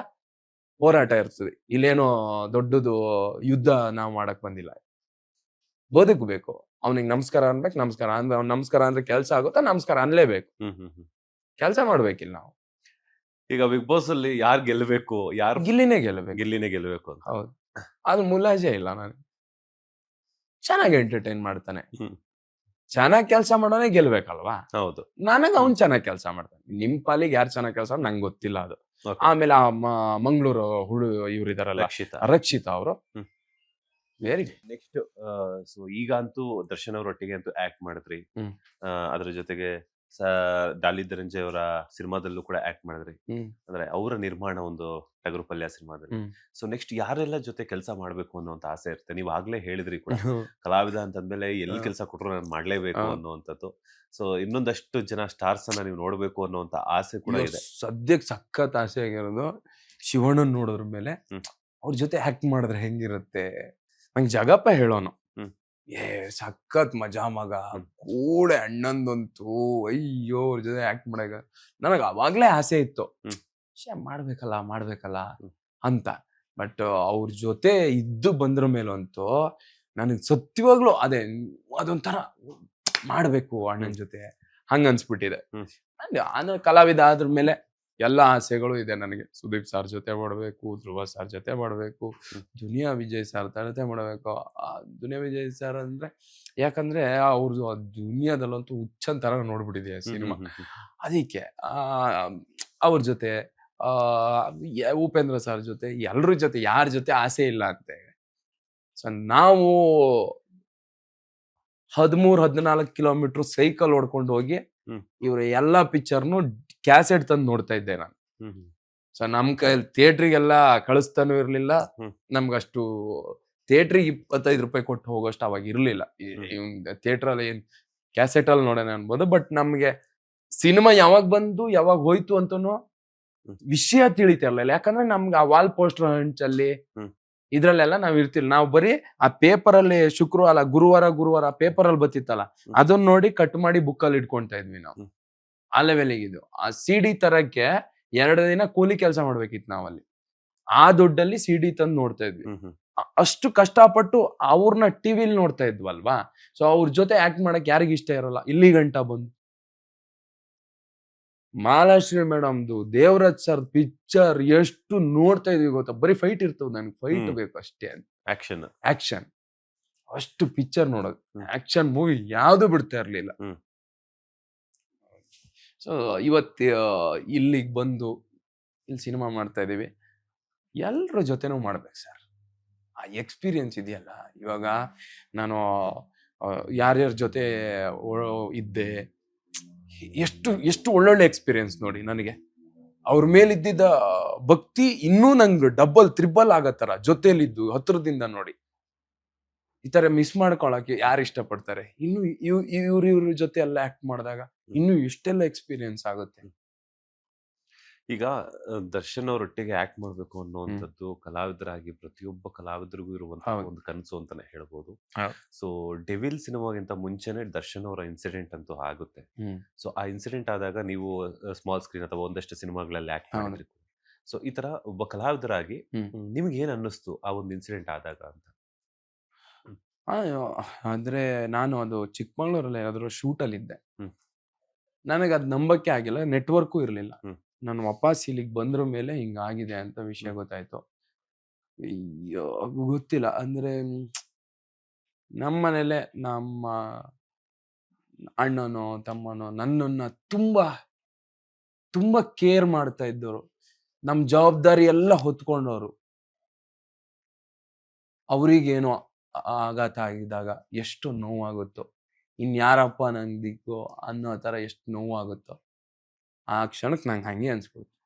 S2: ಹೋರಾಟ ಇರ್ತದೆ. ಇಲ್ಲೇನೋ ದೊಡ್ಡದು ಯುದ್ಧ ನಾವು ಮಾಡಕ್ ಬಂದಿಲ್ಲ. ಬದುಕಬೇಕು, ಅವನಿಗೆ ನಮಸ್ಕಾರ ಅನ್ಬೇಕು. ನಮಸ್ಕಾರ ಅಂದ್ರೆ ಅವ್ನ್ ನಮಸ್ಕಾರ ಅಂದ್ರೆ ಕೆಲ್ಸ ಆಗುತ್ತಾ? ನಮಸ್ಕಾರ ಅನ್ಲೇಬೇಕು.
S1: ಹ್ಮ್ ಹ್ಮ್ ಹ್ಮ್.
S2: ಕೆಲ್ಸ ಮಾಡ್ಬೇಕಿಲ್ಲ ನಾವು.
S1: ಈಗ ಬಿಗ್ ಬಾಸ್ ಅಲ್ಲಿ ಯಾರು ಗೆಲ್ಲಬೇಕು, ಯಾರು
S2: ಗಿಲ್ಲಿನೇ ಗೆಲ್ಲಬೇಕು.
S1: ಗಿಲ್ಲಿನೇ ಗೆಲ್ಲಬೇಕು ಅಂತ?
S2: ಹೌದು, ಅದು ಮುಲಾಜೆ ಇಲ್ಲ. ನಾನು ಚೆನ್ನಾಗಿ ಎಂಟರ್ಟೈನ್ ಮಾಡ್ತಾನೆ,
S1: ಹ್ಮ್.
S2: ಚೆನ್ನಾಗಿ ಕೆಲಸ ಮಾಡೋನೇ ಗೆಲ್ಬೇಕಲ್ವಾ?
S1: ಹೌದು.
S2: ನನಗ ಅವ್ನ್ ಚೆನ್ನಾಗಿ ಕೆಲಸ ಮಾಡ್ತಾನೆ. ನಿಮ್ ಪಾಲಿಗೆ ಯಾರು ಚೆನ್ನಾಗಿ ಕೆಲಸ ನಂಗೆ ಗೊತ್ತಿಲ್ಲ ಅದು.
S1: Okay.
S2: ಆಮೇಲೆ ಆ ಮಂಗಳೂರು ಇವ್ರಿದಾರಲ್ಲ, ರಕ್ಷಿತಾ ಅವರು
S1: ಹ್ಮ್.
S2: ವೆರಿ
S1: ನೆಕ್ಸ್ಟ್ ಸೊ ಈಗ ಅಂತೂ ದರ್ಶನ್ ಅವರೊಟ್ಟಿಗೆ ಅಂತೂ ಆಕ್ಟ್ ಮಾಡಿದ್ರಿ.
S2: ಹ್ಮ್.
S1: ಅದ್ರ ಜೊತೆಗೆ ಡಾಲಿ ಧನಂಜಯ್ ಅವರ ಸಿನಿಮಾದಲ್ಲೂ ಕೂಡ ಆಕ್ಟ್ ಮಾಡಿದ್ರಿ.
S2: ಹ್ಮ್.
S1: ಅಂದ್ರೆ ಅವರ ನಿರ್ಮಾಣ ಒಂದು ಟಗರು ಪಲ್ಯ ಸಿನಿಮಾದಲ್ಲಿ.
S2: ಹ್ಮ್.
S1: ಸೊ ನೆಕ್ಸ್ಟ್ ಯಾರೆಲ್ಲ ಜೊತೆ ಕೆಲಸ ಮಾಡ್ಬೇಕು ಅನ್ನೋಂತ ಆಸೆ ಇರುತ್ತೆ. ನೀವು ಆಗ್ಲೇ ಹೇಳಿದ್ರಿ ಕೂಡ, ಕಲಾವಿದ ಅಂತಂದ್ಮೇಲೆ ಎಲ್ಲಿ ಕೆಲಸ ಕೊಟ್ರು ನಾನು ಮಾಡ್ಲೇಬೇಕು ಅನ್ನುವಂಥದ್ದು. ಸೊ ಇನ್ನೊಂದಷ್ಟು ಜನ ಸ್ಟಾರ್ಸ್ ಅನ್ನ ನೀವು ನೋಡ್ಬೇಕು ಅನ್ನುವಂತ ಆಸೆ ಕೂಡ ಇದೆ.
S2: ಸದ್ಯಕ್ಕೆ ಸಖತ್ ಆಸೆ ಆಗಿರೋದು ಶಿವಣ್ಣನ್ ನೋಡೋದ್ರ ಮೇಲೆ.
S1: ಹ್ಮ್.
S2: ಅವ್ರ ಜೊತೆ ಆಕ್ಟ್ ಮಾಡಿದ್ರೆ ಹೆಂಗಿರುತ್ತೆ. ನಂಗೆ ಜಗಪ್ಪ ಹೇಳೋನು,
S1: ಹ್ಮ್.
S2: ಸಖತ್ ಮಜಾ ಮಗ,
S1: ಹ್ಮ್.
S2: ಕೂಡೆ ಅಣ್ಣಂದಂತೂ ಅಯ್ಯೋ ಅವ್ರ ಜೊತೆ ಆಕ್ಟ್ ಮಾಡಾಗ ನನಗೆ ಅವಾಗ್ಲೇ ಆಸೆ ಇತ್ತು.
S1: ಹ್ಮ್.
S2: ಮಾಡ್ಬೇಕಲ್ಲ
S1: ಹ್ಮ್.
S2: ಅಂತ. ಬಟ್ ಅವ್ರ ಜೊತೆ ಇದ್ದು ಬಂದ್ರ ಮೇಲಂತೂ ನನಗೆ ಸತ್ಯವಾಗ್ಲೂ ಅದೊಂಥರ ಮಾಡ್ಬೇಕು ಅಣ್ಣನ ಜೊತೆ ಹಂಗ ಅನ್ಸ್ಬಿಟ್ಟಿದೆ.
S1: ಹ್ಮ್.
S2: ನಾನು ಕಲಾವಿದ ಆದ್ರ ಮೇಲೆ ಎಲ್ಲ ಆಸೆಗಳು ಇದೆ ನನಗೆ. ಸುದೀಪ್ ಸರ್ ಜೊತೆ ಮಾಡ್ಬೇಕು, ಧ್ರುವ ಸರ್ ಜೊತೆ ಮಾಡ್ಬೇಕು,
S1: ಹ್ಮ್.
S2: ದುನಿಯಾ ವಿಜಯ್ ಸರ್ ಜೊತೆ ಮಾಡ್ಬೇಕು. ದುನಿಯಾ ವಿಜಯ್ ಸರ್ ಅಂದ್ರೆ ಯಾಕಂದ್ರೆ ಅವ್ರದ್ದು ದುನಿಯಾದಲ್ಲಂತೂ ಹುಚ್ಚನ್ ತರ ನೋಡ್ಬಿಟ್ಟಿದೆ ಸಿನಿಮಾ. ಅದಕ್ಕೆ ಅವ್ರ ಜೊತೆ ಉಪೇಂದ್ರ ಸರ್ ಜೊತೆ ಎಲ್ರ ಜೊತೆ ಯಾರ ಜೊತೆ ಆಸೆ ಇಲ್ಲ ಅಂತೆ. ಸೊ ನಾವು 13-14 ಕಿಲೋಮೀಟರ್ ಸೈಕಲ್ ಓಡ್ಕೊಂಡು ಹೋಗಿ ಇವ್ರ ಎಲ್ಲಾ ಪಿಕ್ಚರ್ನು ಕ್ಯಾಸೆಟ್ ತಂದು ನೋಡ್ತಾ ಇದ್ದೆ ನಾನು. ಸೊ ನಮ್ ಕೈಯಲ್ಲಿ ಥಿಯೇಟ್ರಿಗೆಲ್ಲ ಕಳಿಸ್ತಾನೂ ಇರ್ಲಿಲ್ಲ. ನಮ್ಗಷ್ಟು ಥಿಯೇಟ್ರಿಗೆ 25 ರೂಪಾಯಿ ಕೊಟ್ಟು ಹೋಗೋಷ್ಟು ಅವಾಗ ಇರ್ಲಿಲ್ಲ. ಥಿಯೇಟರ್ ಅಲ್ಲಿ ಏನ್ ಕ್ಯಾಸೆಟ್ ಅಲ್ಲಿ ನೋಡೋಣ ಅನ್ಬೋದು. ಬಟ್ ನಮ್ಗೆ ಸಿನಿಮಾ ಯಾವಾಗ ಬಂದು ಯಾವಾಗ ಹೋಯ್ತು ಅಂತನೂ ವಿಷಯ ತಿಳಿತಾ ಇರ್ಲಿಲ್ಲ. ಯಾಕಂದ್ರೆ ನಮ್ಗೆ ಆ ವಾಲ್ ಪೋಸ್ಟರ್ ಹಂಚಲ್ಲಿ ಇದ್ರಲ್ಲೆಲ್ಲ ನಾವ್ ಇರ್ತಿಲ್ಲ. ನಾವು ಬರೀ ಆ ಪೇಪರ್ ಅಲ್ಲಿ ಶುಕ್ರವಾರ ಗುರುವಾರ ಪೇಪರ್ ಅಲ್ಲಿ ಬತ್ತಿತ್ತಲ್ಲ ಅದನ್ನ ನೋಡಿ ಕಟ್ ಮಾಡಿ ಬುಕ್ ಅಲ್ಲಿ ಇಟ್ಕೊಂತಾ ಇದ್ವಿ ನಾವು. ಆ ಲೆವೆಲಿಗೆ ಇದು. ಆ CD ತರಕ್ಕೆ 2 ದಿನ ಕೂಲಿ ಕೆಲಸ ಮಾಡ್ಬೇಕಿತ್ತು ನಾವಲ್ಲಿ. ಆ ದುಡ್ಡಲ್ಲಿ CD ತಂದು ನೋಡ್ತಾ ಇದ್ವಿ. ಅಷ್ಟು ಕಷ್ಟಪಟ್ಟು ಅವ್ರನ್ನ ಟಿವಿಲಿ ನೋಡ್ತಾ ಇದ್ವಲ್ವಾ. ಸೊ ಅವ್ರ ಜೊತೆ ಆಕ್ಟ್ ಮಾಡಕ್ ಯಾರಿಗ ಇಷ್ಟ ಇರಲ್ಲ. ಇಲ್ಲಿ ಗಂಟ ಬಂದು ಮಾಲಾಶ್ರೀ ಮೇಡಮ್ದು ದೇವರಾಜ್ ಸರ್ ಪಿಕ್ಚರ್ ಎಷ್ಟು ನೋಡ್ತಾ ಇದ್ವಿ ಗೊತ್ತಾ. ಬರೀ ಫೈಟ್ ಇರ್ತವ್, ನನ್ಗೆ ಫೈಟ್ ಬೇಕು ಅಷ್ಟೇ ಅಂತ. ಆಕ್ಷನ್ ಅಷ್ಟು ಪಿಕ್ಚರ್ ನೋಡೋದು. ಆಕ್ಷನ್ ಮೂವಿ ಯಾವ್ದು ಬಿಡ್ತಾ ಇರ್ಲಿಲ್ಲ. ಸೊ ಇವತ್ತು ಇಲ್ಲಿಗೆ ಬಂದು ಇಲ್ಲಿ ಸಿನಿಮಾ ಮಾಡ್ತಾ ಇದೀವಿ. ಎಲ್ರ ಜೊತೆನೂ ಮಾಡ್ಬೇಕು ಸರ್. ಆ ಎಕ್ಸ್ಪೀರಿಯನ್ಸ್ ಇದೆಯಲ್ಲ. ಇವಾಗ ನಾನು ಯಾರ್ಯಾರ ಜೊತೆ ಇದ್ದೆ, ಎಷ್ಟು ಒಳ್ಳೊಳ್ಳೆ ಎಕ್ಸ್ಪೀರಿಯನ್ಸ್ ನೋಡಿ ನನಗೆ. ಅವ್ರ ಮೇಲಿದ್ದ ಭಕ್ತಿ ಇನ್ನೂ ನಂಗೆ ಡಬಲ್ ತ್ರಿಬಲ್ ಆಗತ್ತರ ಜೊತೆಲಿದ್ದು ಹತ್ರದಿಂದ ನೋಡಿ. ಈ ತರ ಮಿಸ್ ಮಾಡ್ಕೊಳಕ್ಕೆ ಯಾರು ಇಷ್ಟಪಡ್ತಾರೆ? ಇನ್ನು ಇವ್ರ ಜೊತೆ ಎಲ್ಲ ಆಕ್ಟ್ ಮಾಡಿದಾಗ ಇನ್ನು ಎಷ್ಟೆಲ್ಲ ಎಕ್ಸ್ಪೀರಿಯನ್ಸ್ ಆಗುತ್ತೆ.
S1: ಈಗ ದರ್ಶನ್ ಅವರೊಟ್ಟಿಗೆ ಆಕ್ಟ್ ಮಾಡ್ಬೇಕು ಅನ್ನುವಂಥದ್ದು ಕಲಾವಿದರಾಗಿ ಪ್ರತಿಯೊಬ್ಬ ಕಲಾವಿದರಿಗೂ ಇರುವಂತಹ ಒಂದು ಕನಸು ಅಂತಾನೆ ಹೇಳ್ಬೋದು. ಸೊ ಡೆವಿಲ್ ಸಿನಿಮಾಗಿಂತ ಮುಂಚೆನೆ ದರ್ಶನ್ ಅವರ ಇನ್ಸಿಡೆಂಟ್ ಅಂತೂ ಆಗುತ್ತೆ. ಸೊ ಆ ಇನ್ಸಿಡೆಂಟ್ ಆದಾಗ ನೀವು ಸ್ಮಾಲ್ ಸ್ಕ್ರೀನ್ ಅಥವಾ ಒಂದಷ್ಟು ಸಿನಿಮಾಗಳಲ್ಲಿ ಆಕ್ಟ್ ಮಾಡಿದ್ರಿ. ಸೊ ಈ ತರ ಒಬ್ಬ ಕಲಾವಿದರಾಗಿ ನಿಮ್ಗೆ ಏನ್ ಅನ್ನಿಸ್ತು ಆ ಒಂದು ಇನ್ಸಿಡೆಂಟ್ ಆದಾಗ ಅಂತ?
S2: ಅಂದ್ರೆ ನಾನು ಅದು ಚಿಕ್ಕಮಂಗ್ಳೂರಲ್ಲಿ ಯಾವ್ದಾದ್ರು ಶೂಟ್ ಅಲ್ಲಿ ಇದ್ದೆ. ನನಗೆ ಅದ್ ನಂಬಕ್ಕೆ ಆಗಿಲ್ಲ, ನೆಟ್ವರ್ಕು ಇರ್ಲಿಲ್ಲ. ನಾನು ವಾಪಸ್ ಇಲ್ಲಿಗೆ ಬಂದ್ರ ಮೇಲೆ ಹಿಂಗಾಗಿದೆ ಅಂತ ವಿಷಯ ಗೊತ್ತಾಯ್ತು. ಗೊತ್ತಿಲ್ಲ ಅಂದ್ರೆ ನಮ್ಮ ಮನೇಲೆ ನಮ್ಮ ಅಣ್ಣನೋ ತಮ್ಮನೋ ನನ್ನನ್ನ ತುಂಬಾ ತುಂಬಾ ಕೇರ್ ಮಾಡ್ತಾ ಇದ್ದವರು, ನಮ್ ಜವಾಬ್ದಾರಿ ಎಲ್ಲ ಹೊತ್ಕೊಂಡವ್ರು. ಅವ್ರಿಗೇನೋ ಆಘಾತ ಆಗಿದಾಗ ಎಷ್ಟು ನೋವಾಗುತ್ತೋ, ಇನ್ಯಾರಪ್ಪ ನಂಗೆ ದಿಕ್ಕು ಅನ್ನೋ ತರ ಎಷ್ಟು ನೋವಾಗುತ್ತೋ ಆ ಕ್ಷಣಕ್ಕೆ ನಂಗೆ ಹಂಗೆ ಅನ್ಸ್ಬಿಡ್ತು.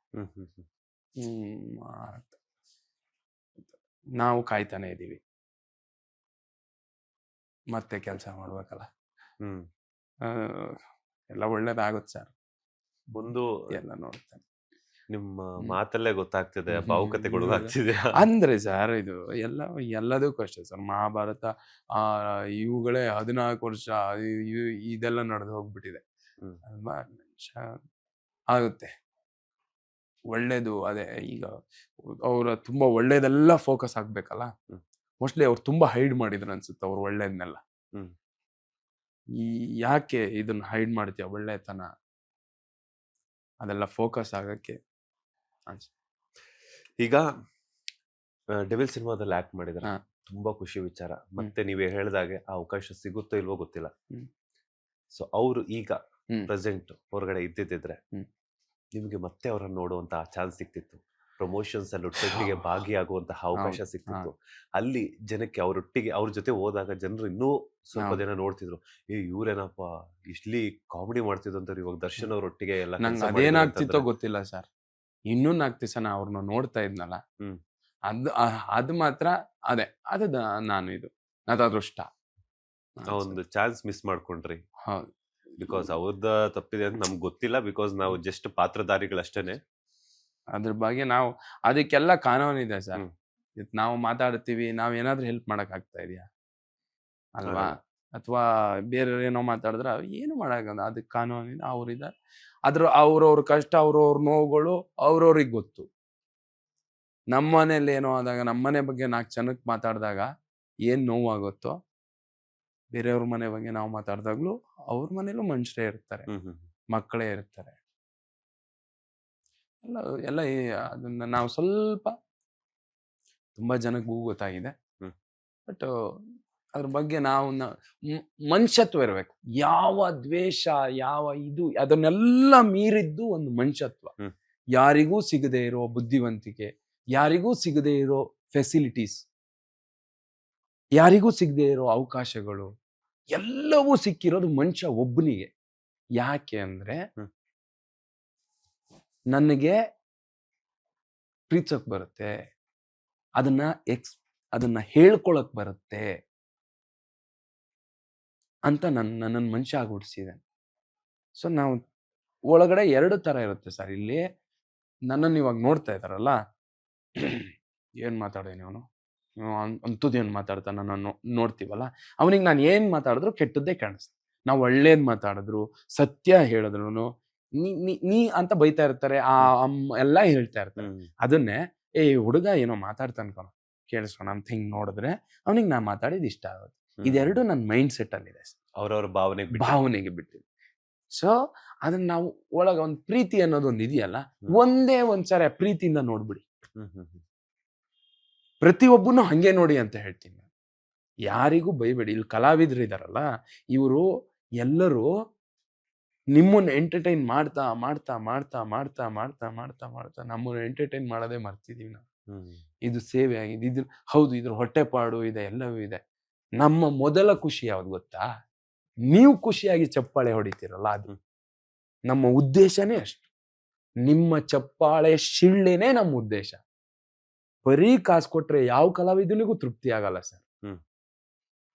S2: ನಾವು ಕಾಯ್ತಾನೆ ಇದೀವಿ, ಮತ್ತೆ ಕೆಲಸ ಮಾಡ್ಬೇಕಲ್ಲ. ಎಲ್ಲ ಒಳ್ಳೇದಾಗುತ್ತೆ ಸರ್.
S1: ಒಂದು
S2: ಎಲ್ಲ ನೋಡ್ತಾನೆ.
S1: ನಿಮ್ಮ ಮಾತಲ್ಲೇ ಗೊತ್ತಾಗ್ತಿದೆ, ಭಾವುಕತೆಗಳು ಆಗ್ತಿದೆ.
S2: ಅಂದ್ರೆ ಸರ್ ಇದು ಎಲ್ಲದಕ್ಕೂ ಅಷ್ಟೇ ಸರ್. ಮಹಾಭಾರತ ಇವುಗಳೇ 14 ವರ್ಷ ಇದೆಲ್ಲ ನಡೆದು ಹೋಗ್ಬಿಟ್ಟಿದೆ ಅಲ್ವಾ. ಆಗುತ್ತೆ ಒಳ್ಳೇದು. ಅದೇ ಈಗ ಅವ್ರ ತುಂಬಾ ಒಳ್ಳೇದೆಲ್ಲ ಫೋಕಸ್ ಆಗ್ಬೇಕಲ್ಲ. ಮೋಸ್ಟ್ಲಿ ಅವ್ರು ತುಂಬಾ ಹೈಡ್ ಮಾಡಿದ್ರು ಅನ್ಸುತ್ತೆ ಅವ್ರು ಒಳ್ಳೇದ್ನೆಲ್ಲ. ಯಾಕೆ ಇದನ್ನ ಹೈಡ್ ಮಾಡ್ತೀಯ ಒಳ್ಳೆತನ, ಅದೆಲ್ಲ ಫೋಕಸ್ ಆಗಕ್ಕೆ
S1: ಈಗ ಡೆವಿಲ್ ಸಿನಿಮಾದಲ್ಲಿ ಆಕ್ಟ್ ಮಾಡಿದ್ರೆ ತುಂಬಾ ಖುಷಿ ವಿಚಾರ. ಮತ್ತೆ ನೀವೇ ಹೇಳಿದಾಗೆ ಆ ಅವಕಾಶ ಸಿಗುತ್ತೋ ಇಲ್ವೋ ಗೊತ್ತಿಲ್ಲ. ಸೊ ಅವರು ಈಗ ಪ್ರೆಸೆಂಟ್ ಹೊರಗಡೆ ಇದ್ದಿದ್ರೆ ನಿಮ್ಗೆ ಮತ್ತೆ ಅವರನ್ನ ನೋಡುವಂತ ಚಾನ್ಸ್ ಸಿಕ್ತಿತ್ತು, ಪ್ರಮೋಷನ್ಸ್ ಅಲ್ಲಿ ಒಟ್ಟಿಗೆ ಭಾಗಿಯಾಗುವಂತಹ ಅವಕಾಶ ಸಿಕ್ತಿತ್ತು. ಅಲ್ಲಿ ಜನಕ್ಕೆ ಅವರೊಟ್ಟಿಗೆ ಅವ್ರ ಜೊತೆ ಹೋದಾಗ ಜನರು ಇನ್ನೂ ಸ್ವಲ್ಪ ಜನ ನೋಡ್ತಿದ್ರು, ಇವ್ರೇನಪ್ಪ ಇಷ್ಟ್ಲಿ ಕಾಮಿಡಿ ಮಾಡ್ತಿದ್ರು ಅಂತ. ಇವಾಗ ದರ್ಶನ್ ಅವ್ರೊಟ್ಟಿಗೆ ಎಲ್ಲ
S2: ಅದೇನಾಗ್ತಿತ್ತೋ ಗೊತ್ತಿಲ್ಲ ಸರ್. ಇನ್ನೂ 4 ದಿವಸ ನಾ ಅವ್ರನ್ನ ನೋಡ್ತಾ ಇದ್ನಲ್ಲ, ಅದು ಮಾತ್ರ ಅದೇ ಅದು ನಾನು ಇದು ಅದೃಷ್ಟ.
S1: ಒಂದು ಚಾನ್ಸ್ ಮಿಸ್ ಮಾಡ್ಕೊಂಡ್ರಿ.
S2: ಹೌದು,
S1: ಬಿಕಾಸ್ ಅವ್ರದ ತಪ್ಪಿದೆ ಅಂತ ನಮ್ಗೆ ಗೊತ್ತಿಲ್ಲ. ಬಿಕಾಸ್ ನಾವು ಜಸ್ಟ್ ಪಾತ್ರಧಾರಿಗಳಷ್ಟೇನೆ.
S2: ಅದ್ರ ಬಗ್ಗೆ ನಾವು ಅದಕ್ಕೆಲ್ಲ ಕಾನೂನಿದೆ ಸರ್. ನಾವು ಮಾತಾಡ್ತೀವಿ, ನಾವ್ ಏನಾದ್ರೂ ಹೆಲ್ಪ್ ಮಾಡಕ್ ಆಗ್ತಾ ಇದೆಯಾ ಅಲ್ವಾ? ಅಥವಾ ಬೇರೆ ಏನೋ ಮಾತಾಡಿದ್ರೆ ಏನು ಮಾಡಕ್ ಅದಕ್ಕೆ ಕಾನೂನಿದೆ. ಅವ್ರಿದ್ದಾರೆ, ಅವ್ರವ್ರ ಕಷ್ಟ ಅವ್ರವ್ರ ನೋವುಗಳು ಅವ್ರವ್ರಿಗೆ ಗೊತ್ತು. ನಮ್ಮನೇಲಿ ಏನೋ ಆದಾಗ, ನಮ್ಮನೆ ಬಗ್ಗೆ 4 ಜನಕ್ಕೆ ಮಾತಾಡಿದಾಗ ಏನ್ ನೋವಾಗುತ್ತೋ ಬೇರೆಯವ್ರ ಮನೆ ಬಗ್ಗೆ ನಾವು ಮಾತಾಡ್ದಾಗ್ಲೂ ಅವ್ರ ಮನೇಲೂ ಮನುಷ್ಯರೇ ಇರ್ತಾರೆ, ಮಕ್ಕಳೇ ಇರ್ತಾರೆ. ಎಲ್ಲ ಎಲ್ಲ ಅದನ್ನ ನಾವು ಸ್ವಲ್ಪ ತುಂಬಾ ಜನಕ್ಕೂ ಗೊತ್ತಾಗಿದೆ. ಬಟ್ ಅದ್ರ ಬಗ್ಗೆ ನಾವು ಮನುಷ್ಯತ್ವ ಇರ್ಬೇಕು. ಯಾವ ದ್ವೇಷ, ಯಾವ ಇದು ಅದನ್ನೆಲ್ಲ ಮೀರಿದ್ದು ಒಂದು ಮನುಷ್ಯತ್ವ. ಯಾರಿಗೂ ಸಿಗದೆ ಇರೋ ಬುದ್ಧಿವಂತಿಕೆ, ಯಾರಿಗೂ ಸಿಗದೆ ಇರೋ ಫೆಸಿಲಿಟೀಸ್, ಯಾರಿಗೂ ಸಿಗದೆ ಇರೋ ಅವಕಾಶಗಳು, ಎಲ್ಲವೂ ಸಿಕ್ಕಿರೋದು ಮನುಷ್ಯ ಒಬ್ಬನಿಗೆ. ಯಾಕೆ ಅಂದ್ರೆ ನನಗೆ ಪ್ರೀತಿಸಕ್ ಬರುತ್ತೆ, ಅದನ್ನ ಹೇಳ್ಕೊಳಕ್ ಬರುತ್ತೆ ಅಂತ ನನ್ನನ್ನು ಮನುಷ್ಯ ಆಗ್ಬಿಡ್ಸಿದೆ. ಸೊ ನಾವು ಒಳಗಡೆ 2 ತರ ಇರುತ್ತೆ ಸರ್. ಇಲ್ಲಿ ನನ್ನನ್ನು ಇವಾಗ ನೋಡ್ತಾ ಇದ್ದಾರಲ್ಲ, ಏನ್ ಮಾತಾಡೋ ಇವನು ಅಂತದೇನು ಮಾತಾಡ್ತಾನ ನಾನು ನೋಡ್ತೀವಲ್ಲ, ಅವನಿಗೆ ನಾನು ಏನ್ ಮಾತಾಡಿದ್ರು ಕೆಟ್ಟದ್ದೇ ಕಾಣಿಸ್ತು. ನಾವು ಒಳ್ಳೇದ್ ಮಾತಾಡಿದ್ರು, ಸತ್ಯ ಹೇಳಿದ್ರು ನೀ ಅಂತ ಬೈತಾ ಇರ್ತಾರೆ, ಎಲ್ಲ ಹೇಳ್ತಾ ಇರ್ತಾರೆ. ಅದನ್ನೇ ಹುಡುಗ ಏನೋ ಮಾತಾಡ್ತಾನ ಕಣ, ಕೇಳಿಸ್ಕೊಣ ಅಂತ ಹಿಂಗ್ ನೋಡಿದ್ರೆ ಅವನಿಗೆ ನಾ ಮಾತಾಡಿದ್ ಇಷ್ಟ ಆಗುತ್ತೆ. ಇದೆರಡು ನನ್ನ ಮೈಂಡ್ ಸೆಟ್ ಅಲ್ಲಿ ಇದೆ,
S1: ಅವ್ರವ್ರ
S2: ಭಾವನೆಗೆ ಬಿಟ್ಟಿದೆ. ಸೊ ಅದನ್ನ ನಾವು ಒಳಗ ಒಂದ್ ಪ್ರೀತಿ ಅನ್ನೋದು ಒಂದ್ ಇದೆಯಲ್ಲ, ಒಂದೇ ಒಂದ್ಸರಿ ಪ್ರೀತಿಯಿಂದ ನೋಡ್ಬಿಡಿ. ಪ್ರತಿಯೊಬ್ಬನು ಹಂಗೆ ನೋಡಿ ಅಂತ ಹೇಳ್ತೀನಿ. ಯಾರಿಗೂ ಬೈಬೇಡಿ. ಇಲ್ಲಿ ಕಲಾವಿದ್ರು ಇದಾರಲ್ಲ, ಇವರು ಎಲ್ಲರೂ ನಿಮ್ಮನ್ನ ಎಂಟರ್ಟೈನ್ ಮಾಡ್ತಾ ಮಾಡ್ತಾ ಮಾಡ್ತಾ ಮಾಡ್ತಾ ಮಾಡ್ತಾ ಮಾಡ್ತಾ ಮಾಡ್ತಾ ನಮ್ಮನ್ನ ಎಂಟರ್ಟೈನ್ ಮಾಡೋದೇ ಮರ್ತಿದೀವಿ ನಾವು. ಇದು ಸೇವೆ ಆಗಿದೆ, ಇದು ಹೌದು, ಇದ್ರ ಹೊಟ್ಟೆಪಾಡು ಇದೆ, ಎಲ್ಲವೂ ಇದೆ. ನಮ್ಮ ಮೊದಲ ಖುಷಿ ಯಾವ್ದು ಗೊತ್ತಾ? ನೀವು ಖುಷಿಯಾಗಿ ಚಪ್ಪಾಳೆ ಹೊಡಿತೀರಲ್ಲ, ಅದು ನಮ್ಮ ಉದ್ದೇಶನೇ ಅಷ್ಟು. ನಿಮ್ಮ ಚಪ್ಪಾಳೆ ಶಿಳ್ಳೆನೇ ನಮ್ಮ ಉದ್ದೇಶ. ಬರೀ ಕಾಸು ಕೊಟ್ರೆ ಯಾವ ಕಲಾವಿದನಿಗೂ ತೃಪ್ತಿ ಆಗಲ್ಲ ಸರ್.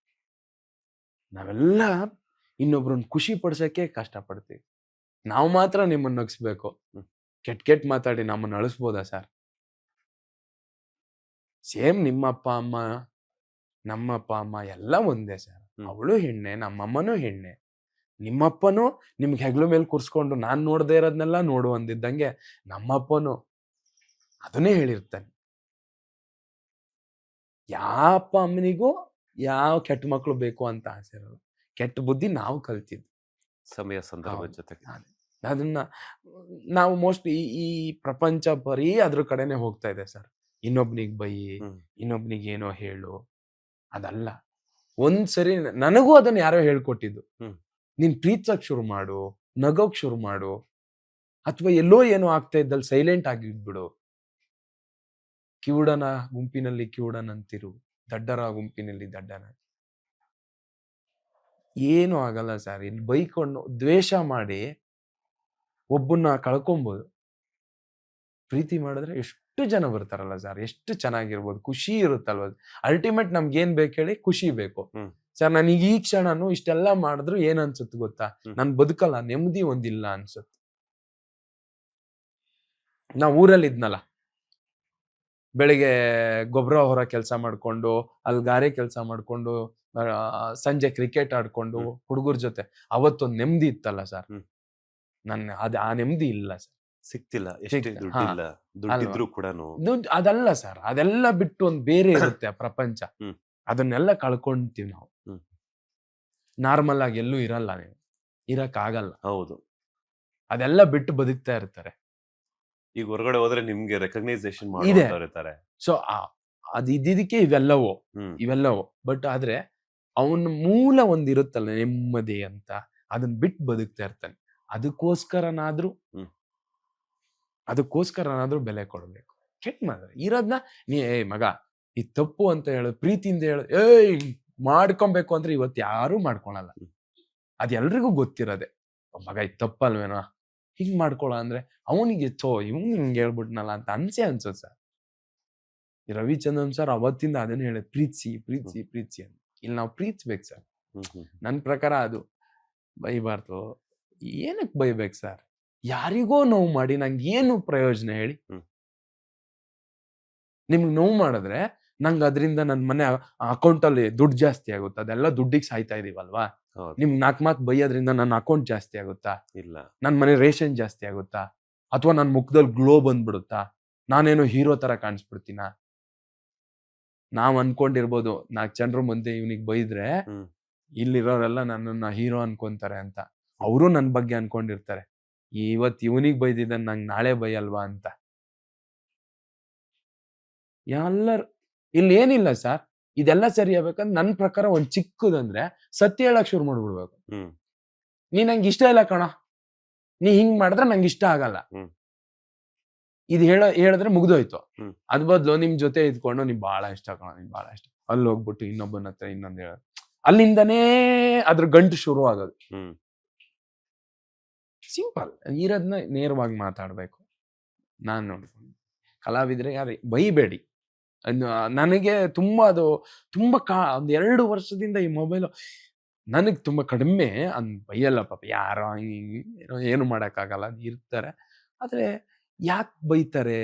S2: ನಾವೆಲ್ಲ ಇನ್ನೊಬ್ರನ್ನ ಖುಷಿ ಪಡ್ಸಕ್ಕೆ ಕಷ್ಟಪಡ್ತೀವಿ. ನಾವು ಮಾತ್ರ ನಿಮ್ಮನ್ನ ನಗಿಸ್ಬೇಕು. ಕೆಟ್ಟ ಮಾತಾಡಿ ನಮ್ಮನ್ನ ಅಳಿಸ್ಬೋದಾ ಸರ್? ಸೇಮ್ ನಿಮ್ಮಪ್ಪ ಅಮ್ಮ ನಮ್ಮಪ್ಪ ಅಮ್ಮ ಎಲ್ಲ ಒಂದೇ ಸರ್. ಅವಳು ಹೆಣ್ಣೆ, ನಮ್ಮಮ್ಮನೂ ಹೆಣ್ಣೆ. ನಿಮ್ಮಪ್ಪನೂ ನಿಮ್ಗೆ ಹೆಗ್ಲು ಮೇಲೆ ಕೂರ್ಸ್ಕೊಂಡು ನಾನ್ ನೋಡದೇ ಇರೋದ್ನೆಲ್ಲ ನೋಡು ಅಂದಿದ್ದಂಗೆ ನಮ್ಮಪ್ಪನೂ ಅದನ್ನೇ ಹೇಳಿರ್ತಾನೆ. ಯಾವ ಅಪ್ಪ ಅಮ್ಮನಿಗೂ ಯಾವ ಕೆಟ್ಟ ಮಕ್ಳು ಬೇಕು ಅಂತ ಆಸೆ ಇರೋದು. ಕೆಟ್ಟ ಬುದ್ಧಿ ನಾವು ಕಲ್ತಿದ್ದು
S1: ಸಮಯ ಸಂದರ್ಭದ ಜೊತೆಗೆ.
S2: ಅದನ್ನ ನಾವು ಮೋಸ್ಟ್ಲಿ ಈ ಪ್ರಪಂಚ ಬರೀ ಅದ್ರ ಕಡೆನೆ ಹೋಗ್ತಾ ಇದೆ ಸರ್. ಇನ್ನೊಬ್ನಿಗೆ ಬೈಯಿ, ಇನ್ನೊಬ್ನಿಗೆ ಏನೋ ಹೇಳು, ಅದಲ್ಲ. ಒಂದ್ಸರಿ ನನಗೂ ಅದನ್ನ ಯಾರೋ ಹೇಳ್ಕೊಟ್ಟಿದ್ದು, ನೀನ್ ಪ್ರೀತಿಸಕ್ ಶುರು ಮಾಡು, ನಗೋಕ್ ಶುರು ಮಾಡು, ಅಥವಾ ಎಲ್ಲೋ ಏನೋ ಆಗ್ತಾ ಇದ್ದಲ್ಲಿ ಸೈಲೆಂಟ್ ಆಗಿದ್ಬಿಡು. ಕಿವುಡನ ಗುಂಪಿನಲ್ಲಿ ಕಿವುಡನಂತಿರು, ದಡ್ಡರ ಗುಂಪಿನಲ್ಲಿ ದಡ್ಡನ. ಏನು ಆಗಲ್ಲ ಸರ್. ಇಲ್ಲಿ ಬೈಕೊಂಡು ದ್ವೇಷ ಮಾಡಿ ಒಬ್ಬನ್ನ ಕಳ್ಕೊಬಹುದು. ಪ್ರೀತಿ ಮಾಡಿದ್ರೆ ಎಷ್ಟು ಜನ ಬರ್ತಾರಲ್ಲ ಸರ್, ಎಷ್ಟು ಚೆನ್ನಾಗಿರ್ಬೋದು, ಖುಷಿ ಇರುತ್ತಲ್ವ. ಅಲ್ಟಿಮೇಟ್ ನಮ್ಗೆ ಏನ್ ಬೇಕು ಹೇಳಿ? ಖುಷಿ ಬೇಕು ಸರ್. ನನಗೆ ಈ ಕ್ಷಣನು ಇಷ್ಟೆಲ್ಲ ಮಾಡಿದ್ರು ಏನ್ ಅನ್ಸುತ್ತೆ ಗೊತ್ತಾ? ನನ್ ಬದುಕಲ್ಲ, ನೆಮ್ಮದಿ ಒಂದಿಲ್ಲ ಅನ್ಸುತ್ತೆ. ನಾ ಊರಲ್ಲಿ ಇದ್ನಲ್ಲ, ಬೆಳಿಗ್ಗೆ ಗೊಬ್ಬರ ಹೊರ ಕೆಲಸ ಮಾಡ್ಕೊಂಡು, ಅಲ್ಲಿ ಗಾರೆ ಕೆಲಸ ಮಾಡ್ಕೊಂಡು, ಸಂಜೆ ಕ್ರಿಕೆಟ್ ಆಡ್ಕೊಂಡು ಹುಡುಗರ ಜೊತೆ ಅವತ್ತೊಂದು ನೆಮ್ಮದಿ ಇತ್ತಲ್ಲ ಸರ್. ಆ ನೆಮ್ಮದಿ ಇಲ್ಲ ಸರ್,
S1: ಸಿಕ್ತಿಲ್ಲ. ದುಡ್ಡಿದ್ರು ಕೂಡ
S2: ಅದಲ್ಲ ಸರ್. ಅದೆಲ್ಲ ಬಿಟ್ಟು ಒಂದ್ ಬೇರೆ ಇರುತ್ತೆ ಆ ಪ್ರಪಂಚ. ಅದನ್ನೆಲ್ಲ ಕಳ್ಕೊಂತೀವಿ ನಾವು. ನಾರ್ಮಲ್ ಆಗಿ ಎಲ್ಲೂ ಇರಲ್ಲ, ನೀವು ಇರಕ್ ಆಗಲ್ಲ.
S1: ಹೌದು,
S2: ಅದೆಲ್ಲ ಬಿಟ್ಟು ಬದುಕ್ತಾ ಇರ್ತಾರೆ.
S1: ಈಗ ಹೊರಗಡೆ ಹೋದ್ರೆ ನಿಮ್ಗೆ ರೆಕಗ್ನೈಸೇಷನ್ ಮಾಡ್ತಾರೆ.
S2: ಸೊ ಅದ್ ಇದ್ದಿದ್ದಕ್ಕೆ ಇವೆಲ್ಲವೂ. ಬಟ್ ಆದ್ರೆ ಅವನ ಮೂಲ ಒಂದಿರುತ್ತಲ್ಲ, ನೆಮ್ಮದಿ ಅಂತ, ಅದನ್ನ ಬಿಟ್ಟು ಬದುಕ್ತಾ ಇರ್ತಾನೆ. ಅದಕ್ಕೋಸ್ಕರನಾದ್ರೂ ಬೆಲೆ ಕೊಡ್ಬೇಕು. ಕೆಟ್ಟ ಮಾತ್ರ ಇರೋದ್ನ ನೀ ಮಗ ಈ ತಪ್ಪು ಅಂತ ಹೇಳೋದು, ಪ್ರೀತಿಯಿಂದ ಹೇಳೋದು, ಮಾಡ್ಕೊಬೇಕು ಅಂದ್ರೆ ಇವತ್ತು ಯಾರು ಮಾಡ್ಕೊಳಲ್ಲ. ಅದ್ ಎಲ್ರಿಗೂ ಗೊತ್ತಿರೋದೆ. ಮಗ ಇದು ತಪ್ಪಲ್ವೇನೋ, ಹಿಂಗ್ ಮಾಡ್ಕೊಳ ಅಂದ್ರೆ ಅವನಿಗೆ ಇವ್ನು ಹಿಂಗ್ ಹೇಳ್ಬಿಟ್ನಲ್ಲ ಅಂತ ಅನ್ಸೋದ್ ಸರ್. ರವಿಚಂದ್ರನ್ ಸರ್ ಅವತ್ತಿಂದ ಅದನ್ನ ಹೇಳಿ, ಪ್ರೀತಿಸಿ ಪ್ರೀತಿಸಿ ಪ್ರೀತಿಸಿ ಅಂತ. ಇಲ್ಲಿ ನಾವು ಪ್ರೀತಿಸ್ಬೇಕು ಸರ್. ನನ್ ಪ್ರಕಾರ ಅದು ಬೈಬಾರ್ದು. ಏನಕ್ಕೆ ಬೈಬೇಕು ಸರ್? ಯಾರಿಗೋ ನೋವು ಮಾಡಿ ನಂಗೆ ಏನು ಪ್ರಯೋಜನ ಹೇಳಿ? ನಿಮ್ಗೆ ನೋವು ಮಾಡಿದ್ರೆ ನಂಗೆ ಅದರಿಂದ ನನ್ನ ಮನೆ ಅಕೌಂಟ್ ಅಲ್ಲಿ ದುಡ್ಡು ಜಾಸ್ತಿ ಆಗುತ್ತೆ. ಅದೆಲ್ಲ ದುಡ್ಡಿಗೆ ಸಾಯ್ತಾ ಇದೀವಲ್ವಾ? ನಿಮ್ಗೆ 4 ಮಾತು ಬೈಯೋದ್ರಿಂದ ನನ್ನ ಅಕೌಂಟ್ ಜಾಸ್ತಿ ಆಗುತ್ತಾ?
S1: ಇಲ್ಲ.
S2: ನನ್ನ ಮನೆ ರೇಷನ್ ಜಾಸ್ತಿ ಆಗುತ್ತಾ? ಅಥವಾ ನನ್ನ ಮುಖದಲ್ಲಿ ಗ್ಲೋ ಬಂದ್ಬಿಡುತ್ತಾ? ನಾನೇನೋ ಹೀರೋ ತರ ಕಾಣಿಸ್ಬಿಡ್ತೀನ? ನಾವ್ ಅನ್ಕೊಂಡಿರ್ಬೋದು 4 ಜನರ ಮುಂದೆ ಇವನಿಗೆ ಬೈದ್ರೆ ಇಲ್ಲಿರೋರೆಲ್ಲ ನನ್ನನ್ನ ಹೀರೋ ಅನ್ಕೊಂತಾರೆ ಅಂತ. ಅವರು ನನ್ನ ಬಗ್ಗೆ ಅನ್ಕೊಂಡಿರ್ತಾರೆ, ಇವತ್ ಇವನಿಗೆ ಬೈದಿದ್ದಾನೆ ನಂಗೆ ನಾಳೆ ಬೈಯಲ್ವಾ ಅಂತ. ಎಲ್ಲರೂ ಇಲ್ಲಿ ಏನಿಲ್ಲ ಸರ್, ಇದೆಲ್ಲ ಸರಿ ಆಗ್ಬೇಕಂದ್ರೆ ನನ್ನ ಪ್ರಕಾರ ಒಂದ್ ಚಿಕ್ಕದಂದ್ರೆ ಸತ್ಯ ಹೇಳಕ್ ಶುರು ಮಾಡ್ಬಿಡ್ಬೇಕು.
S1: ಹ್ಮ್
S2: ನೀ ನಂಗೆ ಇಷ್ಟ ಇಲ್ಲ ಕಣ, ನೀ ಹಿಂಗ್ ಮಾಡಿದ್ರೆ ನಂಗೆ ಇಷ್ಟ ಆಗಲ್ಲ,
S1: ಹ್ಮ್.
S2: ಇದು ಹೇಳಿದ್ರೆ ಮುಗ್ದೋಯ್ತು.
S1: ಹ್ಮ್.
S2: ಅದ್ ಬದ್ಲು ನಿಮ್ ಜೊತೆ ಇದ್ಕೊಂಡು ನೀವ್ ಬಹಳ ಇಷ್ಟ ಕಣ, ನೀನ್ ಬಹಳ ಇಷ್ಟ, ಅಲ್ಲಿ ಹೋಗ್ಬಿಟ್ಟು ಇನ್ನೊಬ್ಬನ ಹತ್ರ ಇನ್ನೊಂದ್ ಹೇಳೋದು, ಅಲ್ಲಿಂದನೇ ಅದ್ರ ಗಂಟು ಶುರು ಆಗೋದು.
S1: ಹ್ಮ್
S2: ಸಿಂಪಲ್ ಇರೋದ್ನ ನೇರವಾಗಿ ಮಾತಾಡ್ಬೇಕು. ನಾನ್ ನೋಡ್ಕೊಂಡು ಕಲಾವಿದ್ರೆ ಯಾರು ಬೈಬೇಡಿ. ನನಗೆ ತುಂಬಾ ಅದು ತುಂಬಾ ಒಂದ್ 2 ವರ್ಷದಿಂದ ಈ ಮೊಬೈಲ್ ನನಗ್ ತುಂಬಾ ಕಡಿಮೆ ಬೈಯಲ್ಲ ಪಾಪ, ಯಾರೋ ಏನು ಮಾಡಕ್ಕಾಗಲ್ಲ, ಅದು ಇರ್ತಾರೆ. ಆದ್ರೆ ಯಾಕೆ ಬೈತಾರೆ?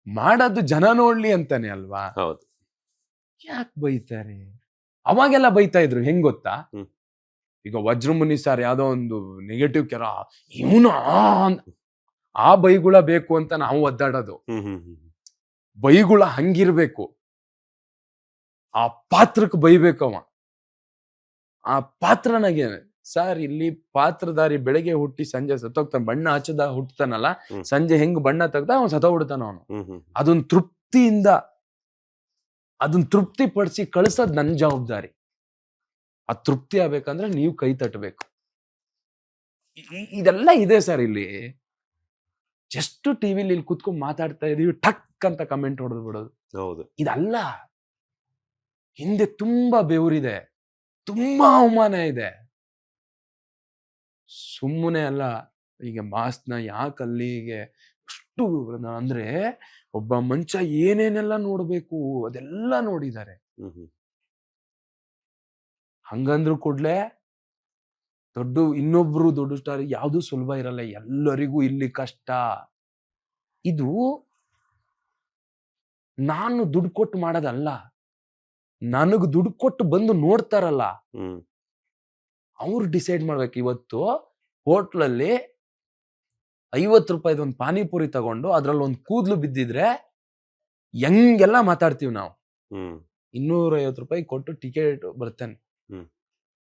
S2: ಮಾಡೋದು ಜನ ನೋಡ್ಲಿ ಅಂತಾನೆ ಅಲ್ವಾ?
S1: ಹೌದು.
S2: ಯಾಕೆ ಬೈತಾರೆ? ಅವಾಗೆಲ್ಲ ಬೈತಾ ಇದ್ರು, ಹೆಂಗ್ ಗೊತ್ತಾ?
S1: ಹ್ಮ್.
S2: ಈಗ ವಜ್ರಮುನಿ ಸರ್ ಯಾವ್ದೋ ಒಂದು ನೆಗೆಟಿವ್ ಕೆರ ಇವನು ಆ ಬೈಗುಳ ಬೇಕು ಅಂತ ನಾವು ಒದ್ದಾಡೋದು. ಬೈಗುಳ ಹಂಗಿರ್ಬೇಕು, ಆ ಪಾತ್ರಕ್ಕೆ ಬೈಬೇಕವ. ಆ ಪಾತ್ರನಾಗೆ ಸರ್, ಇಲ್ಲಿ ಪಾತ್ರಧಾರಿ ಬೆಳಗ್ಗೆ ಹುಟ್ಟಿ ಸಂಜೆ ಸತ್ತೋಗ್ತಾನೆ, ಬಣ್ಣ ಹಚ್ಚದ ಹುಟ್ಟತಾನಲ್ಲ, ಸಂಜೆ ಹೆಂಗ್ ಬಣ್ಣ ತೆಗ್ದ ಅವ್ನು ಸತ್ತೋಗ್ಬಿಡ್ತಾನ ಅವನು. ಅದನ್ನ ತೃಪ್ತಿಯಿಂದ ಅದನ್ನ ತೃಪ್ತಿ ಪಡಿಸಿ ಕಳ್ಸೋದ್ ನನ್ ಜವಾಬ್ದಾರಿ. ಆ ತೃಪ್ತಿ ಆಗ್ಬೇಕಂದ್ರೆ ನೀವು ಕೈ ತಟ್ಟಬೇಕು. ಇದೆಲ್ಲ ಇದೆ ಸರ್ ಇಲ್ಲಿ. ಜಸ್ಟ್ ಟಿವಿಲಿ ಇಲ್ಲಿ ಕುತ್ಕೊಂಡ್ ಮಾತಾಡ್ತಾ ಇದೀವಿ, ಟಕ್ ಅಂತ ಕಮೆಂಟ್ ಹೊಡೆದು ಬಿಡೋದು.
S1: ಹೌದು.
S2: ಇದಲ್ಲ, ಹಿಂದೆ ತುಂಬಾ ಬೆವರಿದೆ, ತುಂಬಾ ಅವಮಾನ ಇದೆ. ಸುಮ್ಮನೆ ಅಲ್ಲ. ಈಗ ಮಾಸ್ನ ಯಾಕಲ್ಲಿಗೆ ಅಷ್ಟು ಅಂದ್ರೆ ಒಬ್ಬ ಮನುಷ್ಯ ಏನೇನೆಲ್ಲ ನೋಡ್ಬೇಕು ಅದೆಲ್ಲ ನೋಡಿದ್ದಾರೆ. ಹಂಗಂದ್ರು ಕೂಡ್ಲೆ ಇನ್ನೊಬ್ರು ದೊಡ್ಡ ಸ್ಟಾರ್ ಯಾವ್ದು ಸುಲಭ ಇರಲ್ಲ, ಎಲ್ಲರಿಗೂ ಇಲ್ಲಿ ಕಷ್ಟ. ಇದು ನಾನು ದುಡ್ಡು ಕೊಟ್ಟು ಮಾಡೋದಲ್ಲ, ನನಗ್ ದುಡ್ಡು ಕೊಟ್ಟು ಬಂದು ನೋಡ್ತಾರಲ್ಲ ಅವ್ರು ಡಿಸೈಡ್ ಮಾಡ್ಬೇಕು. ಇವತ್ತು ಹೋಟ್ಲಲ್ಲಿ 50 ರೂಪಾಯಿದ ಒಂದು ಪಾನಿಪುರಿ ತಗೊಂಡು ಅದ್ರಲ್ಲಿ ಒಂದು ಕೂದ್ಲು ಬಿದ್ದಿದ್ರೆ ಹೆಂಗೆಲ್ಲ ಮಾತಾಡ್ತೀವಿ ನಾವು. 250 ರೂಪಾಯಿ ಕೊಟ್ಟು ಟಿಕೆಟ್ ಬರ್ತಾನೆ,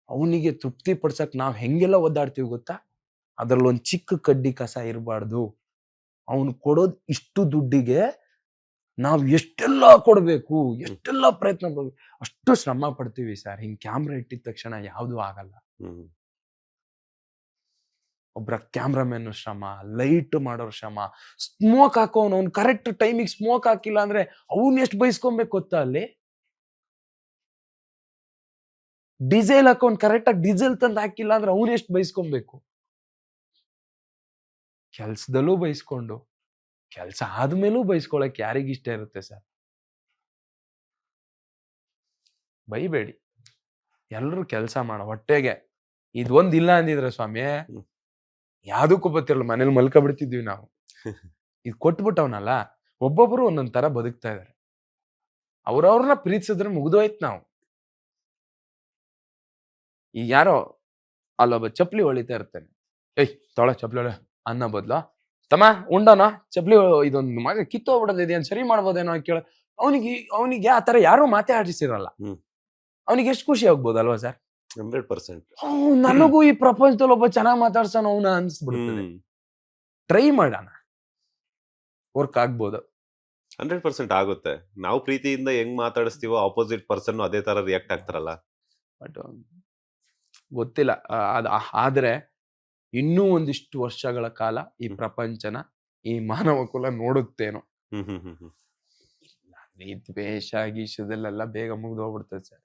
S2: ಅವನಿಗೆ ತೃಪ್ತಿ ಪಡ್ಸಕ್ ನಾವ್ ಹೆಂಗೆಲ್ಲ ಒದ್ದಾಡ್ತೀವಿ ಗೊತ್ತಾ? ಅದ್ರಲ್ಲಿ ಒಂದ್ ಚಿಕ್ಕ ಕಡ್ಡಿ ಕಸ ಇರಬಾರ್ದು. ಅವನು ಕೊಡೋದ್ ಇಷ್ಟು ದುಡ್ಡಿಗೆ ನಾವ್ ಎಷ್ಟೆಲ್ಲ ಕೊಡ್ಬೇಕು, ಎಷ್ಟೆಲ್ಲ ಪ್ರಯತ್ನ ಪಡ್ಬೇಕು, ಅಷ್ಟು ಶ್ರಮ ಪಡ್ತೀವಿ ಸರ್. ಹಿಂಗ್ ಕ್ಯಾಮ್ರಾ ಇಟ್ಟಿದ ತಕ್ಷಣ ಯಾವ್ದು ಆಗಲ್ಲ. ಒಬ್ರ ಕ್ಯಾಮ್ರಾಮನ್ ಶ್ರಮ, ಲೈಟ್ ಮಾಡೋರ್ ಶ್ರಮ, ಸ್ಮೋಕ್ ಹಾಕೋನು ಅವ್ನು ಕರೆಕ್ಟ್ ಟೈಮಿಗೆ ಸ್ಮೋಕ್ ಹಾಕಿಲ್ಲ ಅಂದ್ರೆ ಅವ್ನ್ ಎಷ್ಟು ಬೈಸ್ಕೊಬೇಕು ಗೊತ್ತಾ? ಅಲ್ಲಿ ಡೀಸೆಲ್ ಹಾಕೋನ್ ಕರೆಕ್ಟ್ ಆಗಿ ಡೀಸೆಲ್ ತಂದು ಹಾಕಿಲ್ಲ ಅಂದ್ರೆ ಅವ್ನು ಎಷ್ಟು ಬೈಸ್ಕೊಬೇಕು. ಕೆಲ್ಸದಲ್ಲೂ ಬೈಸ್ಕೊಂಡು, ಕೆಲ್ಸ ಆದ್ಮೇಲೂ ಬೈಸ್ಕೊಳಕ್ ಯಾರಿಗಿಷ್ಟ ಇರುತ್ತೆ ಸರ್? ಬೈಬೇಡಿ, ಎಲ್ರು ಕೆಲ್ಸ ಮಾಡೋ ಹೊಟ್ಟೆಗೆ. ಇದೊಂದ್ ಇಲ್ಲ ಅಂದಿದ್ರೆ ಸ್ವಾಮಿ ಯಾವ್ದಕ್ಕೂ ಬತ್ತಿರಲ್ಲ, ಮನೇಲಿ ಮಲ್ಕ ಬಿಡ್ತಿದ್ವಿ ನಾವು. ಇದು ಕೊಟ್ಬಿಟ್ಟವನಲ್ಲ, ಒಬ್ಬೊಬ್ರು ಒಂದೊಂದ್ ತರ ಬದುಕ್ತಾ ಇದಾರೆ. ಅವ್ರವ್ರನ್ನ ಪ್ರೀತಿಸಿದ್ರೆ ಮುಗ್ದೋಯ್ತು ನಾವು. ಈಗ ಯಾರೋ ಅಲ್ಲೊಬ್ಬ ಚಪ್ಲಿ ಹೊಳಿತಾ ಇರ್ತಾನೆ, ತೊಳ ಚಪ್ಲಿ ಹೊಳೆ ಅನ್ನೋ ಬದ್ಲು, ತಮ್ಮ ಉಂಡನ ಚಪ್ಲಿ ಇದೊಂದು ಮಗ ಕಿತ್ತೋಗ್ಬಿಡೋದಿದೆ ಅಂತ ಸರಿ ಮಾಡ್ಬೋದೇನೋ ಕೇಳ. ಅವನಿಗೆ ಆ ತರ ಯಾರು ಮಾತೇ ಆಡಿಸಿರಲ್ಲ, ಅವನಿಗೆ ಎಷ್ಟು ಖುಷಿ ಆಗ್ಬೋದಲ್ವಾ ಸರ್?
S1: 100%.
S2: ನನಗೂ ಈ ಪ್ರಪಂಚದಲ್ಲಿ ಒಬ್ಬ ಚೆನ್ನಾಗ್ ಮಾತಾಡ್ಸೋಣ ಅವನ ಅನ್ಸ್ಬಿಡ್ತದೆ. ಟ್ರೈ ಮಾಡೋಣ, ವರ್ಕ್ ಆಗ್ಬೋದು.
S1: 100% ಆಗುತ್ತೆ. ನಾವು ಪ್ರೀತಿಯಿಂದ ಹೆಂಗ್ ಮಾತಾಡಿಸ್ತೀವೋ ಆಪೋಸಿಟ್ ಪರ್ಸನ್ ಅದೇ ತರ ರಿಯಾಕ್ಟ್ ಆಗ್ತಾರಲ್ಲ.
S2: ಬಟ್ ಗೊತ್ತಿಲ್ಲ. ಆದ್ರೆ ಇನ್ನೂ ಒಂದಿಷ್ಟು ವರ್ಷಗಳ ಕಾಲ ಈ ಪ್ರಪಂಚನ, ಈ ಮಾನವ ಕುಲ ನೋಡುತ್ತೇನೋ. ಈ ದ್ವೇಷ ಗೀಷದಲ್ಲೆಲ್ಲ ಬೇಗ ಮುಗ್ದೋಗ್ಬಿಡ್ತದೆ ಸರ್.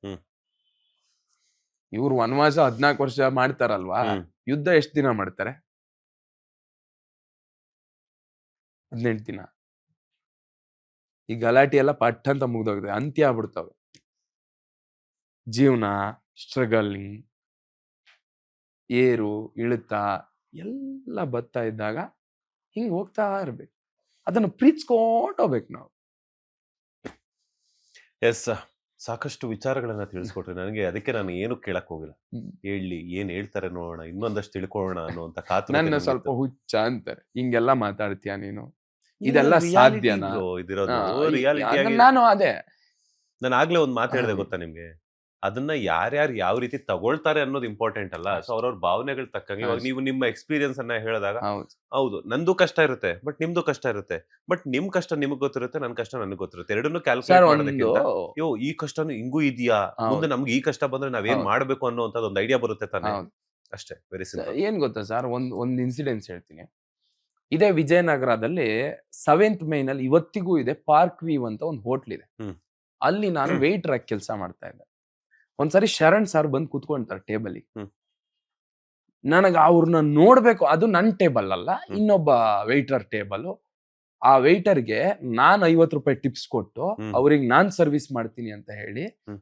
S2: ಇವ್ರು ವನವಾಸ 14 ವರ್ಷ ಮಾಡ್ತಾರಲ್ವಾ, ಯುದ್ಧ ಎಷ್ಟು ದಿನ ಮಾಡ್ತಾರೆ? 18 ದಿನ. ಈ ಗಲಾಟೆ ಎಲ್ಲ ಪಟ್ ಅಂತ ಮುಗ್ದೋಗಿದೆ, ಅಂತ್ಯ ಆಗ್ಬಿಡ್ತವೆ. ಜೀವನ ಸ್ಟ್ರಗಲಿಂಗ್, ಏರು ಇಳಿತ ಎಲ್ಲ ಬರ್ತಾ ಇದ್ದಾಗ ಹಿಂಗ್ ಹೋಗ್ತಾ ಇರ್ಬೇಕು. ಅದನ್ನ ಪ್ರೀತಿಸ್ಕೊಂಡು ಹೋಗ್ಬೇಕು ನಾವು.
S1: ಎಸ್, ಸಾಕಷ್ಟು ವಿಚಾರಗಳನ್ನ ತಿಳಿಸ್ಕೊಟ್ರಿ ನನಗೆ. ಅದಕ್ಕೆ ನಾನು ಏನು ಕೇಳಕ್ ಹೋಗಿಲ್ಲ, ಹೇಳಿ ಏನ್ ಹೇಳ್ತಾರೆ ನೋಡೋಣ, ಇನ್ನೊಂದಷ್ಟು ತಿಳ್ಕೊಳ್ಳೋಣ ಅನ್ನುವಂತ ಕಾತುರತೆ
S2: ನನ್ನ
S1: ನನಗಿತ್ತು.
S2: ಸ್ವಲ್ಪ ಹುಚ್ಚ ಅಂತಾರೆ, ಹಿಂಗೆಲ್ಲ ಮಾತಾಡ್ತೀಯ ನೀನು, ಇದೆಲ್ಲ ಸಾಧ್ಯನಾ?
S1: ಇದಿರೋದು ರಿಯಾಲಿಟಿ ಆಗಿ.
S2: ನಾನು ಅದೇ
S1: ನಾನು ಆಗ್ಲೇ ಒಂದ್ ಮಾತು ಹೇಳಿದೆ ಗೊತ್ತಾ ನಿಮ್ಗೆ? ಅದನ್ನ ಯಾರ್ಯಾರು ಯಾವ ರೀತಿ ತಗೊಳ್ತಾರೆ ಅನ್ನೋದು ಇಂಪಾರ್ಟೆಂಟ್ ಅಲ್ಲ. ಸೊ ಅವ್ರವ್ರ ಭಾವನೆಗಳು ತಕ್ಕಂಗೆ ಇವಾಗ ನೀವು ನಿಮ್ಮ ಎಕ್ಸ್ಪೀರಿಯನ್ಸ್ ಅನ್ನ ಹೇಳಿದಾಗ
S2: ಹೌದು
S1: ಹೌದು ನಂದು ಕಷ್ಟ ಇರುತ್ತೆ, ಬಟ್ ನಿಮ್ದು ಕಷ್ಟ ಇರುತ್ತೆ, ಬಟ್ ನಿಮ್ ಕಷ್ಟ ನಿಮ್ಗೆ ಗೊತ್ತಿರುತ್ತೆ, ನನ್ ಕಷ್ಟ ನನಗೆ ಗೊತ್ತಿರುತ್ತೆ. ಎರಡನ್ನೂ
S2: ಸರ್
S1: ಕ್ಯಾಲ್ಕುಲೇಟ್
S2: ಒಂದು
S1: ಮಾಡೋದಕ್ಕಿಂತ ಯೋ ಈ ಕಷ್ಟನು ಹಿಂಗೂ ಇದೆಯಾ,
S2: ಹೌದು
S1: ಮುಂದೆ ನಮ್ಗೆ ಈ ಕಷ್ಟ ಬಂದ್ರೆ ನಾವೇನ್
S2: ಹೌದು
S1: ಮಾಡ್ಬೇಕು ಅನ್ನೋಂಥದ್ದು ಒಂದು ಐಡಿಯಾ ಬರುತ್ತೆ ತಾನೆ.
S2: ಹೌದು
S1: ಅಷ್ಟೇ, ವೆರಿ ಸಿಂಪಲ್.
S2: ಏನ್ ಗೊತ್ತಾ ಸರ್, ಒಂದ್ ಇನ್ಸಿಡೆನ್ಸ್ ಹೇಳ್ತೀನಿ. ಇದೇ ವಿಜಯನಗರದಲ್ಲಿ 7th ಮೈನಲ್ಲಿ ಇವತ್ತಿಗೂ ಇದೆ ಪಾರ್ಕ್ ವೀವ್ ಅಂತ ಒಂದು ಹೋಟ್ಲ್ ಇದೆ.
S1: ಹ್ಮ್.
S2: ಅಲ್ಲಿ ನಾನು ವೇಟರ್ ಆಗಿ ಕೆಲಸ ಮಾಡ್ತಾ ಇದ್ದೆ. ಒಂದ್ಸರಿ ಶರಣ್ ಸರ್ ಬಂದು ಕೂತ್ಕೊಂತಾರೆ ಟೇಬಲ್.
S1: ಹ್ಮ್.
S2: ನನಗೆ ಅವ್ರನ್ನ ನೋಡ್ಬೇಕು. ಅದು ನನ್ ಟೇಬಲ್ ಅಲ್ಲ,
S1: ಹ್ಮ್.
S2: ಇನ್ನೊಬ್ಬ ವೇಟರ್ ಟೇಬಲ್. ಆ ವೇಟರ್ಗೆ ನಾನ್ 50 ರೂಪಾಯಿ ಟಿಪ್ಸ್ ಕೊಟ್ಟು
S1: ಹ್ಮ್.
S2: ಅವ್ರಿಗೆ ನಾನ್ ಸರ್ವಿಸ್ ಮಾಡ್ತೀನಿ ಅಂತ ಹೇಳಿ
S1: ಹ್ಮ್.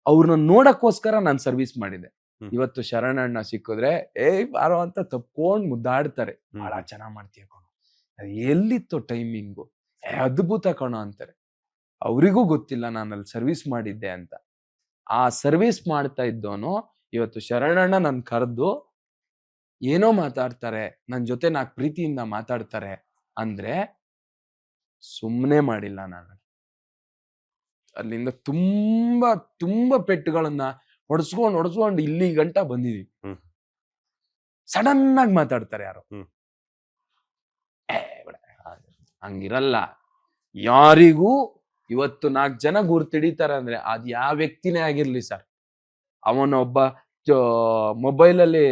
S2: ಅವ್ರನ್ನ ನೋಡಕ್ಕೋಸ್ಕರ ನಾನ್ ಸರ್ವಿಸ್ ಮಾಡಿದೆ.
S1: ಹ್ಮ್.
S2: ಇವತ್ತು ಶರಣಣ್ಣ ಸಿಕ್ಕಿದ್ರೆ ಏಯ್ ಬಾರೋ ಅಂತ ತಪ್ಕೊಂಡ್ ಮುದ್ದಾಡ್ತಾರೆ.
S1: ಹ್ಮ್.
S2: ಬಹಳ ಚೆನ್ನಾಗ್ ಮಾಡ್ತೀಯ ಕಣೋ, ಅದು ಎಲ್ಲಿತ್ತು ಟೈಮಿಂಗು, ಅದ್ಭುತ ಕಣೋ ಅಂತಾರೆ. ಅವರಿಗೂ ಗೊತ್ತಿಲ್ಲ ನಾನು ಅಲ್ಲಿ ಸರ್ವಿಸ್ ಮಾಡಿದ್ದೆ ಅಂತ. ಆ ಸರ್ವಿಸ್ ಮಾಡ್ತಾ ಇದ್ದವನು ಇವತ್ತು ಶರಣಣ್ಣ ನನ್ ಕರೆದು ಏನೋ ಮಾತಾಡ್ತಾರೆ, ನನ್ ಜೊತೆ ನಾಕ್ ಪ್ರೀತಿಯಿಂದ ಮಾತಾಡ್ತಾರೆ ಅಂದ್ರೆ ಸುಮ್ಮನೆ ಮಾಡಿಲ್ಲ ನಾನು. ಅಲ್ಲಿಂದ ತುಂಬಾ ತುಂಬಾ ಪೆಟ್ಟುಗಳನ್ನ ಹೊಡ್ಸ್ಕೊಂಡು ಇಲ್ಲಿ ಗಂಟ ಬಂದಿದೀವಿ.
S1: ಹ್ಮ್.
S2: ಸಡನ್ ಆಗಿ ಮಾತಾಡ್ತಾರೆ ಯಾರು.
S1: ಹ್ಮ್.
S2: ಬಿಡ, ಹಂಗಿರಲ್ಲ. ಯಾರಿಗೂ ಇವತ್ತು 4 ಜನ ಗುರ್ತಿಡಿತಾರೆ ಅಂದ್ರೆ ಅದ್ ಯಾವ ವ್ಯಕ್ತಿನೇ ಆಗಿರ್ಲಿ ಸರ್, ಅವನೊಬ್ಬ ಮೊಬೈಲ್ ಅಲ್ಲಿ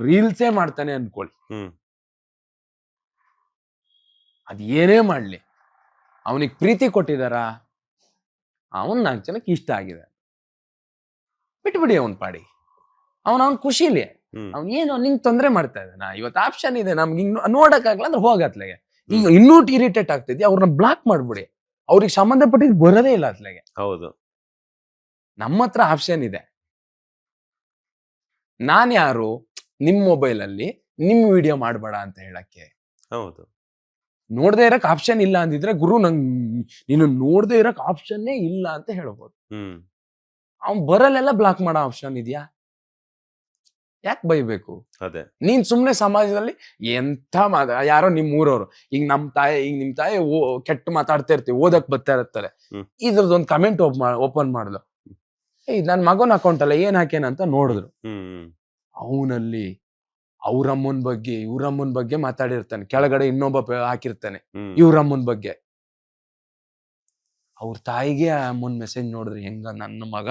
S2: ರೀಲ್ಸೇ ಮಾಡ್ತಾನೆ ಅನ್ಕೊಳ್ಳಿ,
S1: ಹ್ಮ್.
S2: ಅದ್ ಏನೇ ಮಾಡ್ಲಿ, ಅವನಿಗೆ ಪ್ರೀತಿ ಕೊಟ್ಟಿದಾರ, ಅವನ್ 4 ಜನಕ್ಕೆ ಇಷ್ಟ ಆಗಿದೆ, ಬಿಟ್ಬಿಡಿ ಅವನ್ ಪಾಡಿ, ಅವನ್ ಖುಷಿಲಿ.
S1: ಹ್ಮ್.
S2: ಅವ್ನ್ ಏನು ನಿಂಗೆ ತೊಂದ್ರೆ ಮಾಡ್ತಾ ಇದ್ದಾನ, ಇವತ್ತು ಆಪ್ಷನ್ ಇದೆ ನಮ್ಗೆ ನೋಡಕ್ಕಾಗಲ್ಲ ಅಂದ್ರೆ ಹೋಗತ್ಲೆಗೆ. ಈಗ ಇನ್ನೂ ಇರಿಟೇಟ್ ಆಗ್ತಿದ್ಯಾ, ಅವ್ರನ್ನ ಬ್ಲಾಕ್ ಮಾಡ್ಬಿಡಿ, ಅವ್ರಿಗೆ ಸಂಬಂಧಪಟ್ಟಿದ್ ಬರೋದೇ ಇಲ್ಲ ಅತ್ಲೆಗೆ.
S1: ಹೌದು.
S2: ನಮ್ಮ ಹತ್ರ ಆಪ್ಷನ್ ಇದೆ. ನಾನ್ ಯಾರು ನಿಮ್ ಮೊಬೈಲ್ ಅಲ್ಲಿ ನಿಮ್ ವಿಡಿಯೋ ಮಾಡ್ಬೇಡ ಅಂತ ಹೇಳಕ್ಕೆ?
S1: ಹೌದು.
S2: ನೋಡದೆ ಇರಕ್ ಆಪ್ಷನ್ ಇಲ್ಲ ಅಂದಿದ್ರೆ ಗುರು ನೀನು ನೋಡದೆ ಇರಕ್ ಆಪ್ಷನ್ನೇ ಇಲ್ಲ ಅಂತ ಹೇಳ್ಬೋದು.
S1: ಹ್ಮ್.
S2: ಅವ್ನ್ ಬರಲ್ಲೆಲ್ಲ ಬ್ಲಾಕ್ ಮಾಡೋ ಆಪ್ಷನ್ ಇದೆಯಾ? ಯಾಕೆ ಬೈಬೇಕು?
S1: ಅದೇ.
S2: ನೀನ್ ಸುಮ್ನೆ ಸಮಾಜದಲ್ಲಿ ಎಂತ ಯಾರೋ ನಿಮ್ ಊರವ್ರು, ಈಗ ನಿಮ್ ತಾಯಿ ಕೆಟ್ಟ ಮಾತಾಡ್ತಾ ಇರ್ತೀವಿ, ಓದಕ್ ಬರ್ತಾ ಇರ್ತಾರೆ,
S1: ಹ್ಮ್.
S2: ಇದ್ರದೊಂದು ಕಮೆಂಟ್ ಓಪನ್ ಮಾಡಿದ್ರು, ನನ್ ಮಗನ ಅಕೌಂಟ್ ಅಲ್ಲ ಏನ್ ಹಾಕೇನ ಅಂತ ನೋಡಿದ್ರು.
S1: ಹ್ಮ್.
S2: ಅವನಲ್ಲಿ ಅವ್ರಮ್ಮನ್ ಬಗ್ಗೆ ಇವ್ರಮ್ಮನ್ ಬಗ್ಗೆ ಮಾತಾಡಿರ್ತಾನೆ, ಕೆಳಗಡೆ ಇನ್ನೊಬ್ಬ ಹಾಕಿರ್ತಾನೆ
S1: ಹ್ಮ್.
S2: ಇವ್ರಮ್ಮನ್ ಬಗ್ಗೆ. ಅವ್ರ ತಾಯಿಗೆ ಅಮ್ಮನ್ ಮೆಸೇಜ್ ನೋಡಿದ್ರೆ ಹೆಂಗ ನನ್ನ ಮಗ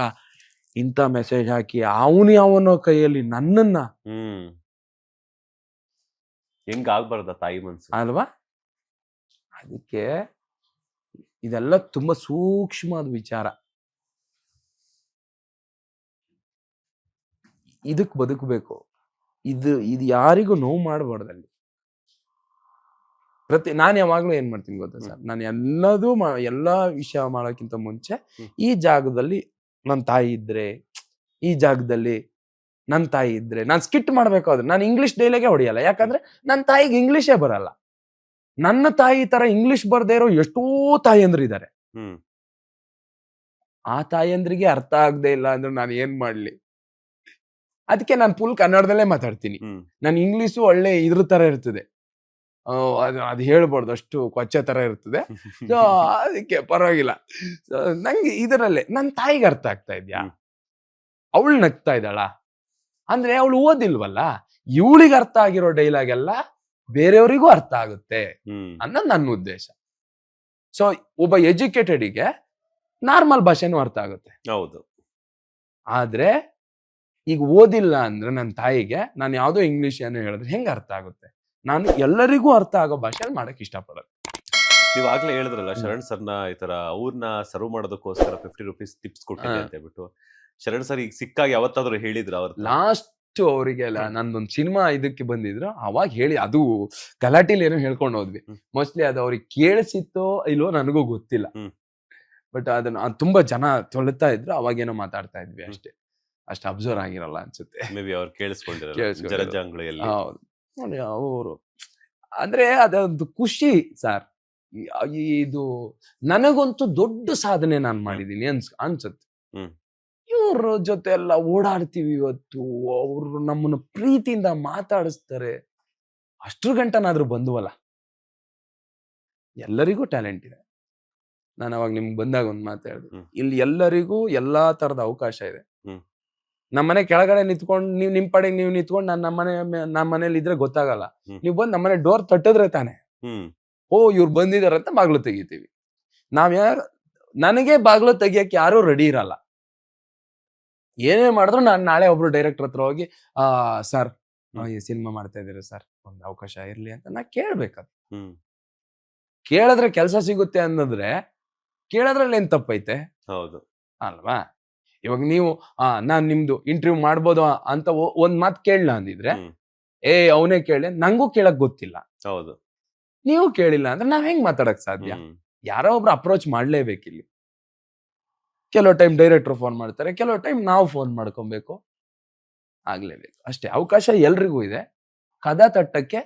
S2: ಇಂತ ಮೆಸೇಜ್ ಹಾಕಿ ಅವನ ಕೈಯಲ್ಲಿ ನನ್ನನ್ನ,
S1: ಹ್ಮ್. ಹೆಂಗ ಆಗ್ಬಾರ್ದ ತಾಯಿ ಮನ್ಸು
S2: ಅಲ್ವಾ? ಅದಕ್ಕೆ ಇದೆಲ್ಲ ತುಂಬಾ ಸೂಕ್ಷ್ಮವಾದ ವಿಚಾರ. ಇದಕ್ ಬದುಕಬೇಕು. ಇದು ಯಾರಿಗೂ ನೋವು ಮಾಡಬಾರ್ದಲ್ಲಿ. ನಾನ್ ಯಾವಾಗ್ಲೂ ಏನ್ ಮಾಡ್ತೀನಿ ಗೊತ್ತಾ ಸರ್, ನಾನು ಎಲ್ಲಾ ವಿಷಯ ಮಾಡೋಕ್ಕಿಂತ ಮುಂಚೆ ಈ ಜಾಗದಲ್ಲಿ ನನ್ ತಾಯಿ ಇದ್ರೆ, ಈ ಜಾಗದಲ್ಲಿ ನನ್ ತಾಯಿ ಇದ್ರೆ ನಾನ್ ಸ್ಕಿಟ್ ಮಾಡ್ಬೇಕಾದ್ರೆ ನಾನು ಇಂಗ್ಲಿಷ್ ಡೈಲಾಗೆ ಹೊಡಿಯಲ್ಲ. ಯಾಕಂದ್ರೆ ನನ್ ತಾಯಿಗೆ ಇಂಗ್ಲಿಷೇ ಬರಲ್ಲ. ನನ್ನ ತಾಯಿ ತರ ಇಂಗ್ಲಿಷ್ ಬರ್ದೇ ಇರೋ ಎಷ್ಟೋ ತಾಯಂದ್ರು ಇದ್ದಾರೆ.
S1: ಹ್ಮ್.
S2: ಆ ತಾಯಂದ್ರಿಗೆ ಅರ್ಥ ಆಗದೆ ಇಲ್ಲ ಅಂದ್ರೆ ನಾನು ಏನ್ ಮಾಡ್ಲಿ? ಅದಕ್ಕೆ ನಾನು ಫುಲ್ ಕನ್ನಡದಲ್ಲೇ ಮಾತಾಡ್ತೀನಿ. ನಾನು ಇಂಗ್ಲಿಷು ಒಳ್ಳೆ ಇದ್ರ ತರ ಇರ್ತದೆ, ಅದು ಹೇಳ್ಬಾರ್ದು, ಅಷ್ಟು ಕೊಚ್ಚೆ ತರ ಇರ್ತದೆ. ಸೊ ಅದಕ್ಕೆ ಪರವಾಗಿಲ್ಲ. ನಂಗೆ ಇದರಲ್ಲೇ ನನ್ ತಾಯಿಗೆ ಅರ್ಥ ಆಗ್ತಾ ಇದ್ಯಾ, ಅವಳು ನಗ್ತಾ ಇದ್ದಾಳ ಅಂದ್ರೆ ಅವಳು ಓದಿಲ್ವಲ್ಲ, ಇವಳಿಗೆ ಅರ್ಥ ಆಗಿರೋ ಡೈಲಾಗ್ ಎಲ್ಲ ಬೇರೆಯವರಿಗೂ ಅರ್ಥ ಆಗುತ್ತೆ ಅನ್ನೋದು ನನ್ನ ಉದ್ದೇಶ. ಸೊ ಒಬ್ಬ ಎಜುಕೇಟೆಡ್ಗೆ ನಾರ್ಮಲ್ ಭಾಷೆನೂ ಅರ್ಥ ಆಗುತ್ತೆ.
S1: ಹೌದು.
S2: ಆದ್ರೆ ಈಗ ಓದಿಲ್ಲ ಅಂದ್ರೆ ನನ್ನ ತಾಯಿಗೆ ನಾನು ಯಾವ್ದೋ ಇಂಗ್ಲಿಷ್ ಏನೋ ಹೇಳಿದ್ರೆ ಹೆಂಗ ಅರ್ಥ ಆಗುತ್ತೆ? ನಾನು ಎಲ್ಲರಿಗೂ ಅರ್ಥ ಆಗೋ ಭಾಷೆ ಮಾಡಕ್ ಇಷ್ಟಪಡೋದು.
S1: ನೀವ್ ಆಗ್ಲೇ ಹೇಳಿದ್ರಲ್ಲ ಶರಣ್ ಸರ್ನ ಈ ತರ ಅವ್ರನ್ನ ಸರ್ವ್ ಮಾಡೋದಕ್ಕೋಸ್ಕರ 50 ರೂಪೀಸ್ ಟಿಪ್ಸ್ ಕೊಟ್ಟಿದೆ ಅಂತ ಹೇಳ್ಬಿಟ್ಟು. ಶರಣ್ ಸರ್ ಈಗ ಸಿಕ್ಕಾಗ ಯಾವತ್ತಾದ್ರೂ ಹೇಳಿದ್ರ ಅವ್ರ
S2: ಲಾಸ್ಟ್ ಅವರಿಗೆಲ್ಲ ನಂದೊಂದು ಸಿನಿಮಾ ಇದಕ್ಕೆ ಬಂದಿದ್ರು, ಅವಾಗ ಹೇಳಿ, ಅದು ಗಲಾಟಿಲಿ ಏನೋ ಹೇಳ್ಕೊಂಡು ಹೋದ್ವಿ. ಮೋಸ್ಟ್ಲಿ ಅದು ಅವ್ರಿಗೆ ಕೇಳಿಸಿತ್ತೋ ಇಲ್ವೋ ನನಗೂ ಗೊತ್ತಿಲ್ಲ, ಬಟ್ ಅದನ್ನ ತುಂಬಾ ಜನ ತೊಳಿತಾ ಇದ್ರು, ಅವಾಗೇನೋ ಮಾತಾಡ್ತಾ ಇದ್ವಿ ಅಷ್ಟೇ. ಅಷ್ಟು ಅಬ್ಸರ್ವ್ ಆಗಿರಲ್ಲ ಅನ್ಸುತ್ತೆ.
S1: ಮೇ ಬಿ ಅವ್ರು ಕೇಳಿಸ್ಕೊಂಡಿರಲ್ಲ. ಹೌದು
S2: ನೋಡಿ ಅವರು ಅಂದ್ರೆ ಅದೊಂದು ಖುಷಿ ಸರ್. ಇದು ನನಗಂತೂ ದೊಡ್ಡ ಸಾಧನೆ ನಾನು ಮಾಡಿದೀನಿ ಅನ್ಸುತ್ತೆ. ಇವ್ರ ಜೊತೆ ಎಲ್ಲ ಓಡಾಡ್ತೀವಿ, ಇವತ್ತು ಅವ್ರು ನಮ್ಮನ್ನ ಪ್ರೀತಿಯಿಂದ ಮಾತಾಡಿಸ್ತಾರೆ. ಅಷ್ಟ್ರ ಗಂಟನಾದ್ರೂ ಬಂದ್ವಲ್ಲ. ಎಲ್ಲರಿಗೂ ಟ್ಯಾಲೆಂಟ್ ಇದೆ. ನಾನು ಅವಾಗ ನಿಮ್ಗೆ ಬಂದಾಗ ಒಂದ್ ಮಾತು ಹೇಳಿದೆ, ಇಲ್ಲಿ ಎಲ್ಲರಿಗೂ ಎಲ್ಲಾ ತರದ ಅವಕಾಶ ಇದೆ. ನಮ್ಮನೆ ಕೆಳಗಡೆ ನಿಂತ್ಕೊಂಡು ನೀವ್ ನಿಮ್ ಪಡೆಗೆ ನೀವ್ ನಿಂತ್ಕೊಂಡು ನಾನ್ ನಮ್ಮ ಮನೇಲಿ ಇದ್ರೆ ಗೊತ್ತಾಗಲ್ಲ. ನೀವ್ ಬಂದ್ ನಮ್ಮನೆ ಡೋರ್ ತಟ್ಟಿದ್ರೆ ತಾನೆ ಓ ಇವ್ರು ಬಂದಿದಾರೆ ಅಂತ ಬಾಗ್ಲು ತೆಗಿತೀವಿ. ನನಗೆ ಬಾಗ್ಲು ತೆಗಿಯಕ್ಕೆ ಯಾರು ರೆಡಿ ಇರಲ್ಲ. ಏನೇ ಮಾಡಿದ್ರು ನಾನ್ ನಾಳೆ ಒಬ್ರು ಡೈರೆಕ್ಟರ್ ಹತ್ರ ಹೋಗಿ ಸರ್ ಈ ಸಿನಿಮಾ ಮಾಡ್ತಾ ಇದೀರ ಸರ್, ಒಂದ್ ಅವಕಾಶ ಇರ್ಲಿ ಅಂತ ನಾ ಕೇಳ್ಬೇಕದು. ಕೇಳಿದ್ರೆ ಕೆಲ್ಸ ಸಿಗುತ್ತೆ ಅನ್ನೋದ್ರೆ ಕೇಳೋದ್ರಲ್ಲಿ ಏನ್ ತಪ್ಪೈತೆ?
S1: ಹೌದು
S2: ಅಲ್ವಾ? ಇವಾಗ ನೀವು ನಾನ್ ನಿಮ್ದು ಇಂಟರ್ವ್ಯೂ ಮಾಡ್ಬೋದು ಅಂತ ಒಂದ್ ಮಾತ್ ಕೇಳಲ್ಲ ಅಂದಿದ್ರೆ ಅವನೇ ಕೇಳಿ ನಂಗೂ ಕೇಳಕ್ ಗೊತ್ತಿಲ್ಲ,
S1: ಹೌದು,
S2: ನೀವು ಕೇಳಿಲ್ಲ ಅಂದ್ರೆ ನಾವ್ ಹೆಂಗ್ ಮಾತಾಡಕ್ ಸಾಧ್ಯ? ಯಾರೋ ಒಬ್ರು ಅಪ್ರೋಚ್ ಮಾಡ್ಲೇಬೇಕಿಲ್ಲಿ. ಕೆಲವು ಟೈಮ್ ಡೈರೆಕ್ಟರ್ ಫೋನ್ ಮಾಡ್ತಾರೆ, ಕೆಲವು ಟೈಮ್ ನಾವು ಫೋನ್ ಮಾಡ್ಕೊಬೇಕು, ಆಗ್ಲೇಬೇಕು ಅಷ್ಟೇ. ಅವಕಾಶ ಎಲ್ರಿಗೂ ಇದೆ. ಕದ ತಟ್ಟಕ್ಕೆ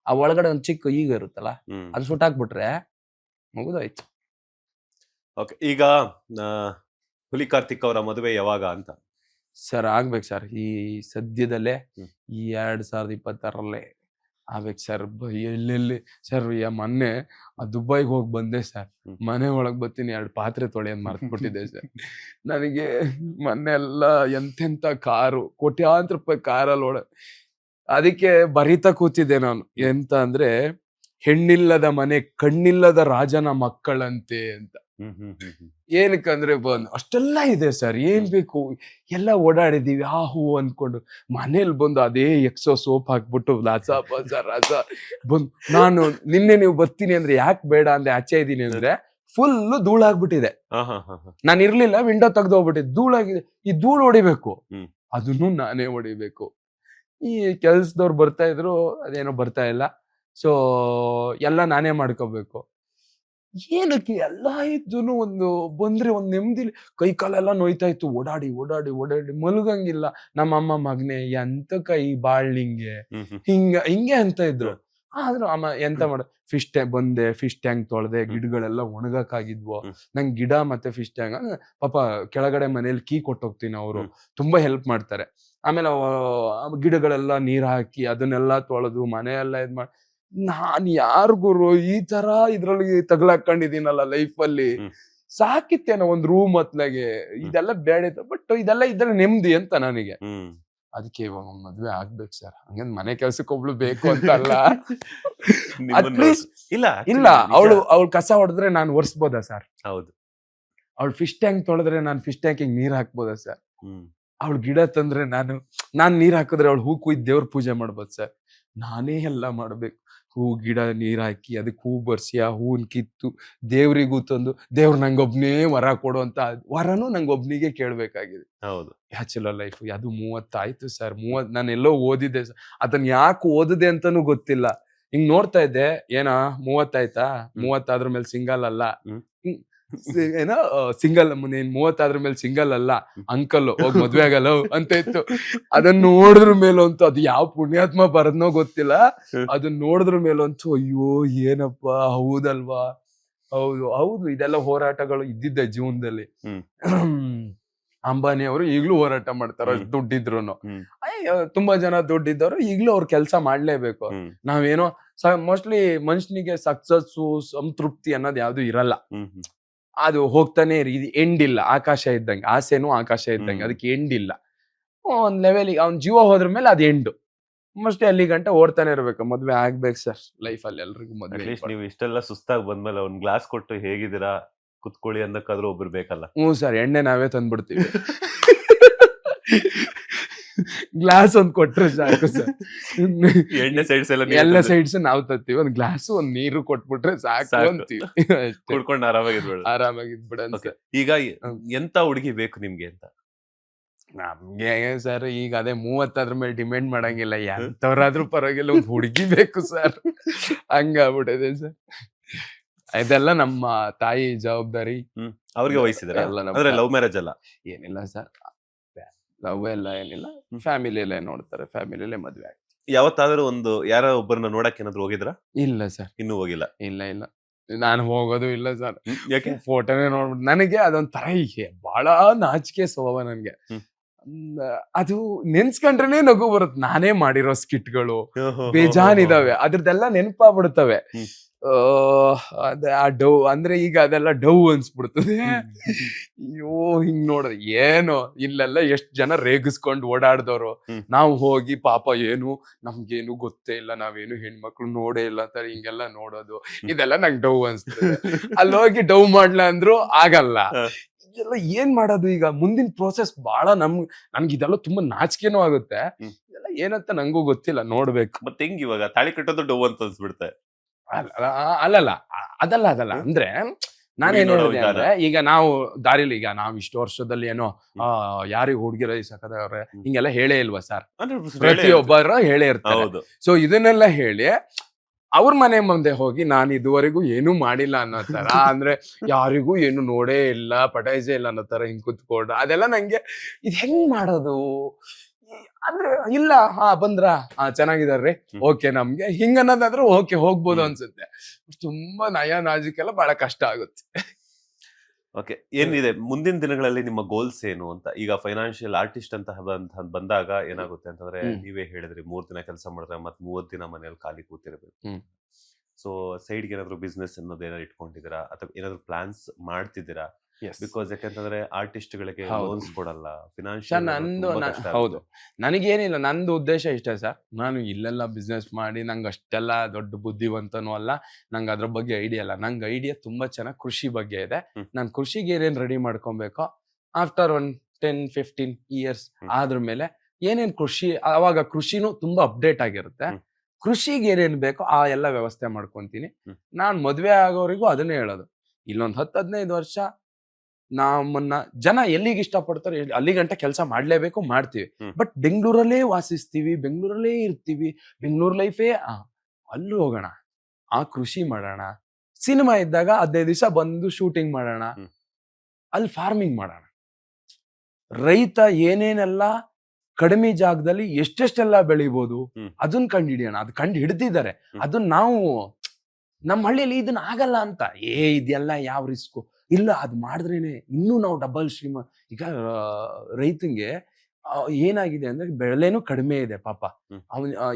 S2: ಆ ಒಳಗಡೆ ಒಂದ್ ಚಿಕ್ಕ ಈಗ ಇರುತ್ತಲ್ಲ ಅದು ಸುಟ್ಟಾಕ್ಬಿಟ್ರೆ ಮುಗಿದೋಯ್ತು.
S1: ಓಕೆ, ಈಗ ಹುಲಿ ಕಾರ್ತಿಕ್ ಅವರ ಮದುವೆ ಯಾವಾಗ ಅಂತ?
S2: ಸರ್ ಆಗ್ಬೇಕು ಸರ್, ಈ ಸದ್ಯದಲ್ಲೇ ಈ 2026 ಆಗ್ಬೇಕು ಸರ್. ಎಲ್ಲೆಲ್ಲಿ ಸರ್ ಮೊನ್ನೆ ದುಬೈಗೆ ಹೋಗಿ ಬಂದೆ ಸರ್. ಮನೆ ಒಳಗ್ ಬರ್ತೀನಿ 2 ಪಾತ್ರೆ ತೊಳೆಯೋದ್ ಮರ್ತ್ಬಿಟ್ಟಿದೆ ಸರ್. ನನಗೆ ಮೊನ್ನೆ ಎಲ್ಲ ಎಂತೆಂತ ಕಾರು, ಕೋಟ್ಯಾಂತರ ರೂಪಾಯಿ ಕಾರಲ್ಲಿ ಅದಕ್ಕೆ ಬರೀತಾ ಕೂತಿದ್ದೆ ನಾನು. ಎಂತ ಅಂದ್ರೆ ಹೆಣ್ಣಿಲ್ಲದ ಮನೆ ಕಣ್ಣಿಲ್ಲದ ರಾಜನ ಮಕ್ಕಳಂತೆ ಅಂತ. ಏನಕ್ಕಂದ್ರೆ ಅಷ್ಟೆಲ್ಲ ಇದೆ ಸರ್, ಏನ್ ಬೇಕು ಎಲ್ಲ ಓಡಾಡಿದೀವಿ ಆ ಹೂ ಅನ್ಕೊಂಡು. ಮನೇಲಿ ಬಂದು ಅದೇ ಎಕ್ಸೋ ಸೋಪ್ ಹಾಕ್ಬಿಟ್ಟು ರಾಜ ಬಂದು ನಾನು ನಿನ್ನೆ ನೀವು ಬರ್ತೀನಿ ಅಂದ್ರೆ ಯಾಕೆ ಬೇಡ ಅಂದ್ರೆ ಆಚೆ ಇದೀನಿ ಅಂದ್ರೆ ಫುಲ್ ಧೂಳಾಗ್ಬಿಟ್ಟಿದೆ. ನಾನು ಇರ್ಲಿಲ್ಲ, ವಿಂಡೋ ತೆಗ್ದು ಹೋಗ್ಬಿಟ್ಟಿದ್ದೆ, ಧೂಳಾಗಿದೆ. ಈ ಧೂಳು ಹೊಡಿಬೇಕು, ಅದನ್ನು ನಾನೇ ಹೊಡಿಬೇಕು. ಈ ಕೆಲ್ಸದವ್ರು ಬರ್ತಾ ಇದ್ರು, ಅದೇನೋ ಬರ್ತಾ ಇಲ್ಲ. ಸೊ ಎಲ್ಲ ನಾನೇ ಮಾಡ್ಕೋಬೇಕು. ಏನಕ್ಕೆ ಎಲ್ಲ ಇದ್ದು ಒಂದು ಬಂದ್ರೆ ಒಂದ್ ನೆಮ್ಮದಿಲಿ ಕೈ ಕಾಲೆಲ್ಲ ನೋಯ್ತಾ ಇತ್ತು. ಓಡಾಡಿ ಓಡಾಡಿ ಓಡಾಡಿ ಮಲಗಂಗಿಲ್ಲ. ನಮ್ಮಮ್ಮ ಮಗನೆ ಎಂತ ಕೈ ಬಾಳ್ನಿಂಗೆ ಹಿಂಗೆ ಅಂತ ಇದ್ರು. ಆದ್ರೂ ಅಮ್ಮ ಎಂತ ಮಾಡ ಫಿಶ್ ಟ್ಯಾಂಕ್ ಬಂದೆ, ಫಿಶ್ ಟ್ಯಾಂಕ್ ತೊಳೆದೆ, ಗಿಡಗಳೆಲ್ಲ ಒಣಗಕ್ಕಾಗಿದ್ವು. ನಂಗೆ ಗಿಡ ಮತ್ತೆ ಫಿಶ್ ಟ್ಯಾಂಕ್ ಪಾಪ ಕೆಳಗಡೆ ಮನೇಲಿ ಕೀ ಕೊಟ್ಟೋಗ್ತೀನಿ, ಅವರು ತುಂಬಾ ಹೆಲ್ಪ್ ಮಾಡ್ತಾರೆ. ಆಮೇಲೆ ಗಿಡಗಳೆಲ್ಲ ನೀರ್ ಹಾಕಿ ಅದನ್ನೆಲ್ಲ ತೊಳೆದು ಮನೆಯೆಲ್ಲ ಇದ್ ಮಾಡಿ ನಾನ್ ಯಾರಿಗೂ ಈ ತರ ಇದ್ರೊಳಗೆ ತಗ್ಲಾಕೊಂಡಿದೀನಲ್ಲ ಲೈಫಲ್ಲಿ. ಸಾಕಿತ್ತೇನೋ ಒಂದ್ ರೂಮ್ ಹೊತ್ಲಾಗೆ, ಇದೆಲ್ಲ ಬೇಡ. ಬಟ್ ಇದೆಲ್ಲ ಇದ್ರೆ ನೆಮ್ಮದಿ ಅಂತ ನನಗೆ. ಅದಕ್ಕೆ ಇವಾಗ ಮದ್ವೆ ಆಗ್ಬೇಕು ಸರ್. ಹಂಗಂದ್ ಮನೆ ಕೆಲ್ಸಕ್ಕೆ ಒಬ್ಳು ಬೇಕು ಅಂತ ಅಲ್ಲ, ಅಟ್ಲೀಸ್ಟ್ ಇಲ್ಲ ಅವಳು ಕಸ ಹೊಡೆದ್ರೆ ನಾನ್ ಒರ್ಸ್ಬೋದಾ ಸರ್? ಹೌದು. ಅವಳು ಫಿಶ್ ಟ್ಯಾಂಕ್ ತೊಳೆದ್ರೆ ನಾನು ಫಿಶ್ ಟ್ಯಾಂಕಿಗೆ ನೀರ್ ಹಾಕ್ಬೋದಾ ಸರ್? ಅವಳು ಗಿಡ ತಂದ್ರೆ ನಾನ್ ನೀರ್ ಹಾಕಿದ್ರೆ ಅವಳು ಹೂ ಕುಯ್ದು ದೇವ್ರ ಪೂಜೆ ಮಾಡ್ಬೋದು ಸರ್. ನಾನೇ ಎಲ್ಲ ಮಾಡ್ಬೇಕು. ಹೂ ಗಿಡ ನೀರ್ ಹಾಕಿ ಅದಕ್ಕೆ ಹೂ ಬರ್ಸಿ ಆ ಹೂನ್ ಕಿತ್ತು ದೇವ್ರಿಗೂ ತಂದು ದೇವ್ರ ನಂಗೊಬ್ನೇ ವರ ಕೊಡು ಅಂತ ವರನು ನಂಗೊಬ್ನಿಗೆ ಕೇಳ್ಬೇಕಾಗಿದೆ. ಹೌದು, ಬ್ಯಾಚುಲರ್ ಲೈಫ್ ಅದು 30 ಆಯ್ತು ಸರ್. ನಾನು ಎಲ್ಲೋ ಓದಿದ್ದೆ ಸರ್, ಅದನ್ನ ಯಾಕೆ ಓದಿದೆ ಅಂತಾನು ಗೊತ್ತಿಲ್ಲ. ಹಿಂಗ್ ನೋಡ್ತಾ ಇದ್ದೆ, ಏನ 30 ಆಯ್ತಾ, 30 ಆದ್ರ ಮೇಲೆ ಸಿಂಗಲ್ ಅಲ್ಲ, ಏನೋ ಸಿಂಗಲ್, ನೀನ್ 30 ಆದ್ರ ಮೇಲೆ ಸಿಂಗಲ್ ಅಲ್ಲ ಅಂಕಲ್, ಹೋಗ್ ಮದ್ವೆ ಆಗಲ್ಲ ಅಂತ ಇತ್ತು. ಅದನ್ನ ನೋಡಿದ್ರ ಮೇಲಂತೂ ಅದು ಯಾವ ಪುಣ್ಯಾತ್ಮ ಬರದ್ನೋ ಗೊತ್ತಿಲ್ಲ, ಅದನ್ನ ನೋಡಿದ್ರ ಮೇಲಂತೂ ಅಯ್ಯೋ ಏನಪ್ಪಾ, ಹೌದಲ್ವಾ? ಹೌದು ಹೌದು, ಇದೆಲ್ಲ ಹೋರಾಟಗಳು ಇದ್ದಿದ್ದೆ ಜೀವನದಲ್ಲಿ. ಅಂಬಾನಿ ಅವರು ಈಗ್ಲೂ ಹೋರಾಟ ಮಾಡ್ತಾರ, ಅಷ್ಟು ದುಡ್ಡಿದ್ರು. ತುಂಬಾ ಜನ ದುಡ್ಡಿದ್ದವರು ಈಗ್ಲೂ ಅವ್ರ ಕೆಲ್ಸ ಮಾಡ್ಲೇಬೇಕು. ನಾವೇನೋ ಮೋಸ್ಟ್ಲಿ ಮನುಷ್ಯನಿಗೆ ಸಕ್ಸಸ್ಸು ಸಂತೃಪ್ತಿ ಅನ್ನೋದು ಯಾವ್ದು ಇರಲ್ಲ, ಅದು ಹೋಗ್ತಾನೆ ಇದು ಎಂಡ್ ಇಲ್ಲ. ಆಕಾಶ ಇದ್ದಂಗೆ, ಆಸೆನೂ ಆಕಾಶ ಇದ್ದಂಗೆ, ಅದಕ್ಕೆ ಎಂಡ್ ಇಲ್ಲ. ಒಂದ್ ಲೆವೆಲ್ ಅವ್ನ ಜೀವ ಹೋದ್ರ ಮೇಲೆ ಅದು ಎಂಡು. ಮೋಸ್ಟ್ಲಿ ಅಲ್ಲಿ ಗಂಟ ಓಡ್ತಾನೆ ಇರ್ಬೇಕು. ಮದ್ವೆ ಆಗ್ಬೇಕು ಸರ್ ಲೈಫ್ ಅಲ್ಲಿ ಎಲ್ರಿಗೂ ಮದ್ವೆ.
S1: ನೀವು ಇಷ್ಟೆಲ್ಲ ಸುಸ್ತಾಗಿ ಬಂದ್ಮೇಲೆ ಒಂದ್ ಗ್ಲಾಸ್ ಕೊಟ್ಟು ಹೇಗಿದ್ದೀರಾ ಕುತ್ಕೊಳ್ಳಿ ಅನ್ನಕ್ಕಾದ್ರೂ ಒಬ್ರು ಬೇಕಲ್ಲ?
S2: ಸರ್, ಎಣ್ಣೆ ನಾವೇ ತಂದ್ಬಿಡ್ತೀವಿ. ಗ್ಲಾಸ್ ಒಂದ್ ಕೊಟ್ರೆ ಸಾಕು ಸರ್.
S1: ಎಣ್ಣೆ ಸೈಡ್ಸ್
S2: ಎಲ್ಲ ಸೈಡ್ಸ್ ನಾವ್ ತರ್ತೀವಿ. ಒಂದ್ ಗ್ಲಾಸ್ ಒಂದ್ ನೀರು ಕೊಟ್ಬಿಟ್ರೆ ಸಾಕು ಅಂತೀವಿ.
S1: ಕುಡ್ಕೊಂಡು
S2: ಆರಾಮಾಗಿದ್ಬಿಡ.
S1: ಈಗ ಎಂತ ಹುಡುಗಿ ಬೇಕು ನಿಮ್ಗೆ ಅಂತ?
S2: ನಮ್ಗೆ ಸರ್ ಈಗ ಅದೇ 30 ಅದ್ರ ಮೇಲೆ ಡಿಮ್ಯಾಂಡ್ ಮಾಡಂಗಿಲ್ಲ. ಎಂತವ್ರಾದ್ರೂ ಪರವಾಗಿಲ್ಲ, ಒಂದ್ ಹುಡುಗಿ ಬೇಕು ಸರ್, ಹಂಗಾಗ್ಬಿಟ್ಟಿದೆ ಸರ್. ಇದೆಲ್ಲ ನಮ್ಮ ತಾಯಿ ಜವಾಬ್ದಾರಿ.
S1: ಅವ್ರಿಗೆ ವಹಿಸಿದ್ರೆ ಲವ್ ಮ್ಯಾರೇಜ್ ಅಲ್ಲ?
S2: ಏನಿಲ್ಲ ಸರ್, ಲವ್ ಎಲ್ಲ ಏನಿಲ್ಲ, ಫ್ಯಾಮಿಲಿಯಲ್ಲೇ ನೋಡ್ತಾರೆ, ಫ್ಯಾಮಿಲಿಯಲ್ಲೇ ಮದ್ವೆ ಆಗ್ತದೆ.
S1: ಯಾವತ್ತಾದ್ರೂ ಒಂದು ಯಾರೋ ಒಬ್ಬರನ್ನ ನೋಡಕ್ ಏನಾದ್ರು ಹೋಗಿದ್ರಾ?
S2: ಇಲ್ಲ ಸರ್,
S1: ಇನ್ನೂ ಹೋಗಿಲ್ಲ.
S2: ಇಲ್ಲ ನಾನು ಹೋಗೋದು ಇಲ್ಲ ಸರ್. ಯಾಕೆ? ಫೋಟೋನೇ ನೋಡ್ಬಿಟ್ಟು ನನಗೆ ಅದೊಂಥರ ಬಹಳ ನಾಚಿಕೆ ಸ್ವಭಾವ ನನ್ಗೆ. ಅದು ನೆನ್ಸ್ಕೊಂಡ್ರೇನೆ ನಗು ಬರುತ್ತೆ. ನಾನೇ ಮಾಡಿರೋ ಸ್ಕಿಟ್ಗಳು ಬೇಜಾನ್ ಇದಾವೆ, ಅದ್ರದ್ದೆಲ್ಲ ನೆನಪಾಗ್ಬಿಡ್ತವೆ. ಅದೇ ಆ ಡವ್ ಅಂದ್ರೆ ಈಗ ಅದೆಲ್ಲ ಡವ್ ಅನ್ಸ್ಬಿಡ್ತದೆ. ಅಯ್ಯೋ ಹಿಂಗ್ ನೋಡ್ರಿ ಏನು ಇಲ್ಲೆಲ್ಲ ಎಷ್ಟ್ ಜನ ರೇಗಿಸ್ಕೊಂಡ್ ಓಡಾಡ್ದವ್ರು. ನಾವು ಹೋಗಿ ಪಾಪ ಏನು ನಮ್ಗೇನು ಗೊತ್ತೇ ಇಲ್ಲ, ನಾವೇನು ಹೆಣ್ಮಕ್ಳು ನೋಡೇ ಇಲ್ಲ ಅಂತಾರೆ ಹಿಂಗೆಲ್ಲ ನೋಡೋದು, ಇದೆಲ್ಲ ನಂಗೆ ಡವ್ ಅನ್ಸ್ತದೆ. ಅಲ್ಲಿ ಹೋಗಿ ಡವ್ ಮಾಡ್ಲಾ ಅಂದ್ರು ಆಗಲ್ಲ. ಇದೆಲ್ಲ ಏನ್ ಮಾಡೋದು ಈಗ ಮುಂದಿನ ಪ್ರೋಸೆಸ್ ಬಹಳ ನನ್ಗೆ ಇದೆಲ್ಲ ತುಂಬಾ ನಾಚಿಕೆನೂ ಆಗುತ್ತೆ. ಇದೆಲ್ಲ ಏನಂತ ನಂಗೂ ಗೊತ್ತಿಲ್ಲ, ನೋಡ್ಬೇಕು.
S1: ಮತ್ತೆ ಹೆಂಗ್ ಇವಾಗ ತಾಳಿ ಕಟ್ಟೋದು ಡವ್ ಅಂತ ಅನ್ಸ್ಬಿಡುತ್ತೆ.
S2: ಅಲ್ಲಲ್ಲ ಅದಲ್ಲ ಅಂದ್ರೆ ನಾನೇನ್ ಹೇಳಿದೆ ಅಂದ್ರೆ, ಈಗ ನಾವು ದಾರಿಲಿ ಈಗ ನಾವ್ ಇಷ್ಟು ವರ್ಷದಲ್ಲಿ ಏನೋ ಯಾರಿಗ ಹುಡುಗಿರ ಸಾಕದವ್ರೆ ಹಿಂಗೆಲ್ಲ ಹೇಳೇ ಇಲ್ವಾ ಸರ್? ಪ್ರತಿಯೊಬ್ಬರ ಹೇಳೇ ಇರ್ತಾರೆ. ಸೊ ಇದನ್ನೆಲ್ಲ ಹೇಳಿ ಅವ್ರ ಮನೆ ಮುಂದೆ ಹೋಗಿ ನಾನು ಇದುವರೆಗೂ ಏನು ಮಾಡಿಲ್ಲ ಅನ್ನೋ ತರ, ಅಂದ್ರೆ ಯಾರಿಗೂ ಏನು ನೋಡೇ ಇಲ್ಲ ಪಟಾಯಿಸೇ ಇಲ್ಲ ಅನ್ನೋ ತರ ಹಿಂಗ್ ಕುತ್ಕೊಂಡು ಅದೆಲ್ಲ ನಂಗೆ ಇದ್ ಹೆಂಗ್ ಮಾಡೋದು ಅಂದ್ರೆ, ಇಲ್ಲ ಬಂದ್ರ ಚೆನ್ನಾಗಿದಾರ್ರಿ ಓಕೆ ನಮ್ಗೆ ಹಿಂಗ ಅನ್ನೋದಾದ್ರೆ ಓಕೆ ಹೋಗ್ಬೋದು ಅನ್ಸುತ್ತೆ. ತುಂಬಾ ನಯ ನಾಜಿಕೆಲ್ಲ ಬಹಳ ಕಷ್ಟ ಆಗುತ್ತೆ.
S1: ಓಕೆ, ಏನಿದೆ ಮುಂದಿನ ದಿನಗಳಲ್ಲಿ ನಿಮ್ಮ ಗೋಲ್ಸ್ ಏನು ಅಂತ? ಈಗ ಫೈನಾನ್ಷಿಯಲ್ ಆರ್ಟಿಸ್ಟ್ ಅಂತ ಬಂದಾಗ ಏನಾಗುತ್ತೆ ಅಂತಂದ್ರೆ, ನೀವೇ ಹೇಳಿದ್ರಿ 3 ದಿನ ಕೆಲಸ ಮಾಡಿದ್ರೆ ಮತ್ತೆ 30 ದಿನ ಮನೇಲಿ ಖಾಲಿ ಕೂತಿರ್ಬೇಕು. ಸೊ ಸೈಡ್ಗೆ ಏನಾದ್ರು ಬಿಸ್ನೆಸ್ ಅನ್ನೋದು ಏನಾದ್ರು ಇಟ್ಕೊಂಡಿದ್ದೀರಾ ಅಥವಾ ಏನಾದ್ರು ಪ್ಲಾನ್ಸ್ ಮಾಡ್ತಿದ್ದೀರಾ? ಬಿಕಾಸ್ ಯಾಕಂತಂದ್ರೆ ಆರ್ಟಿಸ್ಟ್ ಗಳಿಗೆ ಲೋನ್ಸ್ ಕೊಡಲ್ಲ, ಫಿನಾನ್ಷಿಯಲ್.
S2: ಹೌದು, ನನಗೇನಿಲ್ಲ, ನಂದು ಉದ್ದೇಶ ಇಷ್ಟ ಸರ್. ನಾನು ಇಲ್ಲೆಲ್ಲ ಬಿಸ್ನೆಸ್ ಮಾಡಿ ನಂಗೆ ಅಷ್ಟೆಲ್ಲ ದೊಡ್ಡ ಬುದ್ಧಿವಂತನೂ ಅಲ್ಲ, ನಂಗೆ ಅದ್ರ ಬಗ್ಗೆ ಐಡಿಯಾ ಇಲ್ಲ. ನಂಗೆ ಐಡಿಯಾ ತುಂಬಾ ಚೆನ್ನಾಗಿ ಕೃಷಿ ಬಗ್ಗೆ ಇದೆ. ನಾನು ಕೃಷಿಗೆ ಏನೇನ್ ರೆಡಿ ಮಾಡ್ಕೊಬೇಕೋ ಆಫ್ಟರ್ 10-15 ಇಯರ್ಸ್ ಆದ್ರ ಮೇಲೆ ಏನೇನ್ ಕೃಷಿ, ಅವಾಗ ಕೃಷಿನೂ ತುಂಬಾ ಅಪ್ಡೇಟ್ ಆಗಿರುತ್ತೆ. ಕೃಷಿಗೆ ಏನೇನ್ ಬೇಕೋ ಆ ಎಲ್ಲ ವ್ಯವಸ್ಥೆ ಮಾಡ್ಕೊಂತೀನಿ. ನಾನ್ ಮದ್ವೆ ಆಗೋರಿಗೂ ಅದನ್ನೇ ಹೇಳೋದು, ಇಲ್ಲೊಂದ್ 10-15 ವರ್ಷ ನಮ್ಮನ್ನ ಜನ ಎಲ್ಲಿಗೆ ಇಷ್ಟಪಡ್ತಾರೆ ಅಲ್ಲಿ ಗಂಟ ಕೆಲಸ ಮಾಡ್ಲೇಬೇಕು, ಮಾಡ್ತೀವಿ. ಬಟ್ ಬೆಂಗಳೂರಲ್ಲೇ ವಾಸಿಸ್ತೀವಿ, ಬೆಂಗಳೂರಲ್ಲೇ ಇರ್ತೀವಿ, ಬೆಂಗಳೂರು ಲೈಫೇ ಅಲ್ಲಿ ಹೋಗೋಣ, ಆ ಕೃಷಿ ಮಾಡೋಣ, ಸಿನಿಮಾ ಇದ್ದಾಗ 15 ದಿವಸ ಬಂದು ಶೂಟಿಂಗ್ ಮಾಡೋಣ, ಅಲ್ಲಿ ಫಾರ್ಮಿಂಗ್ ಮಾಡೋಣ. ರೈತ ಏನೇನೆಲ್ಲ ಕಡಿಮೆ ಜಾಗದಲ್ಲಿ ಎಷ್ಟೆಷ್ಟೆಲ್ಲ ಬೆಳಿಬೋದು ಅದನ್ನ ಕಂಡು ಹಿಡಿಯೋಣ. ಅದು ಕಂಡು ಹಿಡ್ದಿದ್ದಾರೆ, ಅದನ್ನ ನಾವು ನಮ್ಮ ಹಳ್ಳಿಯಲ್ಲಿ ಇದನ್ನ ಆಗಲ್ಲ ಅಂತ ಇದೆಲ್ಲ ಯಾವ ರಿಸ್ಕು ಇಲ್ಲ, ಅದ್ ಮಾಡಿದ್ರೇನೆ ಇನ್ನೂ ನಾವು ಡಬಲ್ ಈಗ ರೈತಂಗೆ ಏನಾಗಿದೆ ಅಂದ್ರೆ ಬೆಳೆನೂ ಕಡಿಮೆ ಇದೆ ಪಾಪ.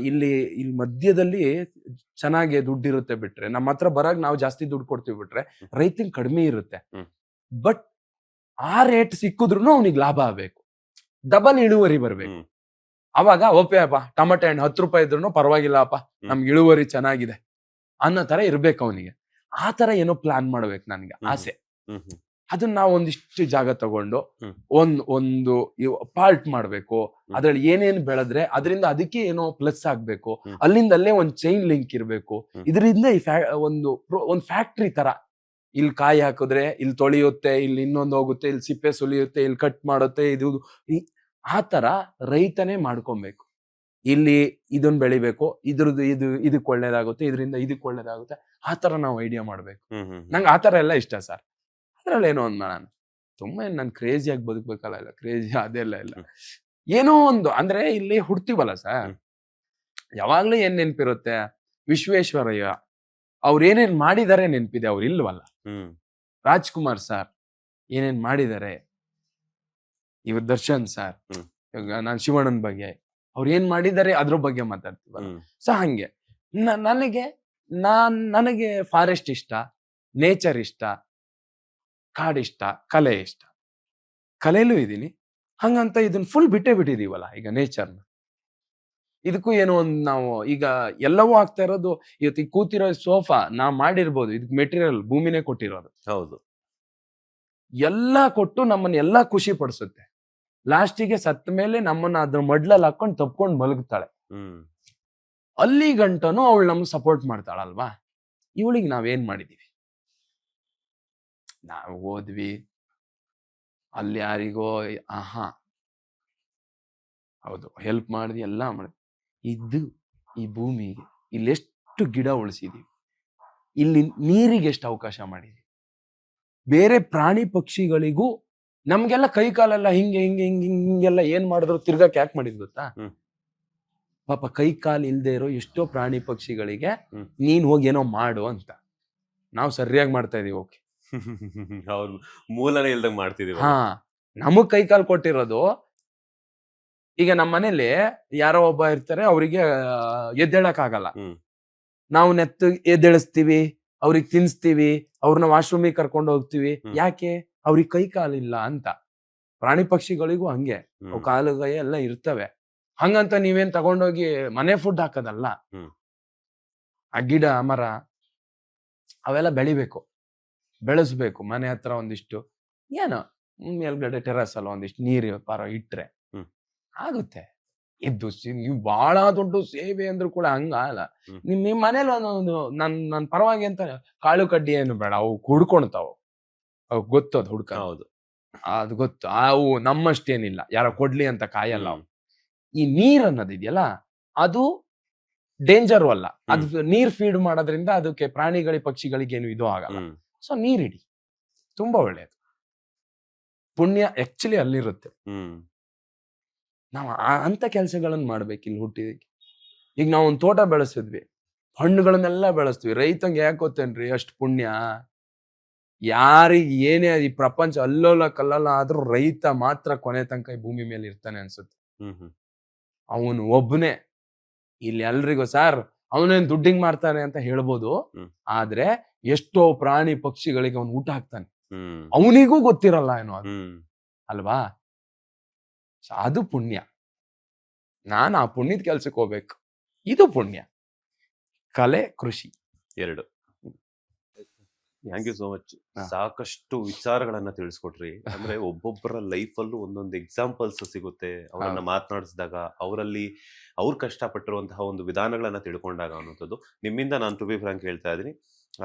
S2: ಇಲ್ಲಿ ಮಧ್ಯದಲ್ಲಿ ಚೆನ್ನಾಗಿ ದುಡ್ಡಿರುತ್ತೆ ಬಿಟ್ರೆ, ನಮ್ಮ ಹತ್ರ ಬರಾಗ ನಾವು ಜಾಸ್ತಿ ದುಡ್ಡು ಕೊಡ್ತೀವಿ ಬಿಟ್ರೆ ರೈತಂಗ್ ಕಡಿಮೆ ಇರುತ್ತೆ. ಬಟ್ ಆ ರೇಟ್ ಸಿಕ್ಕಿದ್ರು ಅವನಿಗೆ ಲಾಭ ಆಗ್ಬೇಕು, ಡಬಲ್ ಇಳುವರಿ ಬರ್ಬೇಕು. ಅವಾಗ ಓಪೆ ಅಪ್ಪ ಟೊಮೆಟೊ ಹಣ್ಣು 10 ರೂಪಾಯಿ ಇದ್ರು ಪರವಾಗಿಲ್ಲ ಅಪ್ಪ, ನಮ್ಗೆ ಇಳುವರಿ ಚೆನ್ನಾಗಿದೆ ಅನ್ನೋ ತರ ಇರ್ಬೇಕು ಅವನಿಗೆ. ಆ ತರ ಏನೋ ಪ್ಲಾನ್ ಮಾಡ್ಬೇಕು ನನ್ಗೆ ಆಸೆ. ಅದನ್ನ ನಾವು ಒಂದಿಷ್ಟು ಜಾಗ ತಗೊಂಡು ಒಂದು ಪಾರ್ಟ್ ಮಾಡ್ಬೇಕು. ಅದ್ರಲ್ಲಿ ಏನೇನ್ ಬೆಳೆದ್ರೆ ಅದರಿಂದ ಅದಕ್ಕೆ ಏನೋ ಪ್ಲಸ್ ಆಗ್ಬೇಕು, ಅಲ್ಲಿಂದ ಅಲ್ಲೇ ಒಂದ್ ಚೈನ್ ಲಿಂಕ್ ಇರ್ಬೇಕು. ಇದರಿಂದ ಒಂದು ಫ್ಯಾಕ್ಟ್ರಿ ತರ, ಇಲ್ಲಿ ಕಾಯಿ ಹಾಕಿದ್ರೆ ಇಲ್ಲಿ ತೊಳೆಯುತ್ತೆ, ಇಲ್ಲಿ ಇನ್ನೊಂದು ಹೋಗುತ್ತೆ, ಇಲ್ಲಿ ಸಿಪ್ಪೆ ಸುಲಿಯುತ್ತೆ, ಇಲ್ಲಿ ಕಟ್ ಮಾಡುತ್ತೆ, ಇದು ಆ ತರ ರೈತನೇ ಮಾಡ್ಕೊಬೇಕು. ಇಲ್ಲಿ ಇದನ್ನ ಬೆಳಿಬೇಕು, ಇದ್ರದ್ದು ಇದಕ್ಕೆ ಒಳ್ಳೇದಾಗುತ್ತೆ, ಇದರಿಂದ ಇದಕ್ಕೆ ಒಳ್ಳೇದಾಗುತ್ತೆ, ಆ ತರ ನಾವು ಐಡಿಯಾ ಮಾಡ್ಬೇಕು. ನಂಗೆ ಆ ತರ ಎಲ್ಲ ಇಷ್ಟ ಸರ್. ಅದ್ರಲ್ಲಿ ಏನೋ ಒಂದ್ ಮಾಡೋಣ, ತುಂಬಾ ನನ್ ಕ್ರೇಜಿಯಾಗಿ ಬದುಕ್ಬೇಕಲ್ಲ, ಇಲ್ಲ ಕ್ರೇಜಿ ಅದೆಲ್ಲ ಇಲ್ಲ, ಏನೋ ಒಂದು ಅಂದ್ರೆ ಇಲ್ಲಿ ಹುಡ್ತೀವಲ್ಲ ಸರ್, ಯಾವಾಗ್ಲೂ ಏನ್ ನೆನ್ಪಿರುತ್ತೆ, ವಿಶ್ವೇಶ್ವರಯ್ಯ ಅವ್ರು ಏನೇನ್ ಮಾಡಿದಾರೆ ನೆನ್ಪಿದೆ, ಅವ್ರು ಇಲ್ವಲ್ಲ. ರಾಜ್ಕುಮಾರ್ ಸರ್ ಏನೇನ್ ಮಾಡಿದ್ದಾರೆ, ಇವ್ರ ದರ್ಶನ್ ಸರ್, ನಾನ್ ಶಿವಣ್ಣನ ಬಗ್ಗೆ ಅವ್ರು ಏನ್ ಮಾಡಿದ್ದಾರೆ ಅದ್ರ ಬಗ್ಗೆ ಮಾತಾಡ್ತೀವಲ್ಲ. ಸೊ ಹಂಗೆ ನನಗೆ ಫಾರೆಸ್ಟ್ ಇಷ್ಟ, ನೇಚರ್ ಇಷ್ಟ, ಕಾಡಿಷ್ಟ, ಕಲೆ ಇಷ್ಟ, ಕಲೆಯಲ್ಲೂ ಇದೀನಿ. ಹಂಗಂತ ಇದನ್ನ ಫುಲ್ ಬಿಟ್ಟಿದೀವಲ್ಲ ಈಗ ನೇಚರ್ನ. ಇದಕ್ಕೂ ಏನೋ ಒಂದು ನಾವು ಈಗ ಎಲ್ಲವೂ ಆಗ್ತಾ ಇರೋದು, ಇವತ್ತು ಕೂತಿರೋ ಸೋಫಾ ನಾವ್ ಮಾಡಿರ್ಬೋದು, ಇದಕ್ ಮೆಟೀರಿಯಲ್ ಭೂಮಿನೇ ಕೊಟ್ಟಿರೋದು.
S1: ಹೌದು,
S2: ಎಲ್ಲ ಕೊಟ್ಟು ನಮ್ಮನ್ನ ಎಲ್ಲಾ ಖುಷಿ ಪಡಿಸುತ್ತೆ. ಲಾಸ್ಟಿಗೆ ಸತ್ತ ಮೇಲೆ ನಮ್ಮನ್ನ ಅದ್ರ ಮಡ್ಲಲ್ಲಿ ಹಾಕೊಂಡು ತಪ್ಕೊಂಡು ಮಲಗ್ತಾಳೆ. ಅಲ್ಲಿ ಗಂಟನು ಅವಳು ನಮ್ಗೆ ಸಪೋರ್ಟ್ ಮಾಡ್ತಾಳಲ್ವಾ. ಇವಳಿಗೆ ನಾವೇನ್ ಮಾಡಿದೀವಿ, ನಾವು ಹೋದ್ವಿ ಅಲ್ಲಿ ಯಾರಿಗೋ ಹೌದು ಹೆಲ್ಪ್ ಮಾಡಿದ್ವಿ, ಎಲ್ಲ ಮಾಡಿದ್ವಿ. ಈ ಭೂಮಿಗೆ ಇಲ್ಲಿ ಎಷ್ಟು ಗಿಡ ಉಳಿಸಿದೀವಿ, ಇಲ್ಲಿ ನೀರಿಗೆ ಎಷ್ಟು ಅವಕಾಶ ಮಾಡಿದೀವಿ, ಬೇರೆ ಪ್ರಾಣಿ ಪಕ್ಷಿಗಳಿಗೂ ನಮ್ಗೆಲ್ಲ ಕೈ ಕಾಲೆಲ್ಲ ಹಿಂಗೆಲ್ಲ ಏನ್ ಮಾಡಿದ್ರು ತಿರ್ಗಾಕ್ ಯಾಕೆ ಮಾಡಿದ್ ಗೊತ್ತಾ? ಪಾಪ ಕೈ ಕಾಲು ಇಲ್ದೇ ಇರೋ ಎಷ್ಟೋ ಪ್ರಾಣಿ ಪಕ್ಷಿಗಳಿಗೆ ನೀನ್ ಹೋಗಿ ಏನೋ ಮಾಡು ಅಂತ ನಾವು ಸರಿಯಾಗಿ ಮಾಡ್ತಾ ಇದೀವಿ. ಓಕೆ,
S1: ಮೂಲನೇ ಇಲ್ದಂಗ್ ಮಾಡ್ತಿದೀವಿ.
S2: ನಮಗ್ ಕೈ ಕಾಲು ಕೊಟ್ಟಿರೋದು. ಈಗ ನಮ್ಮ ಮನೇಲಿ ಯಾರೋ ಒಬ್ಬ ಇರ್ತಾರೆ, ಅವರಿಗೆ ಎದ್ದೇಳಕ್ ಆಗಲ್ಲ, ನಾವು ಎದ್ದೇಳಿಸ್ತೀವಿ, ಅವ್ರಿಗೆ ತಿನ್ಸ್ತೀವಿ, ಅವ್ರನ್ನ ವಾಶ್ರೂಮಿಗೆ ಕರ್ಕೊಂಡು ಹೋಗ್ತೀವಿ.
S1: ಹ್ಮ್.
S2: ಯಾಕೆ? ಅವ್ರಿಗೆ ಕೈ ಕಾಲಿಲ್ಲ ಅಂತ. ಪ್ರಾಣಿ ಪಕ್ಷಿಗಳಿಗೂ ಹಂಗೆ
S1: ಹ್ಮ್.
S2: ಅವು ಕಾಲು ಕೈ ಎಲ್ಲ ಇರ್ತವೆ. ಹಂಗಂತ ನೀವೇನ್ ತಗೊಂಡೋಗಿ ಮನೆ ಫುಡ್ ಹಾಕೋದಲ್ಲ.
S1: ಹ್ಮ್.
S2: ಆ ಗಿಡ ಮರ ಅವೆಲ್ಲ ಬೆಳಿಬೇಕು, ಬೆಳೆಸ್ಬೇಕು. ಮನೆ ಹತ್ರ ಒಂದಿಷ್ಟು ಏನೋ ಮೇಲ್ಗಡೆ ಟೆರಸ್ ಅಲ್ಲ ಒಂದಿಷ್ಟು ನೀರು ಪಾರ ಇಟ್ರೆ
S1: ಹ್ಮ್.
S2: ಆಗುತ್ತೆ. ಇದ್ದು ನೀವು ಬಹಳ ದೊಡ್ಡ ಸೇವೆ ಅಂದ್ರೂ ಕೂಡ ಹಂಗ ಅಲ್ಲ.
S1: ಹ್ಮ್.
S2: ನಿಮ್ ಮನೇಲಿ ಒಂದೊಂದು ನನ್ ಪರವಾಗಿ ಅಂತ ಕಾಳು ಕಡ್ಡಿ ಏನು ಬೇಡ, ಅವು ಹುಡ್ಕೊಳ್ತಾವ. ಅವು ಗೊತ್ತದು ಹುಡ್ಕ,
S1: ಹೌದು.
S2: ಅದು ಗೊತ್ತು. ಅವು ನಮ್ಮಷ್ಟೇನಿಲ್ಲ, ಯಾರೋ ಕೊಡ್ಲಿ ಅಂತ ಕಾಯಲ್ಲ ಅವು.
S1: ಹ್ಮ್.
S2: ಈ ನೀರ್ ಅನ್ನೋದಿದೆಯಲ್ಲ, ಅದು ಡೇಂಜರು ಅಲ್ಲ. ಅದು ನೀರ್ ಫೀಡ್ ಮಾಡೋದ್ರಿಂದ ಅದಕ್ಕೆ ಪ್ರಾಣಿಗಳಿಗೆ ಪಕ್ಷಿಗಳಿಗೆ ಏನು ಇದು ಆಗಲ್ಲ.
S1: ಹ್ಮ್.
S2: ಸೊ ನೀರಿಡಿ, ತುಂಬಾ ಒಳ್ಳೇದು. ಪುಣ್ಯ ಆಕ್ಚುಲಿ ಅಲ್ಲಿರುತ್ತೆ.
S1: ಹ್ಮ್.
S2: ನಾವು ಅಂತ ಕೆಲಸಗಳನ್ನ ಮಾಡ್ಬೇಕು ಇಲ್ಲಿ ಹುಟ್ಟಿದಕ್ಕೆ. ಈಗ ನಾವು ಒಂದು ತೋಟ ಬೆಳೆಸಿದ್ವಿ, ಹಣ್ಣುಗಳನ್ನೆಲ್ಲ ಬೆಳೆಸ್ತೀವಿ. ರೈತಂಗೆ ಯಾಕೆ ಗೊತ್ತೇನ್ರಿ ಅಷ್ಟು ಪುಣ್ಯ? ಯಾರಿಗೆ ಏನೇ ಈ ಪ್ರಪಂಚ ಅಲ್ಲೋಲ ಕಲ್ಲಲ್ಲ ಆದ್ರೂ ರೈತ ಮಾತ್ರ ಕೊನೆ ತನಕ ಈ ಭೂಮಿ ಮೇಲೆ ಇರ್ತಾನೆ ಅನ್ಸುತ್ತೆ.
S1: ಹ್ಮ್. ಹ್ಮ್.
S2: ಅವನು ಒಬ್ಬನೇ. ಇಲ್ಲಿ ಎಲ್ರಿಗೂ ಸರ್ ಅವನೇನ್ ದುಡ್ಡಿಂಗ್ ಮಾಡ್ತಾನೆ ಅಂತ ಹೇಳ್ಬೋದು,
S1: ಹ್ಮ್.
S2: ಆದ್ರೆ ಎಷ್ಟೋ ಪ್ರಾಣಿ ಪಕ್ಷಿಗಳಿಗೆ ಅವನು ಊಟ ಹಾಕ್ತಾನೆ.
S1: ಹ್ಮ್.
S2: ಅವನಿಗೂ ಗೊತ್ತಿರಲ್ಲ ಏನೋ ಅದು,
S1: ಹ್ಮ್.
S2: ಅಲ್ವಾ? ಅದು ಪುಣ್ಯ. ನಾನು ಆ ಪುಣ್ಯದ ಕೆಲ್ಸಕ್ಕೆ ಹೋಗ್ಬೇಕು. ಇದು ಪುಣ್ಯ. ಕಲೆ, ಕೃಷಿ
S1: ಎರಡು. Thank you so much.
S2: ಹಾ.
S1: ಸಾಕಷ್ಟು ವಿಚಾರಗಳನ್ನ ತಿಳಿಸ್ಕೊಟ್ರಿ. ಅಂದ್ರೆ ಒಬ್ಬೊಬ್ಬರ ಲೈಫ್ ಅಲ್ಲೂ ಒಂದೊಂದು ಎಕ್ಸಾಂಪಲ್ಸ್ ಸಿಗುತ್ತೆ. ಅವರನ್ನ
S2: ಹೌದು.
S1: ಮಾತನಾಡಿಸಿದಾಗ ಅವರಲ್ಲಿ ಅವ್ರು ಕಷ್ಟಪಟ್ಟಿರುವಂತಹ ಒಂದು ವಿಧಾನಗಳನ್ನ ತಿಳ್ಕೊಂಡಾಗ ಅನ್ನೋಂಥದ್ದು ನಿಮ್ಮಿಂದ ನಾನು ಟು ಬಿ ಫ್ರಾಂಕ್ ಹೇಳ್ತಾ ಇದ್ದೀನಿ.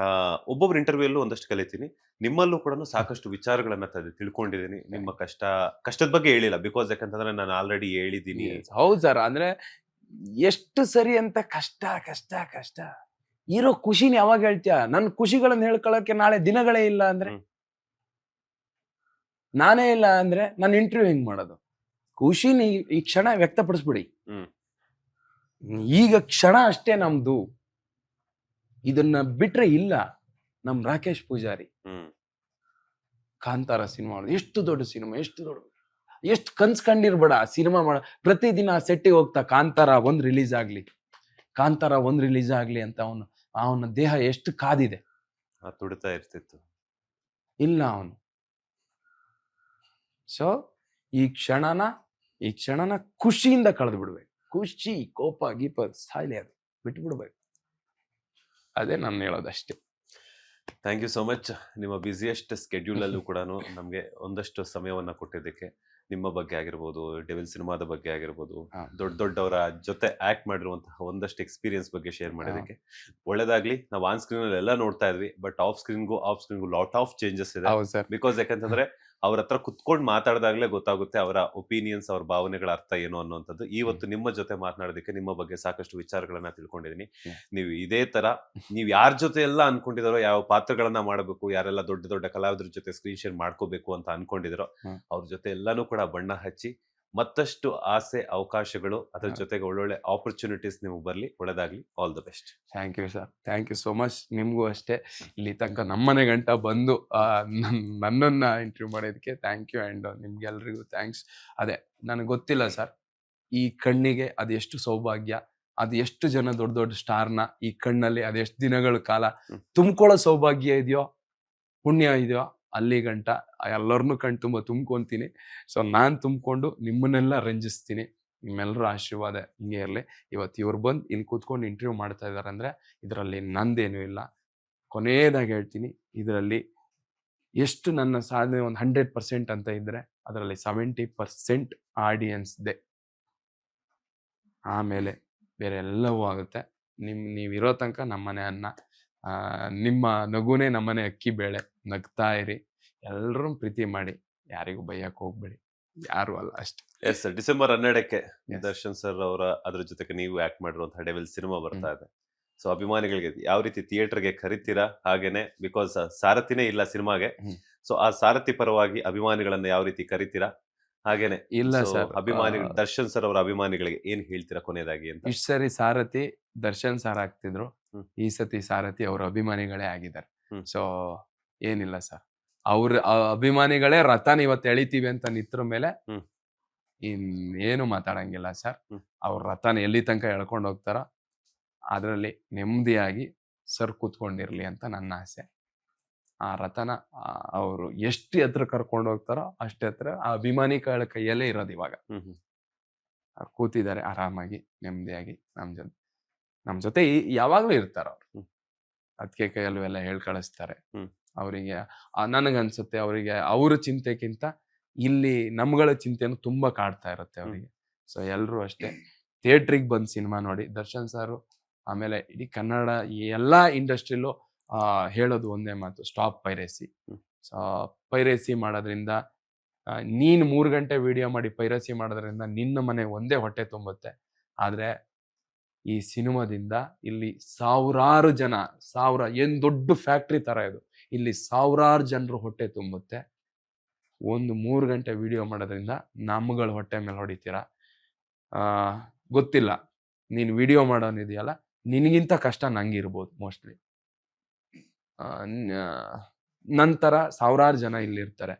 S1: ಒಬ್ಬೊಬ್ರು ಇಂಟರ್ವ್ಯೂ ಅಲ್ಲೂ ಒಂದಷ್ಟು ಕಲಿತೀನಿ. ನಿಮ್ಮಲ್ಲೂ ಕೂಡ ಸಾಕಷ್ಟು ವಿಚಾರಗಳನ್ನ ತಿಳ್ಕೊಂಡಿದ್ದೀನಿ. ನಿಮ್ಮ ಕಷ್ಟದ ಬಗ್ಗೆ ಹೇಳಿಲ್ಲ, ಬಿಕಾಸ್ ಯಾಕಂತಂದ್ರೆ ನಾನು ಆಲ್ರೆಡಿ ಹೇಳಿದ್ದೀನಿ.
S2: ಹೌದು ಸರ್. ಅಂದ್ರೆ ಎಷ್ಟು ಸರಿ ಅಂತ ಕಷ್ಟ ಕಷ್ಟ ಕಷ್ಟ ಇರೋ ಖುಷಿನ ಯಾವಾಗ ಹೇಳ್ತೀಯ? ನನ್ ಖುಷಿಗಳನ್ನ ಹೇಳ್ಕೊಳಕ್ಕೆ ನಾಳೆ ದಿನಗಳೇ ಇಲ್ಲ ಅಂದ್ರೆ,
S1: ಹ್ಮ್.
S2: ನಾನೇ ಇಲ್ಲ ಅಂದ್ರೆ ನಾನು ಇಂಟರ್ವ್ಯೂ ಹೆಂಗ್ ಮಾಡೋದು? ಖುಷಿನ ಈ ಕ್ಷಣ ವ್ಯಕ್ತಪಡಿಸ್ಬಿಡಿ.
S1: ಹ್ಮ್.
S2: ಈಗ ಕ್ಷಣ ಅಷ್ಟೇ ನಮ್ದು. ಇದನ್ನ ಬಿಟ್ರೆ ಇಲ್ಲ. ನಮ್ ರಾಕೇಶ್ ಪೂಜಾರಿ
S1: ಹ್ಮ್.
S2: ಕಾಂತಾರ ಸಿನಿಮಾ ಎಷ್ಟು ದೊಡ್ಡ ಸಿನಿಮಾ, ಎಷ್ಟು ಕನ್ಸ್ ಕಂಡಿರ್ಬೇಡ ಆ ಸಿನಿಮಾ ಮಾಡ. ಪ್ರತಿದಿನ ಆ ಸೆಟ್ಟಿಗೆ ಹೋಗ್ತಾ ಕಾಂತಾರ ಒಂದ್ ರಿಲೀಸ್ ಆಗ್ಲಿ ಅಂತ ಅವನ ದೇಹ ಎಷ್ಟು ಕಾದಿದೆ.
S1: ತುಡಿತಾ ಇರ್ತಿತ್ತು.
S2: ಇಲ್ಲ ಅವನು. ಸೊ ಈ ಕ್ಷಣನ ಖುಷಿಯಿಂದ ಕಳೆದು ಬಿಡ್ಬೇಕು. ಖುಷಿ, ಕೋಪ, ಗೀಪ ಸಾಯ್ಲಿ, ಅದು ಬಿಟ್ಟು ಬಿಡ್ಬೇಕು. ಅದೇ ನಾನು ಹೇಳೋದಷ್ಟೇ.
S1: Thank you so much. ನಿಮ್ಮ ಬ್ಯುಸಿಯೆಸ್ಟ್ ಸ್ಕೆಡ್ಯೂಲ್ ಅಲ್ಲೂ ಕೂಡ ನಮಗೆ ಒಂದಷ್ಟು ಸಮಯವನ್ನ ಕೊಟ್ಟಿದ್ದಕ್ಕೆ, ನಿಮ್ಮ ಬಗ್ಗೆ ಆಗಿರ್ಬೋದು, ಡೆವಿಲ್ ಸಿನಿಮಾದ ಬಗ್ಗೆ ಆಗಿರ್ಬೋದು,
S2: ಹಾ.
S1: ದೊಡ್ಡವರ ಜೊತೆ ಆಕ್ಟ್ ಮಾಡಿರುವಂತಹ ಒಂದಷ್ಟು ಎಕ್ಸ್ಪೀರಿಯನ್ಸ್ ಬಗ್ಗೆ ಶೇರ್ ಮಾಡೋದಕ್ಕೆ ಒಳ್ಳೇದಾಗ್ಲಿ. ನಾವು ಆನ್ ಸ್ಕ್ರೀನ್ ಅಲ್ಲಿ ಎಲ್ಲ ನೋಡ್ತಾ ಇದ್ವಿ, ಬಟ್ ಆಫ್ ಸ್ಕ್ರೀನ್ಗೂ ಲಾಟ್ ಆಫ್ ಚೇಂಜಸ್ ಇದೆ.
S2: ಹೌದು ಸರ್.
S1: ಬಿಕಾಸ್ ಯಾಕಂತಂದ್ರೆ ಅವ್ರ ಹತ್ರ ಕುತ್ಕೊಂಡು ಮಾತಾಡಿದಾಗ್ಲೇ ಗೊತ್ತಾಗುತ್ತೆ ಅವರ ಒಪಿನಿಯನ್ಸ್, ಅವ್ರ ಭಾವನೆಗಳ ಅರ್ಥ ಏನು ಅನ್ನುವಂಥದ್ದು. ಇವತ್ತು ನಿಮ್ಮ ಜೊತೆ ಮಾತನಾಡೋದಕ್ಕೆ ನಿಮ್ಮ ಬಗ್ಗೆ ಸಾಕಷ್ಟು ವಿಚಾರಗಳನ್ನ ತಿಳ್ಕೊಂಡಿದ್ದೀನಿ. ನೀವು ಇದೇ ತರ ನೀವು ಯಾರ ಜೊತೆ ಎಲ್ಲ ಅನ್ಕೊಂಡಿದಾರೋ, ಯಾವ ಪಾತ್ರಗಳನ್ನ ಮಾಡಬೇಕು, ಯಾರೆಲ್ಲ ದೊಡ್ಡ ದೊಡ್ಡ ಕಲಾವಿದರ ಜೊತೆ ಸ್ಕ್ರೀನ್ ಶೇರ್ ಮಾಡ್ಕೋಬೇಕು ಅಂತ ಅನ್ಕೊಂಡಿದಾರೋ ಅವ್ರ ಜೊತೆ ಎಲ್ಲಾನು ಕೂಡ ಬಣ್ಣ ಹಚ್ಚಿ ಮತ್ತಷ್ಟು ಆಸೆ ಅವಕಾಶಗಳು, ಅದ್ರ ಜೊತೆಗೆ ಒಳ್ಳೊಳ್ಳೆ ಆಪರ್ಚುನಿಟೀಸ್ ನಿಮ್ಗೆ ಬರ್ಲಿ. ಒಳ್ಳೆದಾಗ್ಲಿ. All the best.
S2: Thank you sir. Thank you so much. ನಿಮ್ಗೂ ಅಷ್ಟೇ. ಇಲ್ಲಿ ತನಕ ನಮ್ಮನೆ ಗಂಟ ಬಂದು ನನ್ನನ್ನ ಇಂಟರ್ವ್ಯೂ ಮಾಡೋದಕ್ಕೆ ಥ್ಯಾಂಕ್ ಯು. ಅಂಡ್ ನಿಮ್ಗೆಲ್ರಿಗೂ ಥ್ಯಾಂಕ್ಸ್. ಅದೇ ನನಗೆ ಗೊತ್ತಿಲ್ಲ ಸರ್, ಈ ಕಣ್ಣಿಗೆ ಅದೆಷ್ಟು ಸೌಭಾಗ್ಯ, ಅದು ಎಷ್ಟು ಜನ ದೊಡ್ಡ ದೊಡ್ಡ ಸ್ಟಾರ್ನ ಈ ಕಣ್ಣಲ್ಲಿ ಅದೆಷ್ಟು ದಿನಗಳ ಕಾಲ ತುಂಬ್ಕೊಳ್ಳೋ ಸೌಭಾಗ್ಯ ಇದೆಯೋ, ಪುಣ್ಯ ಇದೆಯೋ, ಅಲ್ಲಿ ಗಂಟ ಎಲ್ಲರನ್ನೂ ಕಣ್ ತುಂಬ ತುಂಬ್ಕೊಂತೀನಿ. ಸೊ ನಾನು ತುಂಬಿಕೊಂಡು ನಿಮ್ಮನ್ನೆಲ್ಲ ರಂಜಿಸ್ತೀನಿ. ನಿಮ್ಮೆಲ್ಲರ ಆಶೀರ್ವಾದ ಹಿಂಗೆ ಇರಲಿ. ಇವತ್ತು ಇವ್ರು ಬಂದು ಇಲ್ಲಿ ಕೂತ್ಕೊಂಡು ಇಂಟರ್ವ್ಯೂ ಮಾಡ್ತಾ ಇದ್ದಾರೆ ಅಂದರೆ ಇದರಲ್ಲಿ ನಂದೇನೂ ಇಲ್ಲ. ಕೊನೆಯದಾಗಿ ಹೇಳ್ತೀನಿ, ಇದರಲ್ಲಿ ಎಷ್ಟು ನನ್ನ ಸಾಧನೆ ಒಂದು 100% ಅಂತ ಇದ್ದರೆ ಅದರಲ್ಲಿ 70% ಆಡಿಯನ್ಸ್ದೆ. ಆಮೇಲೆ ಬೇರೆ ಎಲ್ಲವೂ ಆಗುತ್ತೆ. ನೀವಿರೋ ತನಕ ನಮ್ಮನೆ ಅನ್ನ, ನಿಮ್ಮ ನಗುನೇ ನಮ್ಮನೆ ಅಕ್ಕಿ ಬೇಳೆ. ನಗ್ತಾ ಇರಿ, ಎಲ್ಲರೂ ಪ್ರೀತಿ ಮಾಡಿ, ಯಾರಿಗೂ ಬೈಯಕ್ಕೆ ಹೋಗ್ಬೇಡಿ, ಯಾರು ಅಲ್ಲ ಅಷ್ಟೇ.
S1: ಎಸ್, ಡಿಸೆಂಬರ್ 12ಕ್ಕೆ ದರ್ಶನ್ ಸರ್ ಅವರ ಅದ್ರ ಜೊತೆಗೆ ನೀವು ಆಕ್ಟ್ ಮಾಡಿರುವಂತಹ ಡೆವಿಲ್ ಸಿನಿಮಾ ಬರ್ತಾ ಇದೆ. ಸೊ ಅಭಿಮಾನಿಗಳಿಗೆ ಯಾವ ರೀತಿ ಥಿಯೇಟರ್ಗೆ ಕರಿತೀರಾ? ಹಾಗೇನೆ ಬಿಕಾಸ್ ಸಾರಥಿನೇ ಇಲ್ಲ ಸಿನಿಮಾಗೆ, ಸೊ ಆ ಸಾರಥಿ ಪರವಾಗಿ ಅಭಿಮಾನಿಗಳನ್ನ ಯಾವ ರೀತಿ ಕರಿತೀರಾ? ಹಾಗೇನೆ
S2: ಇಲ್ಲ ಸರ್,
S1: ಅಭಿಮಾನಿಗಳು, ದರ್ಶನ್ ಸರ್ ಅವರ ಅಭಿಮಾನಿಗಳಿಗೆ ಏನ್ ಹೇಳ್ತೀರಾ ಕೊನೆಯದಾಗಿ ಅಂತ?
S2: ಇಷ್ಟು ಸರಿ ಸಾರಥಿ ದರ್ಶನ್ ಸರ್ ಆಗ್ತಿದ್ರು, ಈ ಸತಿ ಸಾರಥಿ ಅವ್ರ ಅಭಿಮಾನಿಗಳೇ ಆಗಿದ್ದಾರೆ. ಸೊ ಏನಿಲ್ಲ ಸರ್, ಅವ್ರ ಅಭಿಮಾನಿಗಳೇ ರಥನ ಇವತ್ತು ಎಳಿತೀವಿ ಅಂತ ನಿತ್ರ ಮೇಲೆ ಇನ್ನೇನು ಮಾತಾಡಂಗಿಲ್ಲ ಸರ್. ಅವ್ರ ರಥನ ಎಲ್ಲಿ ತನಕ ಎಳ್ಕೊಂಡು ಹೋಗ್ತಾರ ಅದರಲ್ಲಿ ನೆಮ್ಮದಿಯಾಗಿ ಸರ್ ಕೂತ್ಕೊಂಡಿರ್ಲಿ ಅಂತ ನನ್ನ ಆಸೆ. ಆ ರಥನ ಅವರು ಎಷ್ಟು ಎತ್ತರ ಕರ್ಕೊಂಡು ಹೋಗ್ತಾರೋ ಅಷ್ಟೇ ಎತ್ತರ ಆ ಅಭಿಮಾನಿಗಳ ಕೈಯಲ್ಲೇ ಇರೋದು ಇವಾಗ. ಅವ್ರು ಕೂತಿದ್ದಾರೆ ಆರಾಮಾಗಿ ನೆಮ್ಮದಿಯಾಗಿ ನಮ್ ಜೊತೆ ಯಾವಾಗ್ಲೂ ಇರ್ತಾರ ಅವ್ರು. ಅದಕ್ಕೆ ಕೈಯಲ್ಲೂ ಎಲ್ಲ ಹೇಳ್ ಕಳಿಸ್ತಾರೆ. ಅವರಿಗೆ ನನಗನ್ಸುತ್ತೆ ಅವರಿಗೆ ಅವ್ರ ಚಿಂತೆಗಿಂತ ಇಲ್ಲಿ ನಮ್ಗಳ ಚಿಂತೆನು ತುಂಬಾ ಕಾಡ್ತಾ ಇರುತ್ತೆ ಅವರಿಗೆ. ಸೊ ಎಲ್ರು ಅಷ್ಟೇ ಥಿಯೇಟ್ರಿಗೆ ಬಂದ್ ಸಿನಿಮಾ ನೋಡಿ. ದರ್ಶನ್ ಸಾರು ಆಮೇಲೆ ಇಡೀ ಕನ್ನಡ ಎಲ್ಲಾ ಇಂಡಸ್ಟ್ರಿಲೂ ಹೇಳೋದು ಒಂದೇ ಮಾತು, ಸ್ಟಾಪ್ ಪೈರೇಸಿ. ಸೊ ಪೈರೇಸಿ ಮಾಡೋದ್ರಿಂದ ನೀನ್ 3 ಗಂಟೆ ವಿಡಿಯೋ ಮಾಡಿ ಪೈರೇಸಿ ಮಾಡೋದ್ರಿಂದ ನಿನ್ನ ಮನೆ ಒಂದೇ ಹೊಟ್ಟೆ ತುಂಬುತ್ತೆ. ಆದ್ರೆ ಈ ಸಿನಿಮಾದಿಂದ ಇಲ್ಲಿ ಸಾವಿರಾರು ಜನ, ಏನ್ ದೊಡ್ಡ ಫ್ಯಾಕ್ಟ್ರಿ ತರ ಇದು, ಇಲ್ಲಿ ಸಾವಿರಾರು ಜನರು ಹೊಟ್ಟೆ ತುಂಬುತ್ತೆ. ಒಂದು 3 ಗಂಟೆ ವಿಡಿಯೋ ಮಾಡೋದ್ರಿಂದ ನಮ್ಗಳ ಹೊಟ್ಟೆ ಮೇಲೆ ಹೊಡಿತೀರಾ. ಗೊತ್ತಿಲ್ಲ, ನೀನ್ ವಿಡಿಯೋ ಮಾಡೋನಿದೆಯಲ್ಲ ನಿನಗಿಂತ ಕಷ್ಟ ನಂಗಿರ್ಬೋದು ಮೋಸ್ಟ್ಲಿ. ನಂತರ ಸಾವಿರಾರು ಜನ ಇಲ್ಲಿರ್ತಾರೆ,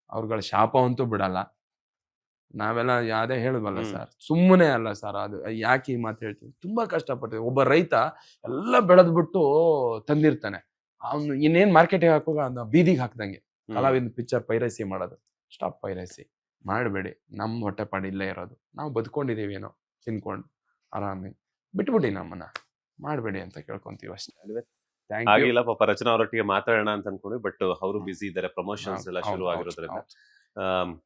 S2: ಅವ್ರಗಳ ಶಾಪ ಅಂತೂ ಬಿಡಲ್ಲ. ನಾವೆಲ್ಲ ಯಾವ್ದೇ ಹೇಳುವಲ್ಲ ಸರ್, ಸುಮ್ಮನೆ ಅಲ್ಲ ಸರ್. ಅದು ಯಾಕೆ ಈ ಮಾತು ಹೇಳ್ತೀವಿ, ತುಂಬಾ ಕಷ್ಟಪಟ್ಟಿದ್ವಿ. ಒಬ್ಬ ರೈತ ಎಲ್ಲ ಬೆಳೆದ್ಬಿಟ್ಟು ತಂದಿರ್ತಾನೆ, ಅವ್ನು ಇನ್ನೇನ್ ಮಾರ್ಕೆಟಿಗೆ ಹಾಕುವಾಗ ಅದನ್ನ ಬೀದಿಗೆ ಹಾಕ್ದಂಗೆ ಕಲಾವಿದ ಪಿಕ್ಚರ್ ಪೈರಸಿ ಮಾಡೋದು. ಸ್ಟಾಪ್ ಪೈರಸಿ ಮಾಡಬೇಡಿ, ನಮ್ಮ ಹೊಟ್ಟೆಪಾಡು ಇಲ್ಲೇ ಇರೋದು, ನಾವು ಬದುಕೊಂಡಿದೀವಿ ಏನೋ ತಿನ್ಕೊಂಡು ಆರಾಮಿ, ಬಿಟ್ಬಿಡಿ ನಮ್ಮನ್ನ, ಮಾಡಬೇಡಿ ಅಂತ ಕೇಳ್ಕೊಂತೀವಿ ಅಷ್ಟೇ.
S1: ಆಗಿಲ್ಲ ಪಾಪ ರಚನಾ ಅವರೊಟ್ಟಿಗೆ ಮಾತಾಡೋಣ ಅಂತ ಅನ್ಕೊಂಡ್ವಿ, ಬಟ್ ಅವರು ಬಿಸಿ ಇದ್ದಾರೆ, ಪ್ರಮೋಷನ್ಸ್ ಎಲ್ಲ ಶುರು ಆಗಿರೋದ್ರಿಂದ.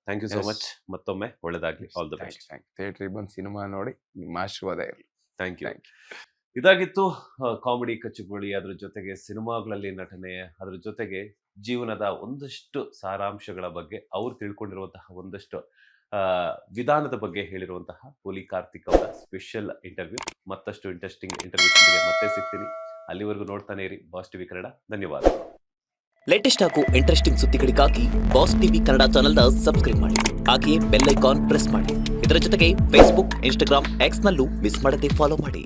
S1: Thank you so much. ಮತ್ತೊಮ್ಮೆ ಒಳ್ಳೇದಾಗ್ಲಿ, ಆಲ್ ದ ಬೆಸ್ಟ್.
S2: ಥಿಯೇಟ್ರಿಗೆ ಬಂದು ಸಿನಿಮಾ ನೋಡಿ ನಿಮ್ಮ ಆಶೀರ್ವಾದ ಇರಲಿ.
S1: Thank you. ಇದಾಗಿತ್ತು ಕಾಮಿಡಿ ಕಚ್ಚುಗೋಳಿ, ಅದ್ರ ಜೊತೆಗೆ ಸಿನಿಮಾಗಳಲ್ಲಿ ನಟನೆ, ಅದ್ರ ಜೊತೆಗೆ ಜೀವನದ ಒಂದಷ್ಟು ಸಾರಾಂಶಗಳ ಬಗ್ಗೆ ಅವ್ರು ತಿಳ್ಕೊಂಡಿರುವಂತಹ ಒಂದಷ್ಟು ವಿಧಾನದ ಬಗ್ಗೆ ಹೇಳಿರುವಂತಹ ಪೋಲಿ ಕಾರ್ತಿಕ್ ಅವರ ಸ್ಪೆಷಲ್ ಇಂಟರ್ವ್ಯೂ. ಮತ್ತಷ್ಟು ಇಂಟ್ರೆಸ್ಟಿಂಗ್ ಇಂಟರ್ವ್ಯೂಸ್ಗೆ ಮತ್ತೆ ಸಿಗ್ತೀನಿ. ಅಲ್ಲಿವರೆಗೂ ನೋಡ್ತಾನೆ ಇರಿ ಬಾಸ್ ಟಿವಿ ಕನ್ನಡ. ಧನ್ಯವಾದ.
S3: ಲೇಟೆಸ್ಟ್ ಹಾಗೂ ಇಂಟ್ರೆಸ್ಟಿಂಗ್ ಸುದ್ದಿಗಳಿಗಾಗಿ ಬಾಸ್ ಟಿವಿ ಕನ್ನಡ ಚಾನೆಲ್ನ ಸಬ್ಸ್ಕ್ರೈಬ್ ಮಾಡಿ. ಹಾಗೆಯೇ ಬೆಲ್ ಐಕಾನ್ ಪ್ರೆಸ್ ಮಾಡಿ. ಇದರ ಜೊತೆಗೆ ಫೇಸ್ಬುಕ್, ಇನ್ಸ್ಟಾಗ್ರಾಮ್, ಎಕ್ಸ್ ನಲ್ಲೂ ಮಿಸ್ ಮಾಡದೆ ಫಾಲೋ ಮಾಡಿ.